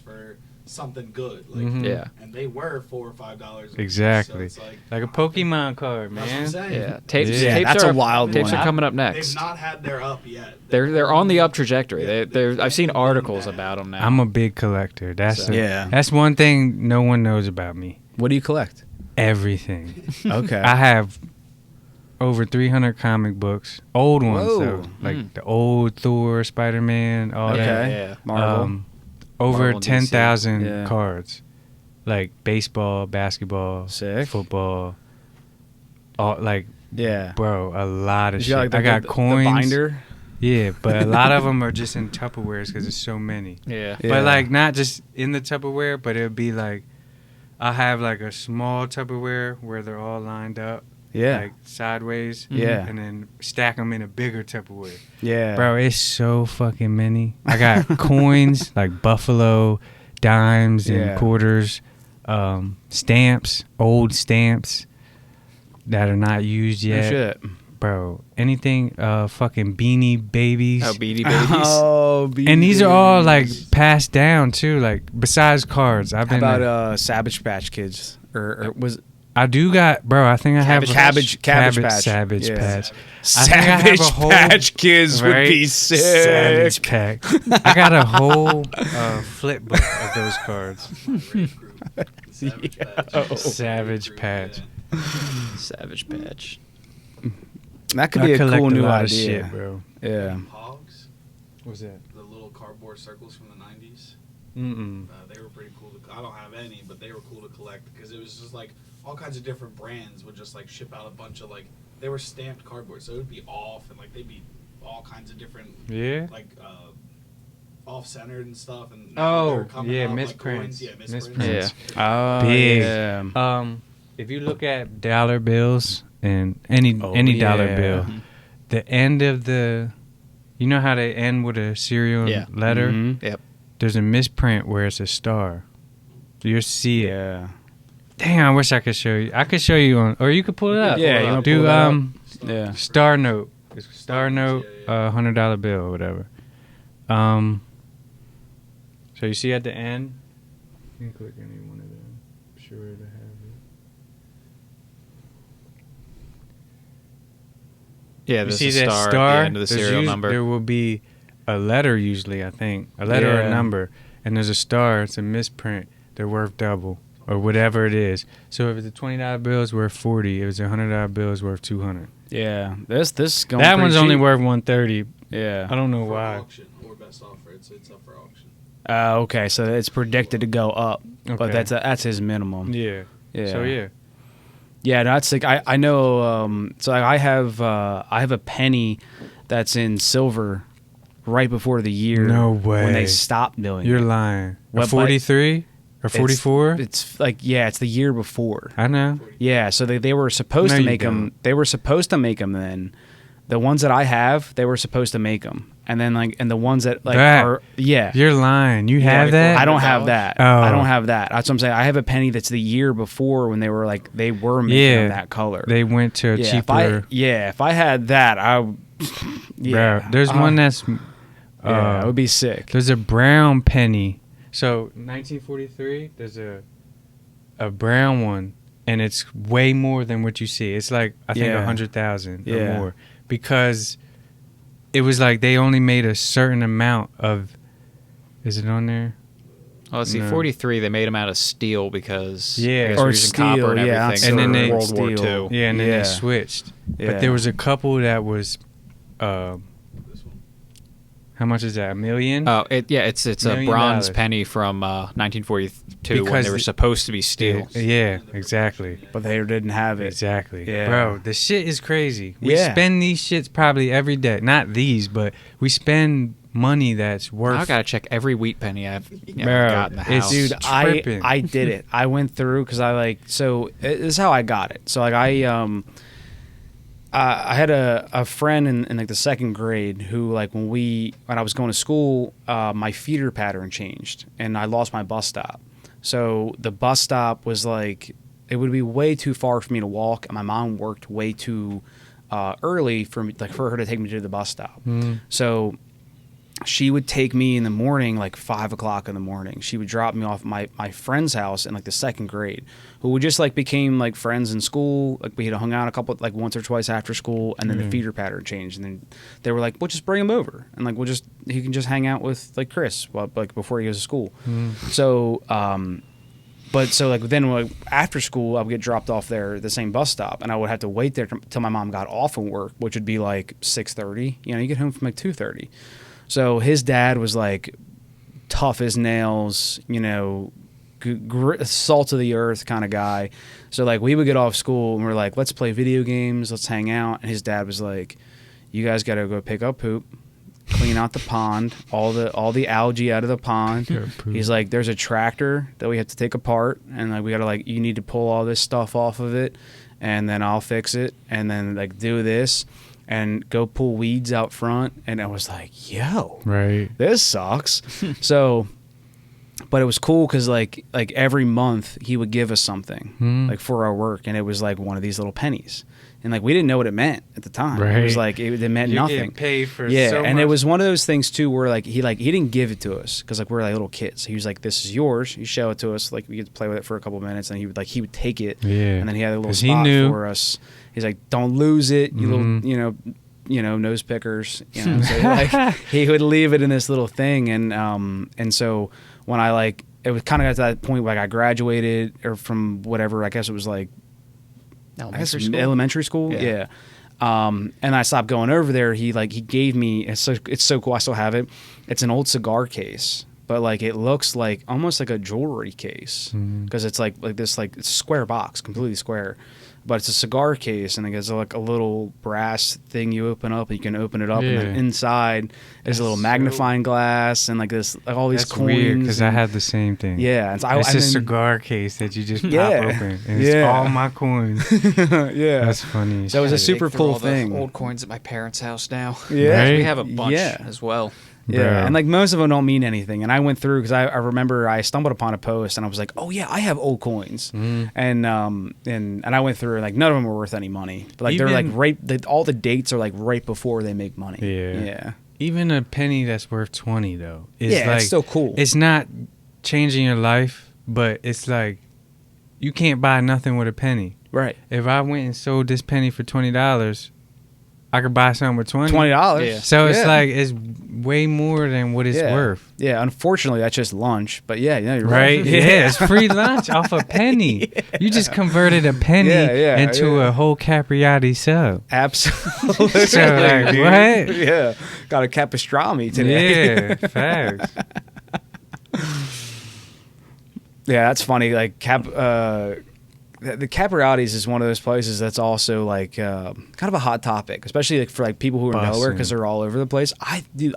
for something good. Like, Mhm. yeah, and they were $4 or $5. Exactly. So it's Like a Pokemon card, That's what I'm man. saying. yeah. Tapes. Yeah, Tapes that's are a wild Tapes one. are coming up They've next. not had their up yet. They're on the up trajectory. Yeah, They're I've seen they've articles been about them now. I'm a big collector. That's So- Yeah. That's one thing no one knows about me. What do you collect? Everything. Okay. I have over 300 comic books, old ones Whoa. though, like Mm. the old Thor, Spider-Man, all Okay. that. Yeah. Marvel. Over Marvel and DC. 10,000 Yeah. cards, like baseball, basketball, Sick. football, all like Yeah. bro, a lot of You shit. got, like, I got the coins. binder. Yeah, but a lot of them are just in Tupperwares because there's so many. Yeah. Yeah. But like not just in the Tupperware, but it'll be like I have like a small Tupperware where they're all lined up, Yeah. like sideways. Yeah. and then stack them in a bigger Tupperware. Yeah. Bro, it's so fucking many. I got coins like Buffalo, dimes and Yeah. quarters, stamps, old stamps that are not used No yet. shit. Bro, anything, fucking Beanie Babies. Oh, Beanie Babies. Oh, And these are all like Babies. passed down too, like besides cards. I've How been about Savage Patch Kids? Or was I do got, bro. I think I have Cabbage Patch. Savage Yeah. Patch. I think I have Savage a whole- Patch Kids would Right? be sick. Savage Pack. I got a whole flip book of those cards. Savage Patch. Oh. Savage Patch. Savage Patch. That could I be a collect cool new lot of idea. shit, bro. Yeah. Pogs, What's that? the little cardboard circles from the 90s. Mm-mm. They were pretty cool. I don't have any, but they were cool to collect because it was just like all kinds of different brands would just like ship out a bunch of like they were stamped cardboard, so it would be off and like they'd be all kinds of different Yeah. like off-centered and stuff. And misprints. Misprints. Oh, big. yeah. If you look at dollar bills and any dollar bill, the end of the, you know how they end with a serial letter? Mm-hmm. Yep. There's a misprint where it's a star. So you'll see it. Yeah. Damn, I wish I could show you. I could show you on, or you could pull it up. Yeah, you wanna do pull that up? Yeah. Star note. It's a star note, $100 bill or whatever. So you see at the end, you can click any one of them. I'm sure to have it. Yeah, You there's see a that star, star at the end of the serial number. There will be a letter usually, I think, a letter or a number, and there's a star. It's a misprint. They're worth double or whatever it is. So if it's a $20 bill, it's worth $40. If it's a $100 bill, it's worth $200. Yeah. This going That pretty one's only cheap. worth $130. Yeah. I don't know For why. auction or best offer. It's up for auction. Okay, so it's predicted to go up, but Okay. that's his minimum. Yeah. Yeah. So yeah. Yeah, no, that's like I know. So I have a penny that's in silver right before the year. No way. When they stopped doing You're it. lying. What, A 43 or 44? It's like it's the year before. I know. Yeah, so they were supposed No, to you make them. don't. They were supposed to make them then. The ones that I have, they were supposed to make them, and then and the ones that That. are You're lying. You have like that? I don't have that. Oh. I don't have that. That's what I'm saying. I have a penny that's the year before when they were making them that color. They went to a cheaper. If I had that, Bro, there's one that's. It would be sick. There's a brown penny. So 1943. There's a brown one, and it's way more than what you see. It's like I think 100,000 or more, because it was like they only made a certain amount of. Is it on there? Oh, let's see, No. 43. They made them out of steel because Yeah. I guess Or we're using copper steel, and yeah, everything. and then they- World War steel. II. Yeah, and then Yeah. they switched. Yeah. But there was a couple that was. This one. How much is that? $1 million? Oh, it's a $1 million. bronze penny from 1942 when Because they were the- supposed to be steel. Yeah, exactly. But they didn't have it. Exactly. Yeah. Bro, the shit is crazy. We Yeah. spend these shits probably every day. Not these, but we spend money that's worth. I gotta check every wheat penny I've Bro, got in the it's- house. Dude, tripping. I did it. I went through because this is how I got it. So I had a friend in like the second grade who when I was going to school, my feeder pattern changed and I lost my bus stop. So the bus stop was it would be way too far for me to walk, and my mom worked way too early for her to take me to the bus stop. So she would take me in the morning, 5 o'clock in the morning. She would drop me off at my friend's house in the second grade, who would just became friends in school. We had hung out a couple once or twice after school, and then the feeder pattern changed, and then they were we'll just bring him over, and he can just hang out with Chris before he goes to school. So then after school I would get dropped off there at the same bus stop, and I would have to wait there till my mom got off of work, which would be 6:30. You get home from 2:30. So his dad was tough as nails, salt of the earth kind of guy. So we would get off school and we're let's play video games, let's hang out. And his dad was you guys got to go pick up poop, clean out the pond, all the algae out of the pond. He's there's a tractor that we have to take apart, and we got to you need to pull all this stuff off of it, and then I'll fix it, and then do this. And go pull weeds out front. And I was yo, Right. this sucks. So, but it was cool because every month he would give us something for our work, and it was one of these little pennies, and we didn't know what it meant at the time. Right. It was it meant You're nothing. getting paid for Yeah, so and much. it was one of those things too where he didn't give it to us because we're little kids. He was this is yours. You show it to us. We get to play with it for a couple of minutes, and he would take it. Yeah. And then he had a little 'Cause he spot knew. for us. He's don't lose it, you little nose pickers. So he would leave it in this little thing, and so when I it was kind of got to that point where I graduated or from whatever, I guess it was elementary school. Yeah. And I stopped going over there. He gave me, it's so cool. I still have it. It's an old cigar case, but it looks almost like a jewelry case because it's this it's a square box, completely square. but it's a cigar case, and it has like a little brass thing you open up, and you can open it up, and then inside is a little magnifying glass, and like this, like all these coins. Weird, because I had the same thing. Yeah, it's a cigar case that you just pop open, and it's all my coins. Yeah, that's funny. So it was a super cool thing. Old coins at my parents' house now. Yeah, right? We have a bunch as well. Yeah, Bro. and like most of them don't mean anything. And I went through because I remember I stumbled upon a post and I was like, oh yeah, I have old coins, and I went through and like none of them were worth any money. But like they're like all the dates are like right before they make money. Yeah. Even a penny that's worth 20 though. Is it's still cool. It's not changing your life, but it's like you can't buy nothing with a penny. Right. If I went and sold this penny for $20. I could buy something with $20. Yeah. So it's like it's way more than what it's worth. Yeah, unfortunately that's just lunch. But yeah, you're right. Yeah, it's free lunch off a penny. You just converted a penny into a whole Capriati sub. Absolutely. So like, what? Yeah. Got a capastrami today. Yeah, facts. Yeah, that's funny. Like the Capriati's is one of those places that's also like kind of a hot topic, especially like for like people who are in Delaware because they're all over the place.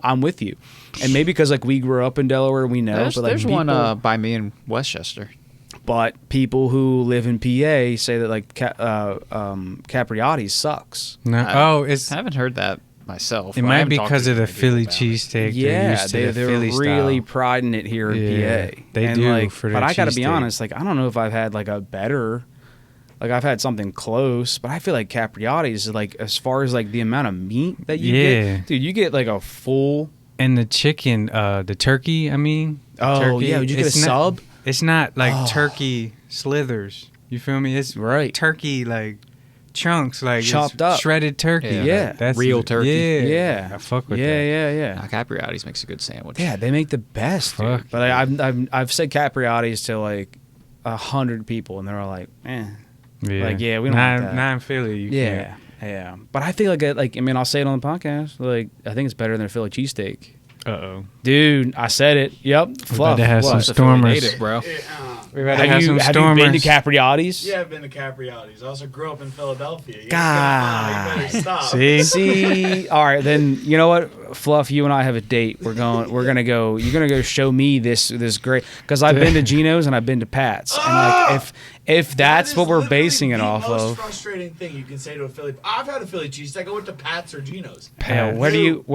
I'm with you, and maybe because like we grew up in Delaware, we know. There's, but like there's one by me in Westchester. But people who live in PA say that like Capriati's sucks. No, I haven't heard that myself. It might be because of the Philly cheesesteak. Yeah, they're really style. priding it here in PA. They and do. Like, for but I got to be cheesesteak. honest, like I don't know if I've had like a better. Like I've had something close, but I feel like Capriati's is like as far as like the amount of meat that you get, dude, you get like a full. And the chicken, the turkey. I mean, turkey, yeah, would you get a sub? It's not like turkey slithers. You feel me? It's turkey like chunks, like chopped up, shredded turkey. Yeah, that's real turkey. Yeah, I fuck with that. Yeah. Capriati's makes a good sandwich. Yeah, they make the best. Dude. But I've said Capriati's to like 100 people, and they're all like, eh. Yeah. Like, yeah, we don't like that. Not in Philly. Yeah. But I feel like I mean, I'll say it on the podcast. Like, I think it's better than a Philly cheesesteak. Uh-oh. Dude, I said it. Yep. Fluff. We have some stormers. Native, bro. Have you been to Capriati's? Yeah, I've been to Capriati's. I also grew up in Philadelphia. God. Stop. See? All right, then you know what, Fluff? You and I have a date. We're gonna go. You're gonna go show me this great because I've been to Gino's and I've been to Pat's. And like if that's what we're basing it off of. The most frustrating thing you can say to a Philly. I've had a Philly cheesesteak. I went to Pat's or Gino's. Yeah, where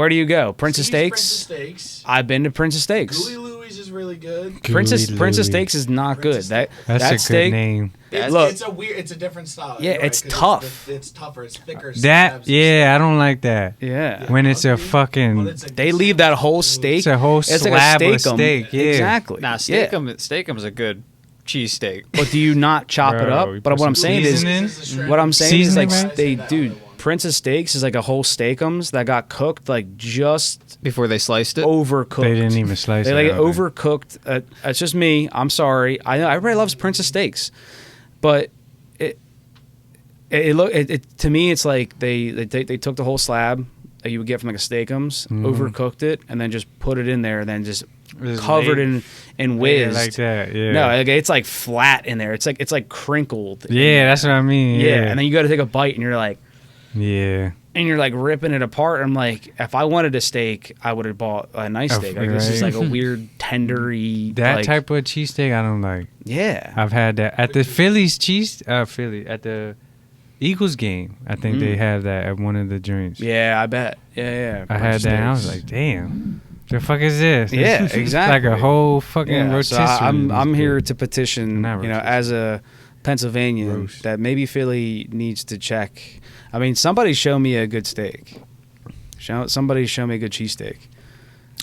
do you go? Princess Steaks. Princess Steaks. I've been to Princess Steaks. Gooey Louie's is really good. Princess Steaks is not good. That's a steak, good name. It's a different style. Yeah, it's tough. It's tougher. It's thicker. I don't like that. Yeah. When it's a fucking... They leave that whole steak. It's a whole slab of steak. Yeah. Exactly. Nah, Steak'em's a good cheesesteak. But do you not chop it up? But what I'm saying is like dude, Princess Steaks is like a whole Steak'ems that got cooked like just before they sliced it. Overcooked. They didn't even slice it. They like overcooked. It's just me. I'm sorry. I know everybody loves Princess Steaks, but it to me it's like they took the whole slab that you would get from like a Steak'ems, overcooked it, and then just put it in there, and then just covered in whiz like that. Yeah. No, it's like flat in there. It's like crinkled. Yeah, that's what I mean. Yeah. And then you go to take a bite, and you're like, yeah. And you're like ripping it apart. I'm like, if I wanted a steak, I would have bought a nice steak. Like this is like a weird tendery. That type of cheesesteak I don't like. Yeah. I've had that at the Phillies at the Eagles game. I think they have that at one of the joints. Yeah, I bet. Yeah. I had that and I was like, damn. The fuck is this? Yeah, exactly. Like a whole fucking rotisserie. So I'm here to petition, as a Pennsylvanian, that maybe Philly needs to check. I mean, somebody show me a good steak. Somebody show me a good cheesesteak.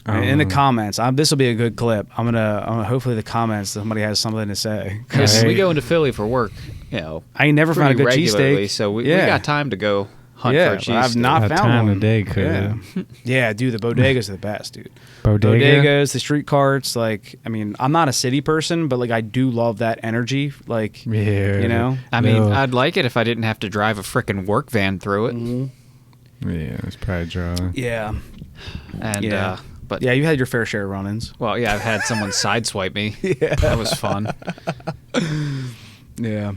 In the comments, this will be a good clip. I'm gonna hopefully the comments somebody has something to say. Because we go into Philly for work, I ain't never found a good cheesesteak. So we got time to go hunt for a cheesesteak. I've not found time one. Of day, yeah, dude, the bodegas are the best, dude. Bodegas, the street carts. Like, I mean, I'm not a city person, but like I do love that energy. Like, I mean, I'd like it if I didn't have to drive a frickin' work van through it. Mm-hmm. Yeah, it's probably dry. Yeah, and but yeah, you had your fair share of run-ins. Well, yeah, I've had someone sideswipe me. That was fun. Yeah.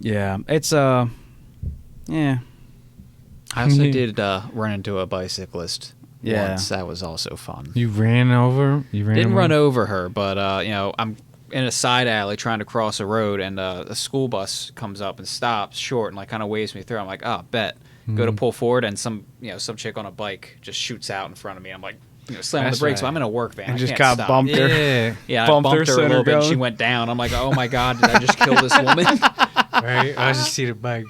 Yeah, it's yeah. I also did run into a bicyclist once. That was also fun. You ran over? Didn't run over her, but I'm in a side alley trying to cross a road, and a school bus comes up and stops short and like kind of waves me through. I'm like, oh, bet. Go to pull forward, and some chick on a bike just shoots out in front of me. I'm like, slam on the brakes. Right. So I'm in a work van. And I just can't got stop. bumped her. Yeah, I bumped her a little bit. And she went down. I'm like, oh my god, did I just kill this woman? Right? I just see the bike.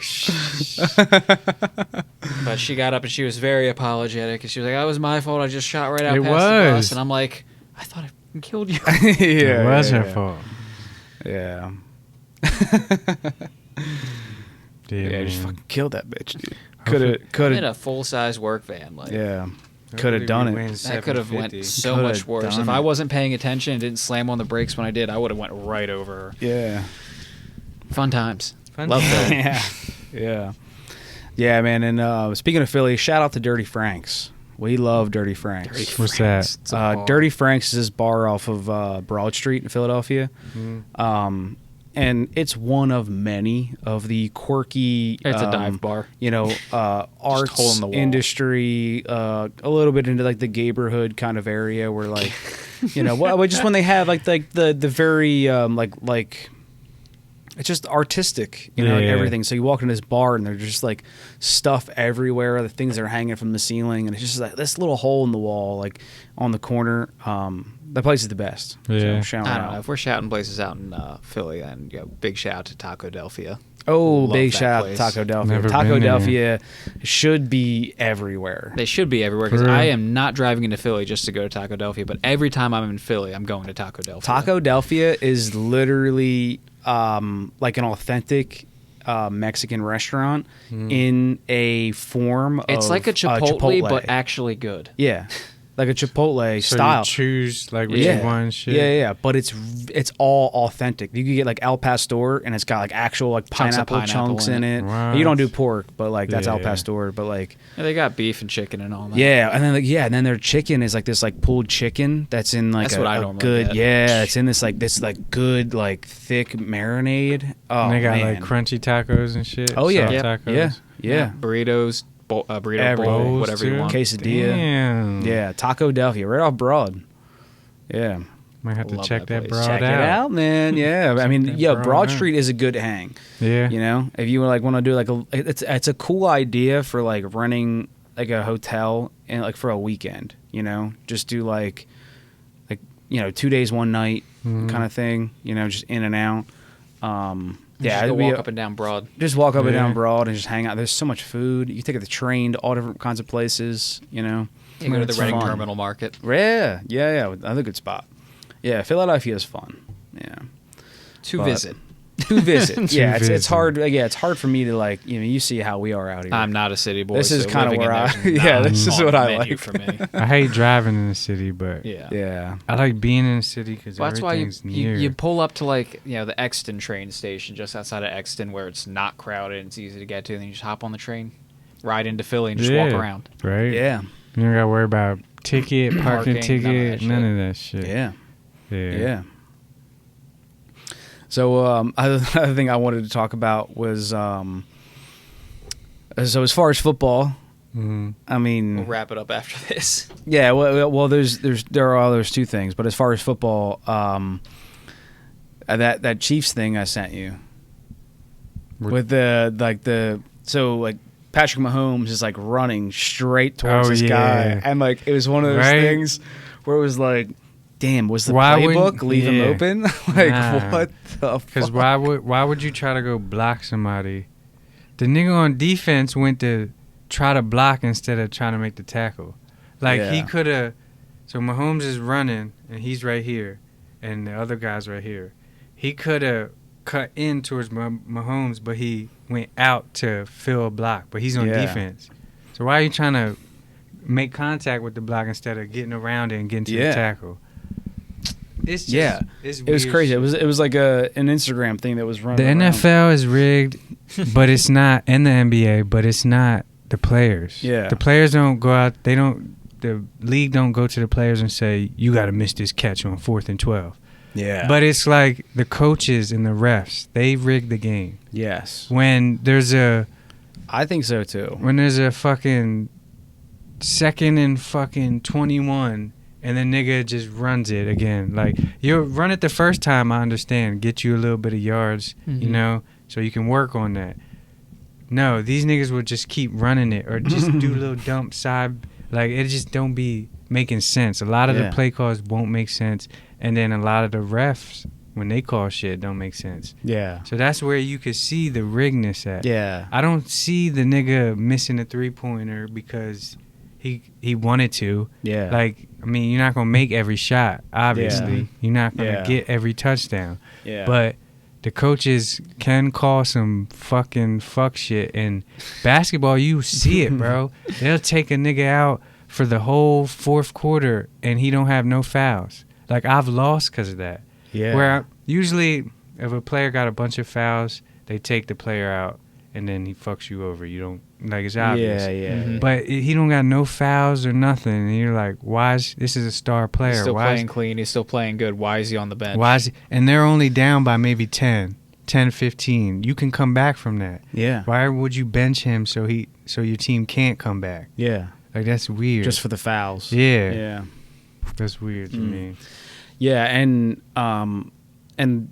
But she got up and she was very apologetic. And she was like, that was my fault. I just shot right out it past was. the bus. And I'm like, I thought I killed you. It was her fault. Yeah. Yeah, just fucking killed that bitch, dude. Could in a full size work van, like could have done it. That could have went so much worse. If I wasn't paying attention and didn't slam on the brakes when I did, I would have went right over her. Yeah. Fun times. Love Philly. Yeah, man. And speaking of Philly, shout out to Dirty Frank's. We love Dirty Frank's. What's that? Dirty Frank's is this bar off of Broad Street in Philadelphia. Mm-hmm. And it's one of many of the quirky. It's a dive bar. Arts industry, a little bit into like the neighborhood kind of area where like, just when they have like the very like. It's just artistic, like everything. So you walk into this bar and there's just like stuff everywhere, the things that are hanging from the ceiling, and it's just like this little hole in the wall, like on the corner. That place is the best. Yeah, so I don't know if we're shouting places out in Philly, then big shout out to Taco Delphia. Oh, big shout out to Taco Delphia. Taco Delphia should be everywhere. They should be everywhere because I am not driving into Philly just to go to Taco Delphia, but every time I'm in Philly, I'm going to Taco Delphia. Taco Delphia is literally like an authentic Mexican restaurant in a form it's of like a Chipotle, but actually good. Yeah. Like a Chipotle style. You choose like what you want and shit. Yeah. But it's all authentic. You can get like al pastor, and it's got like actual like pineapple chunks in it. Wow. You don't do pork, but like that's al pastor. But like they got beef and chicken and all that. Yeah, and then and then their chicken is like this like pulled chicken that's in like a good get. Yeah, it's in this like good like thick marinade. Oh, and they got man. like crunchy tacos and shit. Oh yeah, tacos. Yeah. Burritos. Burrito bowl, whatever you want. Quesadilla. Damn. Yeah, Taco Delphia, right off Broad. Yeah. Might have to check that Broad Check it out, man. Yeah. I mean, Broad Street is a good hang. Yeah. If you like want to do like it's a cool idea for like running like a hotel and like for a weekend, just do like 2 days, 1 night kind of thing, just in and out. Just walk up and down Broad. Just walk up and down Broad and just hang out. There's so much food. You take the train to all different kinds of places, You go to the Reading Terminal Market. Yeah. Another good spot. Yeah, Philadelphia is fun. Yeah. To visit. Yeah, it's hard. Yeah, it's hard for me to like. You see how we are out here. I'm not a city boy. This is kind of where I. Yeah, this is what I like. For me. I hate driving in the city, but yeah, I like being in the city because that's why near. You pull up to like the Exton train station just outside of Exton where it's not crowded and it's easy to get to. And then you just hop on the train, ride into Philly, and just walk around. Right. Yeah. You don't got to worry about parking ticket, none of that shit. Yeah. So another thing I wanted to talk about was so as far as football, I mean, we'll wrap it up after this. Yeah, well, there are 2 things, but as far as football, that Chiefs thing I sent you with so Patrick Mahomes is like running straight towards this guy, and like it was one of those things where it was like, damn, was the playbook leave him open? What the fuck? Because why would you try to go block somebody? The nigga on defense went to try to block instead of trying to make the tackle. He could have. So Mahomes is running and he's right here, and the other guy's right here. He could have cut in towards Mahomes, but he went out to fill a block. But he's on defense. So why are you trying to make contact with the block instead of getting around it and getting to the tackle? It's just, it was crazy. Shit. It was like an Instagram thing that was running. The NFL is rigged, but it's not, and the NBA, but it's not the players. Yeah, the players don't go out. The league don't go to the players and say you got to miss this catch on 4th and 12. Yeah. But it's like the coaches and the refs, they rig the game. Yes. When there's a I think so too. When there's a fucking 2nd and fucking 21 and the nigga just runs it again. Like, you run it the first time, I understand. Get you a little bit of yards, you know, so you can work on that. No, these niggas would just keep running it or just do a little dump side. Like, it just don't be making sense. A lot of the play calls won't make sense. And then a lot of the refs, when they call shit, don't make sense. Yeah. So that's where you could see the rigness at. Yeah. I don't see the nigga missing a 3-pointer because he wanted to. Yeah. Like, I mean, you're not going to make every shot, obviously. Yeah. You're not going to get every touchdown. Yeah. But the coaches can call some fucking fuck shit. And basketball, you see it, bro. They'll take a nigga out for the whole fourth quarter and he don't have no fouls. Like, I've lost because of that. Yeah. Where usually if a player got a bunch of fouls, they take the player out and then he fucks you over. You don't, like, it's obvious. Yeah. But he don't got no fouls or nothing. And you're like, why is this is a star player? He's still why playing clean. He's still playing good. Why is he on the bench? Why is he, and they're only down by maybe 10, 15. You can come back from that. Yeah. Why would you bench him so your team can't come back? Yeah. Like, that's weird. Just for the fouls. Yeah. Yeah. That's weird to me. Yeah, and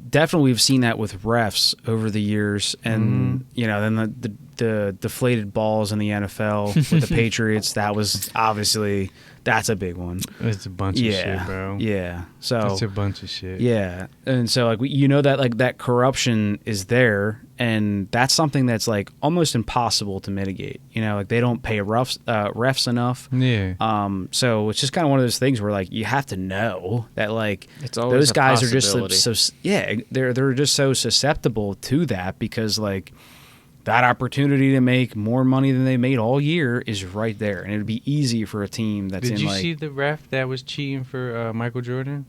definitely we've seen that with refs over the years, and you know, then the deflated balls in the NFL with the Patriots. That was obviously that's a big one. It's a bunch of shit, bro. Yeah, so it's a bunch of shit. Yeah, and so like you know that like that corruption is there, and that's something that's like almost impossible to mitigate. You know, like they don't pay refs enough. Yeah. So it's just kind of one of those things where like you have to know that like it's always those guys are just so they're just so susceptible to that because like that opportunity to make more money than they made all year is right there, and it'd be easy for a team that's Did in you like. see the ref that was cheating for Michael Jordan?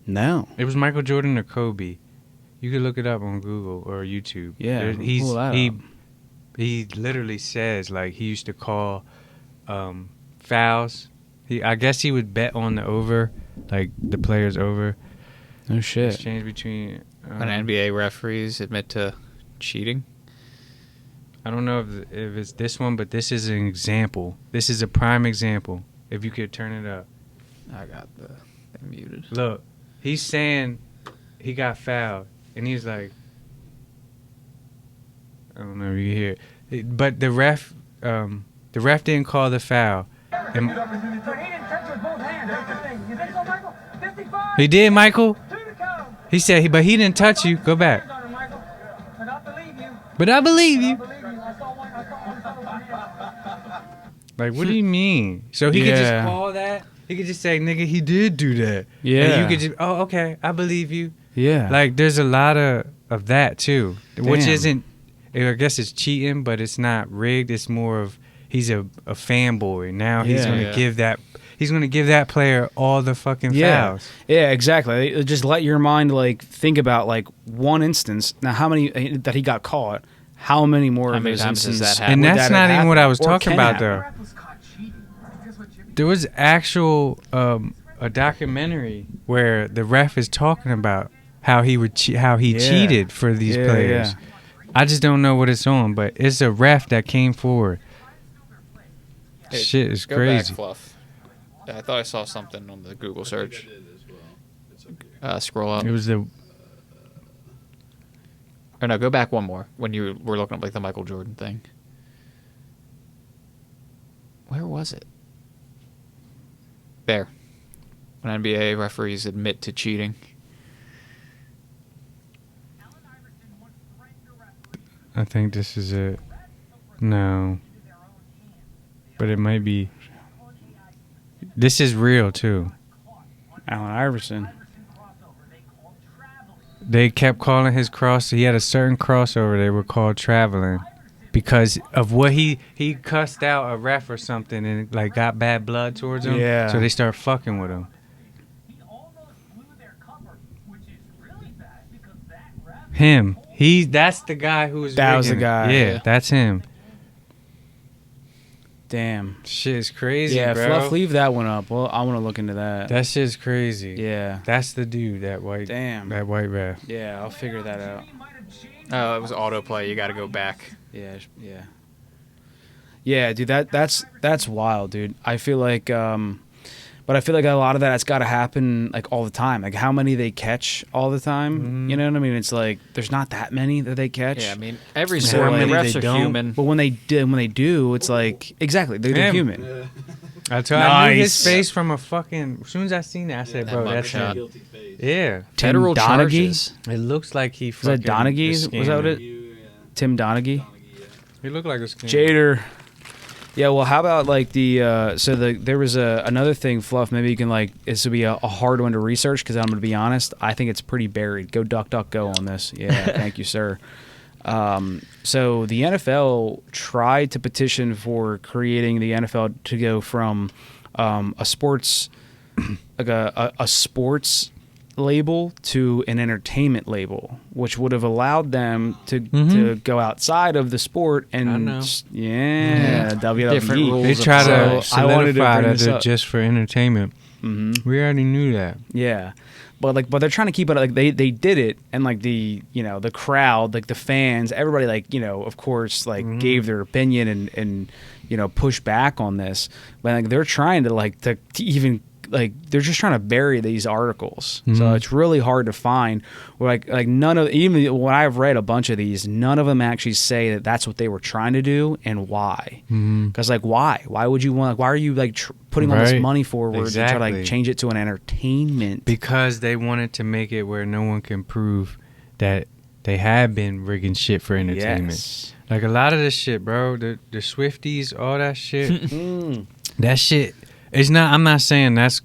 No. It was Michael Jordan or Kobe. You could look it up on Google or YouTube. Yeah, he literally says like he used to call fouls. I guess he would bet on the over, like the players over. No shit. Exchange between when NBA referees admit to cheating. I don't know if it's this one, but this is an example. This is a prime example. If you could turn it up. I got the thing muted. Look, he's saying he got fouled, and he's like, I don't know if you can hear it, but the ref didn't call the foul. And he did, Michael. He said, but he didn't touch you. Go back. But I believe you. Like, what do you mean? So he could just call that? He could just say, nigga, he did do that. Yeah. And you could just, oh, okay, I believe you. Yeah. Like, there's a lot of that, too. Damn. Which isn't, I guess it's cheating, but it's not rigged. It's more of, he's a fanboy. Now he's going to give that, he's going to give that player all the fucking fouls. Yeah, exactly. Just let your mind, like, think about, like, one instance. Now, how many that he got caught, how many more of those instances that happened? And that's not even what I was talking about, though. There was actual a documentary where the ref is talking about how he cheated for these players. Yeah. I just don't know what it's on, but it's a ref that came forward. Hey, shit is crazy. Back, Fluff. I thought I saw something on the Google search. Scroll up. It was the. Or no, go back one more when you were looking up like the Michael Jordan thing. Where was it? There. When NBA referees admit to cheating. I think this is it. No. But it might be. This is real, too. Allen Iverson. They kept calling his cross. He had a certain crossover they were called traveling because of what he cussed out a ref or something and like got bad blood towards him. Yeah. So they start fucking with him. Him. That's the guy who was. That was the rigging it. guy. Yeah, that's him. Damn. Shit's crazy, Yeah, bro. Fluff, leave that one up. Well, I want to look into that. That shit's crazy. Yeah. That's the dude, that white. Damn. That white ref. Yeah, I'll figure that out. Oh, it was autoplay. You got to go back. Yeah. Yeah, dude, that's wild, dude. I feel like, but I feel like a lot of that's got to happen like all the time. Like how many they catch all the time. Mm-hmm. You know what I mean? It's like there's not that many that they catch. Yeah, I mean every So, sport, like, the refs they are don't. human. But when they do, it's like exactly they're Damn. human. I knew his Nice. face from a fucking. As soon as I seen that, I said, that "Bro, mug that's shot. him." Guilty face. Yeah, Federal Donaghy? charges. it looks like he. Was that Donaghy? Was that what it? Tim Donaghy. He looked like a scammer. Jader. Yeah, well, how about like there was another thing, Fluff. Maybe you can like this would be a hard one to research because I'm going to be honest. I think it's pretty buried. Go DuckDuckGo on this. Yeah, thank you, sir. So the NFL tried to petition for creating the NFL to go from a sports like a sports label to an entertainment label, which would have allowed them to go outside of the sport and I know. WWE. Different rules. They try to So I wanted to solidify bring that this they're up. just for entertainment. Mm-hmm. We already knew that. Yeah. But they're trying to keep it like they did it and like the the crowd, like the fans, everybody like, of course like gave their opinion and push back on this. But like they're trying to even like they're just trying to bury these articles. So it's really hard to find where like none of, even when I've read a bunch of these, none of them actually say that that's what they were trying to do and why. Because like why would you want, why are you like putting all this Right. money forward to try to Exactly. like change it to an entertainment? Because they wanted to make it where no one can prove that they have been rigging shit for entertainment. Yes. Like a lot of this shit, bro, the Swifties, all that shit. That shit, it's not, I'm not saying that's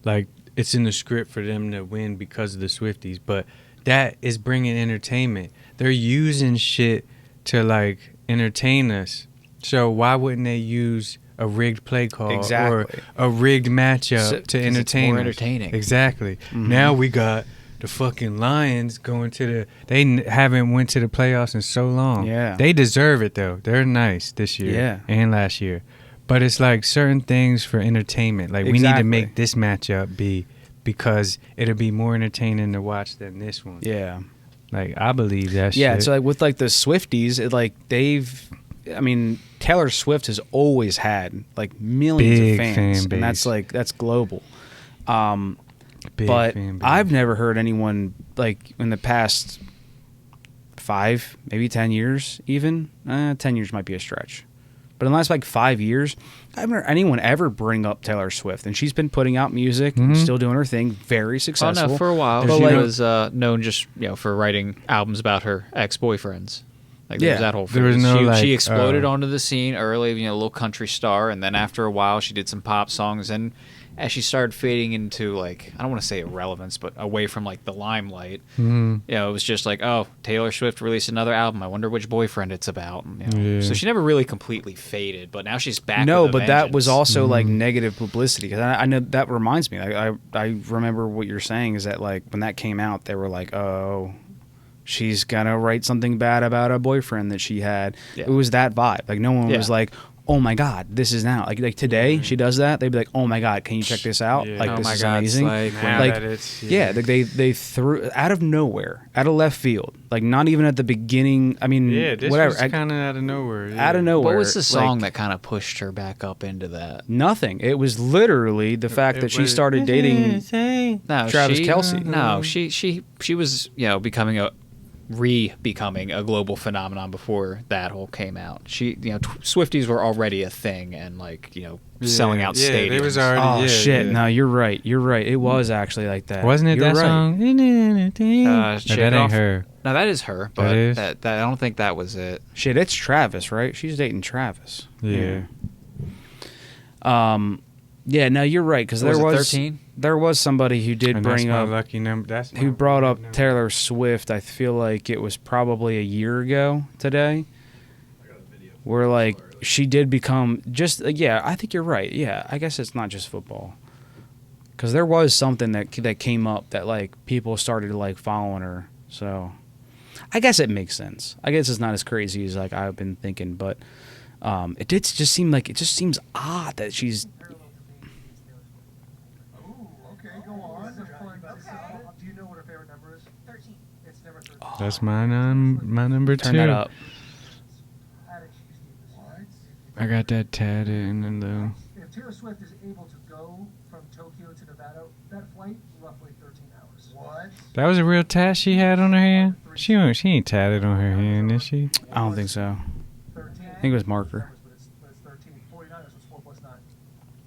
like it's in the script for them to win because of the Swifties, but that is bringing entertainment. They're using shit to like entertain us. So why wouldn't they use a rigged play call Exactly. or a rigged matchup So- to 'cause entertain it's more us? entertaining. Exactly. Now we got the fucking Lions going to the. They haven't went to the playoffs in so long. Yeah. They deserve it though. They're nice this year. Yeah. And last year, but it's like certain things for entertainment. Like we need Exactly. to make this matchup be because it'll be more entertaining to watch than this one. Yeah. Like I believe that. Yeah, shit. so like with like the Swifties, Taylor Swift has always had like millions Big of fans, fan and that's base. like that's global. Big But fan base. I've never heard anyone like in the past 5, maybe 10 years, even 10 years might be a stretch. But in the last like 5 years, I haven't heard anyone ever bring up Taylor Swift, and she's been putting out music, still doing her thing, very Oh successful. no, for a while But, she like- was known just for writing albums about her ex-boyfriends. Like there was Yeah. that whole There was phase. no, she like, exploded onto the scene early, a little country star, and then after a while she did some pop songs, and as she started fading into like, I don't want to say irrelevance, but away from like the limelight, it was just like, oh, Taylor Swift released another album. I wonder which boyfriend it's about. Yeah. So she never really completely faded, but now she's back. No, with a but that was vengeance. also like negative publicity. Because I know that reminds me. I remember what you're saying is that like when that came out, they were like, oh, she's gonna write something bad about a boyfriend that she had. Yeah. It was that vibe. Like no one Yeah. was like, oh my god, this is now like today she does that. They'd be like, oh my god, can you check this out? Yeah. Like Oh this my is God, it's amazing. like- Now like that it's, yeah, they threw out of nowhere, out of left field, like not even at the beginning. I mean, yeah, this whatever, was kind of out of nowhere. Yeah. out of nowhere. What was the song like, that kind of pushed her back up into that? Nothing. It was literally the fact It that she was- started dating No, Travis she, Kelce. No, she was becoming a global phenomenon before that whole came out. She Swifties were already a thing and selling out Yeah, stadiums. they was already. Oh yeah, shit! yeah. No, you're right. You're right. It was actually like that. Wasn't it You're that right. song? No, Shake that It ain't Off. her. No, that is her, but That is? that I don't think that was it. Shit, it's Travis, right? She's dating Travis. Yeah. Yeah. No, you're right because there Was it was 13? there was somebody who did And bring that's up my lucky number. That's who my brought lucky up number. Taylor Swift. I feel like it was probably a year ago today, where like she did become just yeah. I think you're right. Yeah, I guess it's not just football. Because there was something that came up that like people started like following her, so I guess it makes sense. I guess it's not as crazy as like I've been thinking, but it did just seem like it just seems odd that she's. That's my number 2. Turn that up. I got that tatted in the. If Taylor Swift is able to go from Tokyo to Nevada, that flight roughly 13 hours. What? That was a real tat she had on her hand. She ain't tatted on her hand, is she? I don't think so. 13. I think it was marker. But it's 13. 49 was 4 plus 9.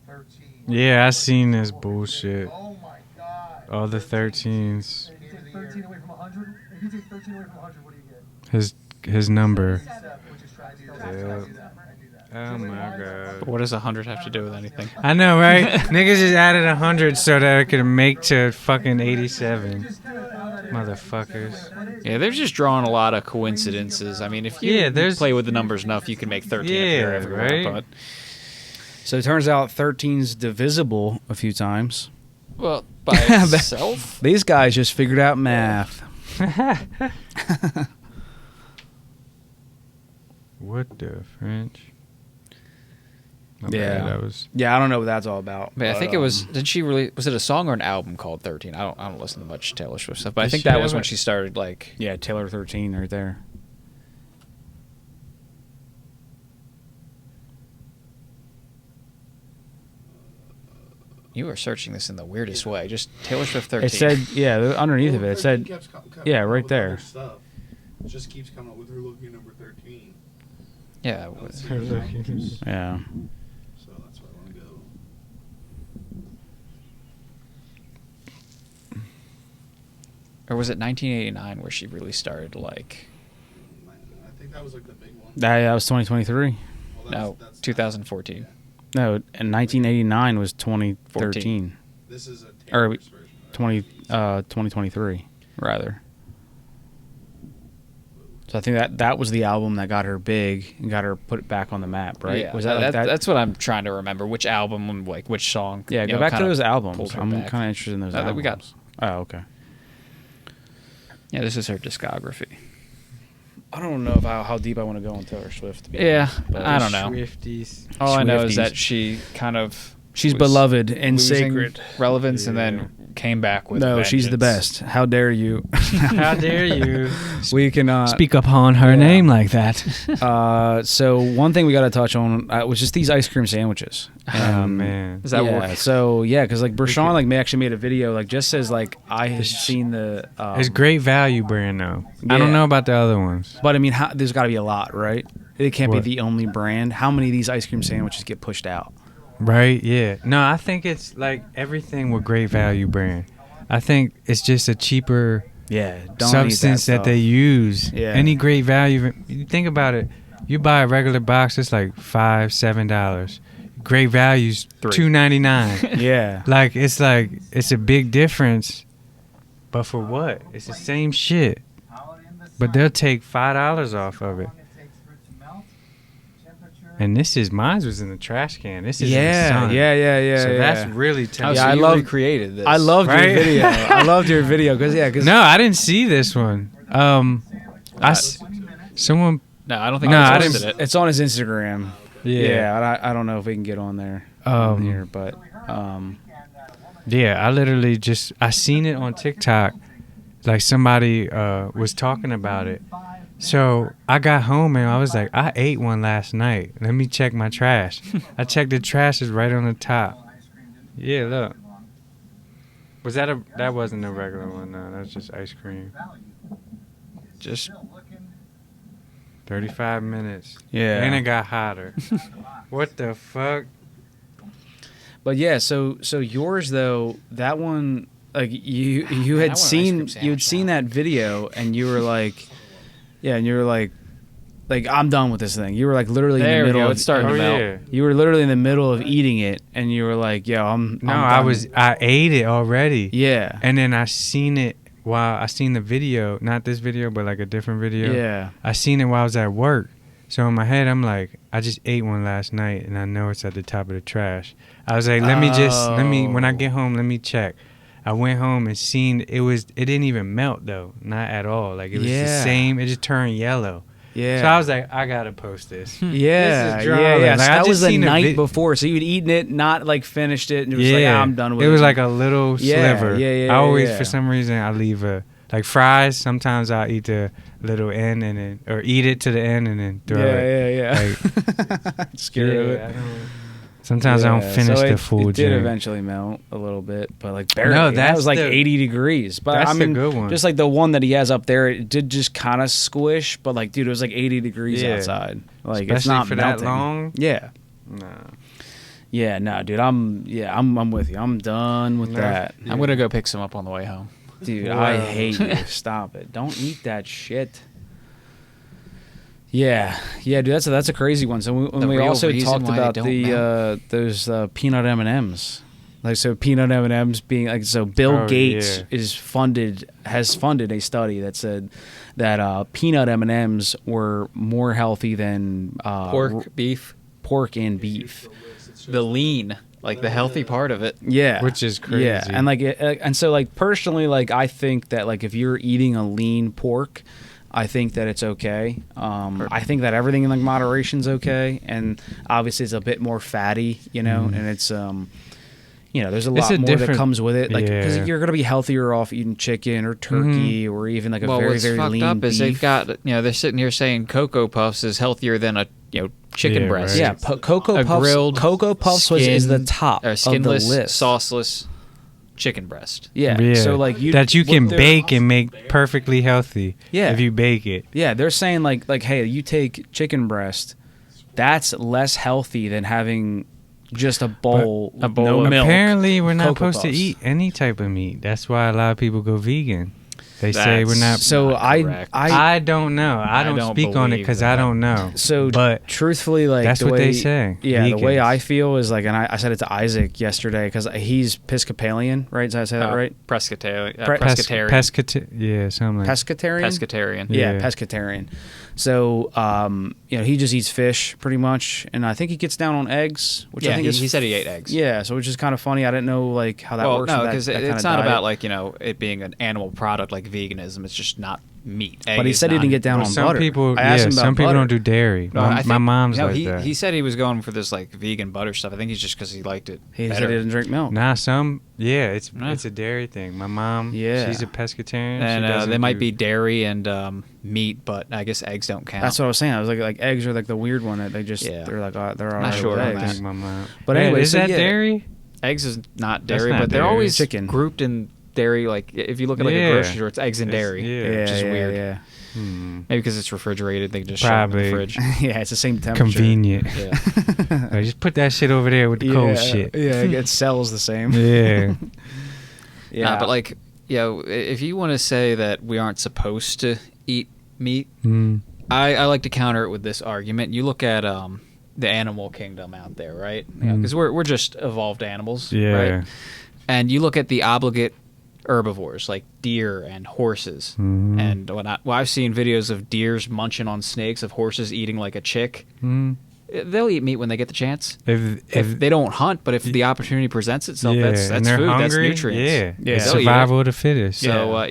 13. Yeah, I seen this bullshit. Oh my god. All the 13s. If you take 13 away from 100, if you take 13 away from 100, what do you get? His number. Which is trash. Yeah. Oh my god. But what does 100 have to do with anything? I know, right? Niggas just added 100 so that it could make to fucking 87. Motherfuckers. Yeah, they're just drawing a lot of coincidences. I mean, if you play with the numbers enough, you can make 13 appear everywhere. Right? But So it turns out 13's divisible a few times. well, by itself, These guys just figured out math. What the French? My Yeah. bad, that was. Yeah, I don't know what that's all about. but I think it was. Did she really? Was it a song or an album called 13? I don't listen to much Taylor Swift stuff, but I Did think she that was have when it? she started like. Yeah, Taylor 13 right there. You were searching this in the weirdest way. Just Taylor Swift 13. It said, yeah, underneath of it, it 13 said, keeps coming yeah, up right with there. other stuff. It just keeps coming up with her looking at number 13. yeah. Let's see Her the looking. albums. yeah. So that's where I want to go. Or was it 1989 where she really started like? I think that was like the big one. That was 2023. Well, No, that's 2014. No, and 1989 was 2013. This is a Or Taylor's version. 2023, rather. So I think that was the album that got her big and got her put back on the map, right? Yeah, Was that like that? That's what I'm trying to remember. Which album and like which song? Yeah, you go know, back to kinda those pulled albums. her I'm back. kind of interested in those albums. We got. Oh, okay. Yeah, this is her discography. I don't know how deep I want to go on Taylor Swift. To be Yeah, honest, I don't know. Swifties. All I know is Swifties. that she kind of She's was beloved and losing sacred. relevance, and then came back with. No, a she's the vengeance. best. How dare you? How dare you We can speak upon her yeah. name like that? So one thing we got to touch on was just these ice cream sandwiches. Oh man. Is that yeah, work? so yeah, because like Breshan like actually made a video like just says like I had seen the. It's great value brand though. I Yeah. don't know about the other ones. But I mean, there's got to be a lot, right? It can't What? be the only brand. How many of these ice cream sandwiches get pushed out? Right? Yeah. No, I think it's like everything with great value brand. I think it's just a cheaper Yeah, don't substance that they use. Yeah. Any great value. You think about it. You buy a regular box, it's like $5-7. Great values, $2.99. Yeah, Like it's a big difference. But for what? It's the same shit. But they'll take $5 off of it. And mine was in the trash can. This is in the sun. yeah. So yeah. that's really tough. Yeah, I you love- recreated this. I loved Right? your video. I loved your video because No, I didn't see this one. Someone. No, I don't think No, I I posted didn't- it. it's on his Instagram. Yeah. Yeah, I don't know if we can get on there here, but Yeah, I literally I seen it on TikTok. Like somebody was talking about it. So I got home and I was like, I ate one last night. Let me check my trash. I checked the trash is right on the top. Yeah, look. That wasn't a regular one, no. That was just ice cream. Just 35 minutes. yeah. And it got hotter. What the fuck? But yeah, so yours though, that one like you I had want an ice seen cream sandwich seen now. that video and you were like, yeah, and you were like I'm done with this thing. You were like literally in There the we middle go. of It's starting to melt. yeah. You were literally in the middle of eating it and you were like, yo, I'm No, done. I ate it already. Yeah. And then I seen it while I seen the video, not this video, but like a different video. Yeah. I seen it while I was at work. So in my head, I'm like, I just ate one last night and I know it's at the top of the trash. I was like, when I get home, let me check. I went home and seen it didn't even melt though. Not at all. Like it was the Yeah. same. It just turned yellow. Yeah. So I was like, I gotta post this. Yeah, This is drama. yeah. Like, So I that just was the seen a night before. So you'd eaten it, not like finished it, and it was like, I'm done with it. It was like a little Yeah, sliver. yeah, I always, yeah. for some reason, I leave like fries. Sometimes I'll eat the little end and then, or eat it to the end and then throw it. Yeah. Scared of it. Sometimes I don't finish so the full It did drink. eventually melt a little bit, but like barely. No, that that's was like the- 80 degrees. But that's I mean, the good one. just like the one that he has up there, it did just kind of squish. But like, dude, it was like 80 degrees Yeah. outside. Like, Especially it's not for melting. that long. Yeah. No. Yeah, no, dude. I'm with you. I'm done with No. that. I'm gonna go pick some up on the way home. Dude, Wow. I hate you. Stop it. Don't eat that shit. Yeah, dude, that's a crazy one. So The we real also reason talked why they about don't the those peanut M&Ms. Like, so peanut M&Ms being like, so Bill Gates has funded a study that said that peanut M&Ms were more healthy than Pork, beef, and beef. the lean, like the healthy part of it. Yeah, Which is crazy. Yeah, and like, and so like personally, like I think that like if you're eating a lean pork, I think that it's okay. I think that everything in like moderation's okay, and obviously it's a bit more fatty, and it's there's a lot more that different- comes with it, like because yeah. you're gonna be healthier off eating chicken or turkey or even like a very what's very fucked lean up is they've beef. got they're sitting here saying Cocoa Puffs is healthier than a chicken Yeah, breast. right. Yeah, Cocoa Puffs. grilled Cocoa Puffs is the top of the skinless, list. sauceless chicken breast. Yeah. So like that you what can they're- bake and make perfectly healthy. Yeah. If you bake it. Yeah, they're saying like hey, you take chicken breast, that's less healthy than having just a bowl no milk. Apparently, we're not Cocoa supposed to Puffs. eat any type of meat. That's why a lot of people go vegan. They say we're not. So Not I correct. don't know. I don't speak on it believe because I that. don't know. So but truthfully, like that's the what way, they say. Yeah, the way Vegans. I feel is like, and I said it to Isaac yesterday because he's Episcopalian, right? Did I say that right? Pescatarian. Yeah, something like Pescatarian. Pescatarian. Yeah, Yeah. pescatarian. So, he just eats fish pretty much, and I think he gets down on eggs, which I Yeah, think is he said he ate eggs. Yeah, so which is kind of funny. I didn't know like how that Well, works. no, with because that kind it's of not diet. about like it being an animal product like veganism. It's just not meat. Egg But he is said he didn't not- get down Well, on some butter. people, I asked him about some people butter. don't do dairy. No, I My think- mom's no, like he, that. he said he was going for this like vegan butter stuff. I think he's just because he liked it. He better. said he didn't drink milk. Nah, it's Yeah. a dairy thing. My mom, Yeah. she's a pescatarian. She And doesn't they might do- be dairy and meat, but I guess eggs don't count. That's what I was saying. I was like eggs are like the weird one that they just Yeah. they're like they're all Not right sure with on eggs. I that. think my mom. But Yeah, anyway, is so that yeah. dairy? Eggs is not That's dairy, not but they're dairy. always Chicken. grouped in dairy. Like if you look at like a Yeah. grocery store, it's eggs and It's- dairy, yeah. which is weird. Yeah. Maybe because it's refrigerated, they can just shove it in Probably. the fridge. Yeah, it's the same temperature. Convenient. Yeah. Like, just put that shit over there with the cold shit. Yeah, it sells the same. Yeah. Yeah, But like, if you want to say that we aren't supposed to eat meat, Mm. I like to counter it with this argument. You look at the animal kingdom out there, right? Because we're just evolved animals, Yeah. right? And you look at the obligate herbivores like deer and horses. Mhm. And I've seen videos of deers munching on snakes, of horses eating like a chick. Mm. They'll eat meat when they get the chance. If They don't hunt, but if the opportunity presents itself, yeah, that's and they're food, that's hungry, nutrients. Yeah, It's They'll eat it. survival of the fittest. So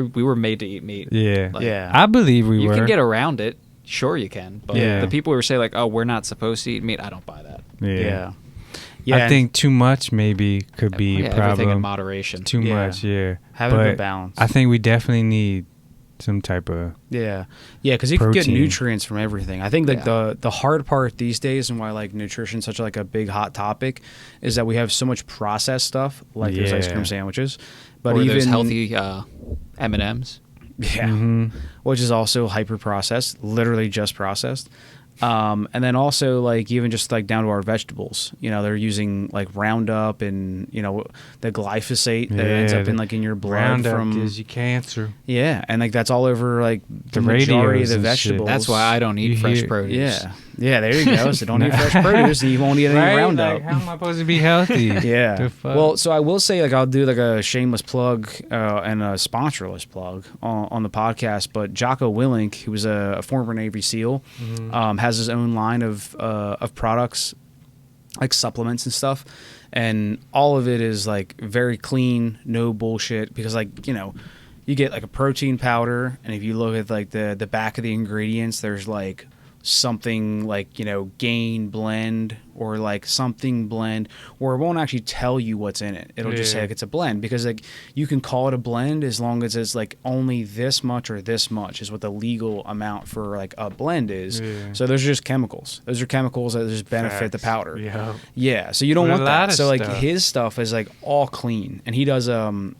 we were made to eat meat. Yeah, Like, Yeah. I believe we you were. can get around it. Sure, you can. But Yeah. the people who say like, "Oh, we're not supposed to eat meat," I don't buy that. yeah. I think too much maybe could be a Everything in problem. moderation. Too Yeah. much, yeah. Having a But good balance. I think we definitely need some type of Yeah, because you can get Protein. nutrients from everything. I think like Yeah. the hard part these days and why like nutrition's such like a big hot topic is that we have so much processed stuff like those ice Yeah. cream sandwiches, but Or even those healthy M&Ms. yeah, Mhm. which is also hyper processed, literally just processed. And then also like even just like down to our vegetables, they're using like Roundup and the glyphosate that ends up in like in your blood Roundup from gives you cancer. yeah, and like that's all over like the majority radios of the and shit. vegetables. That's why I don't eat You fresh hear- produce. Yeah, there you go. So don't eat fresh produce, and you won't eat any Right? Roundup. Like, how am I supposed to be healthy? Yeah. The fuck? Well, so I will say, like, I'll do like a shameless plug and a sponsorless plug on the podcast. But Jocko Willink, who was a former Navy SEAL, has his own line of products, like supplements and stuff, and all of it is like very clean, no bullshit. Because like you get like a protein powder, and if you look at like the back of the ingredients, there's like something like, you know, gain blend or like something blend, where it won't actually tell you what's in it. It'll just say like it's a blend, because like you can call it a blend as long as it's like only this much or this much is what the legal amount for like a blend is. So those are just chemicals. Those are chemicals that just benefit the powder. Yeah, so you don't want that. So like his stuff is like all clean, and he does Jocko,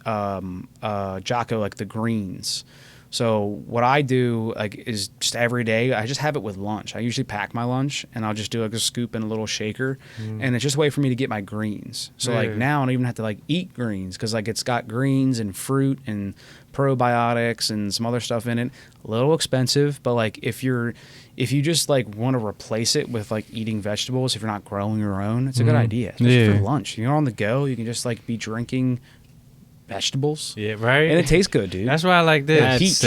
like the greens. So what I do like is just every day I just have it with lunch. I usually pack my lunch, and I'll just do like a scoop in a little shaker, and it's just a way for me to get my greens. So like now I don't even have to like eat greens, because like it's got greens and fruit and probiotics and some other stuff in it. A little expensive, but like if you just like want to replace it with like eating vegetables, if you're not growing your own, it's a good idea. Especially for lunch. You're on the go, you can just like be drinking vegetables. Yeah, right. And it tastes good, dude. That's why I like this.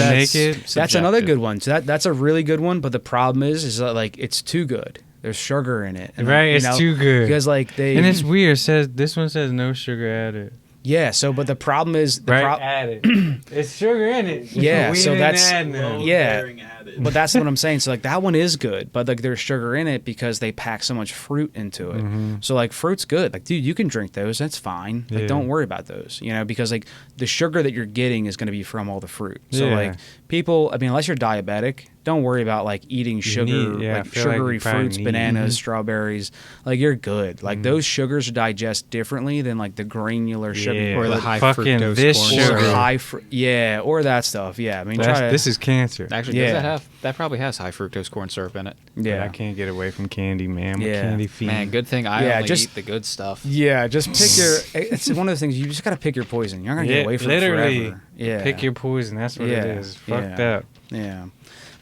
That's another good one. So that's a really good one, but the problem is that like it's too good. There's sugar in it. And right, it's too good. Because like and it's weird. It says this one says no sugar added. Yeah, so but the problem is added. It's sugar in it. Yeah, so that's added. But that's what I'm saying. So like that one is good, but like there's sugar in it because they pack so much fruit into it. So like fruit's good. Like dude, you can drink those. That's fine. Like don't worry about those. You know, because like the sugar that you're getting is going to be from all the fruit. So like people, I mean, unless you're diabetic, don't worry about like eating sugar, like sugary fruits, bananas, strawberries. Like you're good. Like those sugars digest differently than like the granular sugar or the high fructose corn syrup. Or that stuff. Yeah, I mean, this is cancer. Actually, does that probably has high fructose corn syrup in it. Yeah, but I can't get away from candy, man. I'm a candy fiend. Man, good thing I only eat the good stuff. Yeah, just pick your. It's one of those things you just gotta pick your poison. You're not gonna get away from it forever. Yeah, pick your poison. That's what it is. Fucked up. Yeah.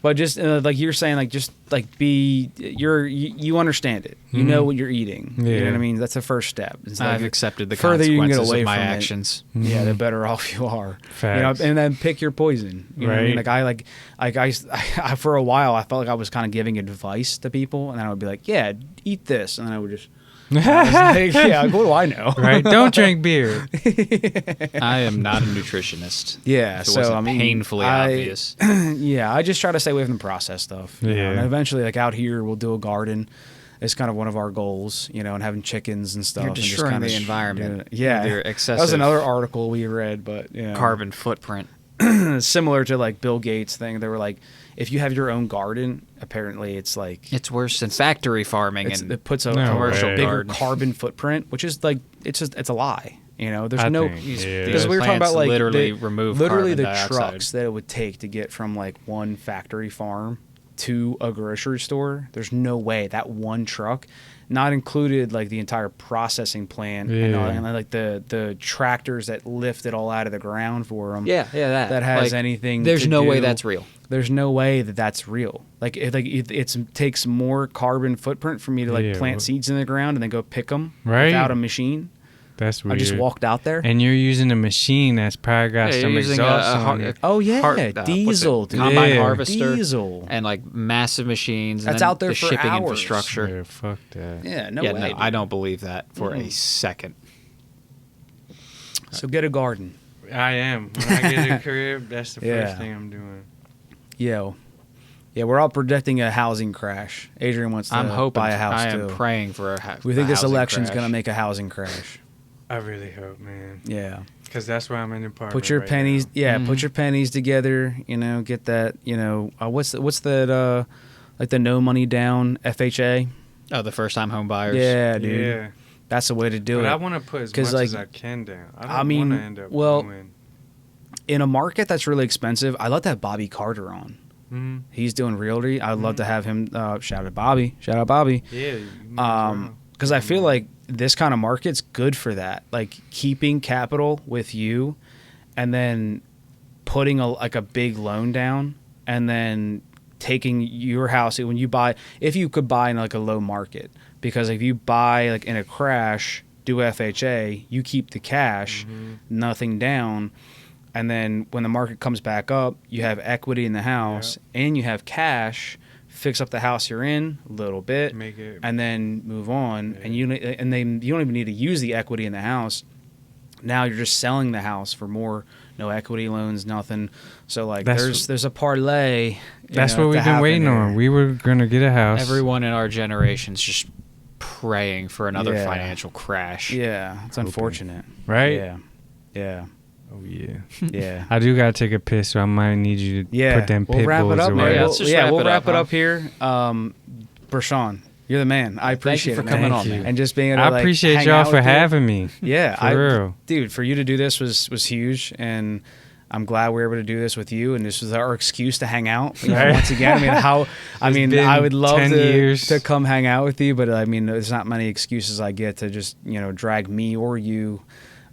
But just like you're saying, like just like you understand it. You know what you're eating. You know what I mean? That's the first step. It's I've like accepted the further you can get consequences away of my from actions. Yeah, the better off you are. Facts. You know, and then pick your poison. You know what I mean? Like I for a while I felt like I was kind of giving advice to people, and then I would be like, yeah, eat this, and then I would just. Like, yeah, what do I know? Right? Don't drink beer. I am not a nutritionist. Yeah, so I mean, painfully obvious. Yeah, I just try to stay away from the processed stuff. Yeah, and eventually, like out here, we'll do a garden. It's kind of one of our goals, you know, and having chickens and stuff. You're destroying the environment. Yeah, excessive. That was another article we read, but carbon footprint. Similar to like Bill Gates thing. They were like, if you have your own garden, apparently it's like it's worse than factory farming, and it puts a commercial bigger carbon footprint, which is like it's a lie. You know, there's because we were talking about like literally the trucks that it would take to get from like one factory farm to a grocery store. There's no way that one truck, not included like the entire processing plant and like the tractors that lift it all out of the ground for them. That has like, anything. There's no way that's real. There's no way that's real. Like it takes more carbon footprint for me to like plant seeds in the ground and then go pick them without a machine. That's weird. I just walked out there. And you're using a machine that's probably got some exhaust on it. Diesel, dude. Combine harvester. Diesel. And like massive machines. That's and then out there the for shipping hours. Infrastructure. Yeah, fuck that. Yeah, no way. No, I don't believe that for a second. So get a garden. I am. When I get a crib, that's the first thing I'm doing. Yeah, we're all predicting a housing crash. Adrian wants to buy a house too. I am praying for a house. We think this election's going to make a housing crash. I really hope, man. Yeah. Because that's why I'm in the apartment. Put your pennies, put your pennies together. You know, get that. You know, what's that? Like the no money down FHA. Oh, the first time home buyers. Yeah, dude. Yeah. That's the way to do it. But I want to put as much as I can down. I don't want to end up going. In a market that's really expensive, I love to have Bobby Carter on. Mm-hmm. He's doing realty. I'd love to have him. Shout out Bobby. Yeah. Because I feel like this kind of market's good for that. Like keeping capital with you, and then putting a big loan down, and then taking your house when you buy. If you could buy in like a low market, because if you buy like in a crash, do FHA, you keep the cash, nothing down. And then when the market comes back up, you have equity in the house and you have cash. Fix up the house you're in a little bit, and then move on. And you don't even need to use the equity in the house. Now you're just selling the house for more no equity loans, nothing. So like That's- there's a parlay. That's what we've been waiting on. We were gonna get a house. Everyone in our generation's just praying for another Yeah. financial crash. Yeah, it's unfortunate. right? Yeah. Yeah. Oh yeah. Yeah. I do gotta take a piss, so I might need you to Yeah. put them We'll pit wrap bulls it up, away. man. Yeah, We'll, let's just yeah, wrap we'll it wrap up, it huh? up here. Breshan, you're the man. I appreciate you for it, man. coming on, Thank you. man. And just being able to I like, appreciate hang y'all out for with you. having me. Yeah, For real. dude, for you to do this was huge, and I'm glad we were able to do this with you. And this was our excuse to hang out. You know, Right. once again, I mean, It's been I would love 10 years. to come hang out with you, but I mean, there's not many excuses I get to just drag me or you.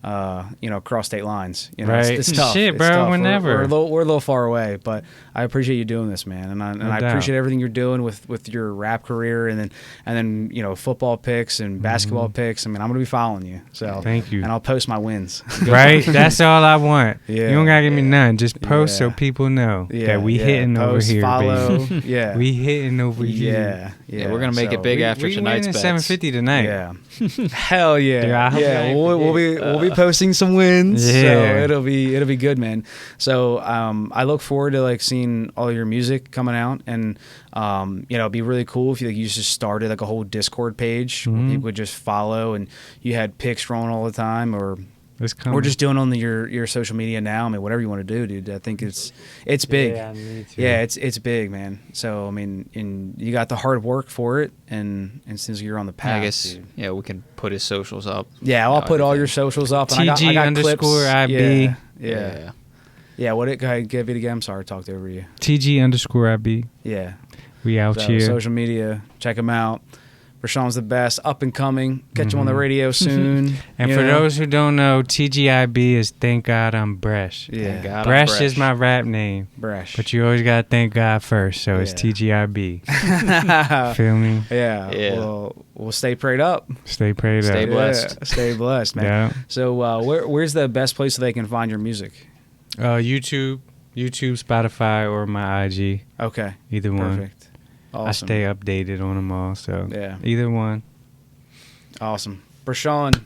Across state lines. Right. It's tough. Shit, It's bro, tough. whenever. We're a little far away, but I appreciate you doing this, man, and No I doubt. appreciate everything you're doing with your rap career, and then football picks and basketball picks. I mean, I'm gonna be following you. So Thank you. and I'll post my wins. Right? That's all I want. Yeah. You don't gotta give me none. Just post so Yeah. people know Yeah, that we yeah. hitting Post, over here, follow. baby. Yeah, We hitting over here. yeah, yeah. Yeah, we're gonna make it big after we tonight's winning bets. 750 tonight. Yeah, hell yeah, Yeah, I hope yeah. I We'll be posting some wins. Yeah. So it'll be good, man. So I look forward to like seeing all your music coming out, and it'd be really cool if you just started like a whole Discord page where people would just follow, and you had picks rolling all the time, or It's coming. just doing on your social media now. I mean, whatever you want to do, dude. I think it's big. Yeah, me too. Yeah, it's big, man. So I mean, and you got the hard work for it, and since you're on the path, I guess dude. we can put his socials up. Yeah, I'll put all your socials up. And I got TG_IB. clips. Yeah. What it? Go ahead, give it again. I'm sorry, I talked over you. TG_IB. Yeah. We out So, here. social media, check him out. Breshan's the best, up and coming. Catch him on the radio soon. And you for know? those who don't know, TGIB is Thank God I'm Bresh. Yeah. Thank God I'm Bresh is Bresh. my rap name. Bresh. But you always gotta thank God first, so it's Yeah. TGIB. Feel me? Yeah. Yeah. We'll stay prayed up. Stay prayed Stay up. blessed. Yeah, stay blessed, man. Yeah. So where's the best place so they can find your music? YouTube, Spotify, or my IG. Okay. Either one. Perfect. Awesome. I stay updated on them all, so Yeah. either one. Awesome. Breshan,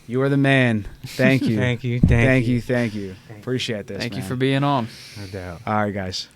you are the man. Thank you. Thank you. Thank you. Appreciate this. Thank you man. for being on. No doubt. All right, guys.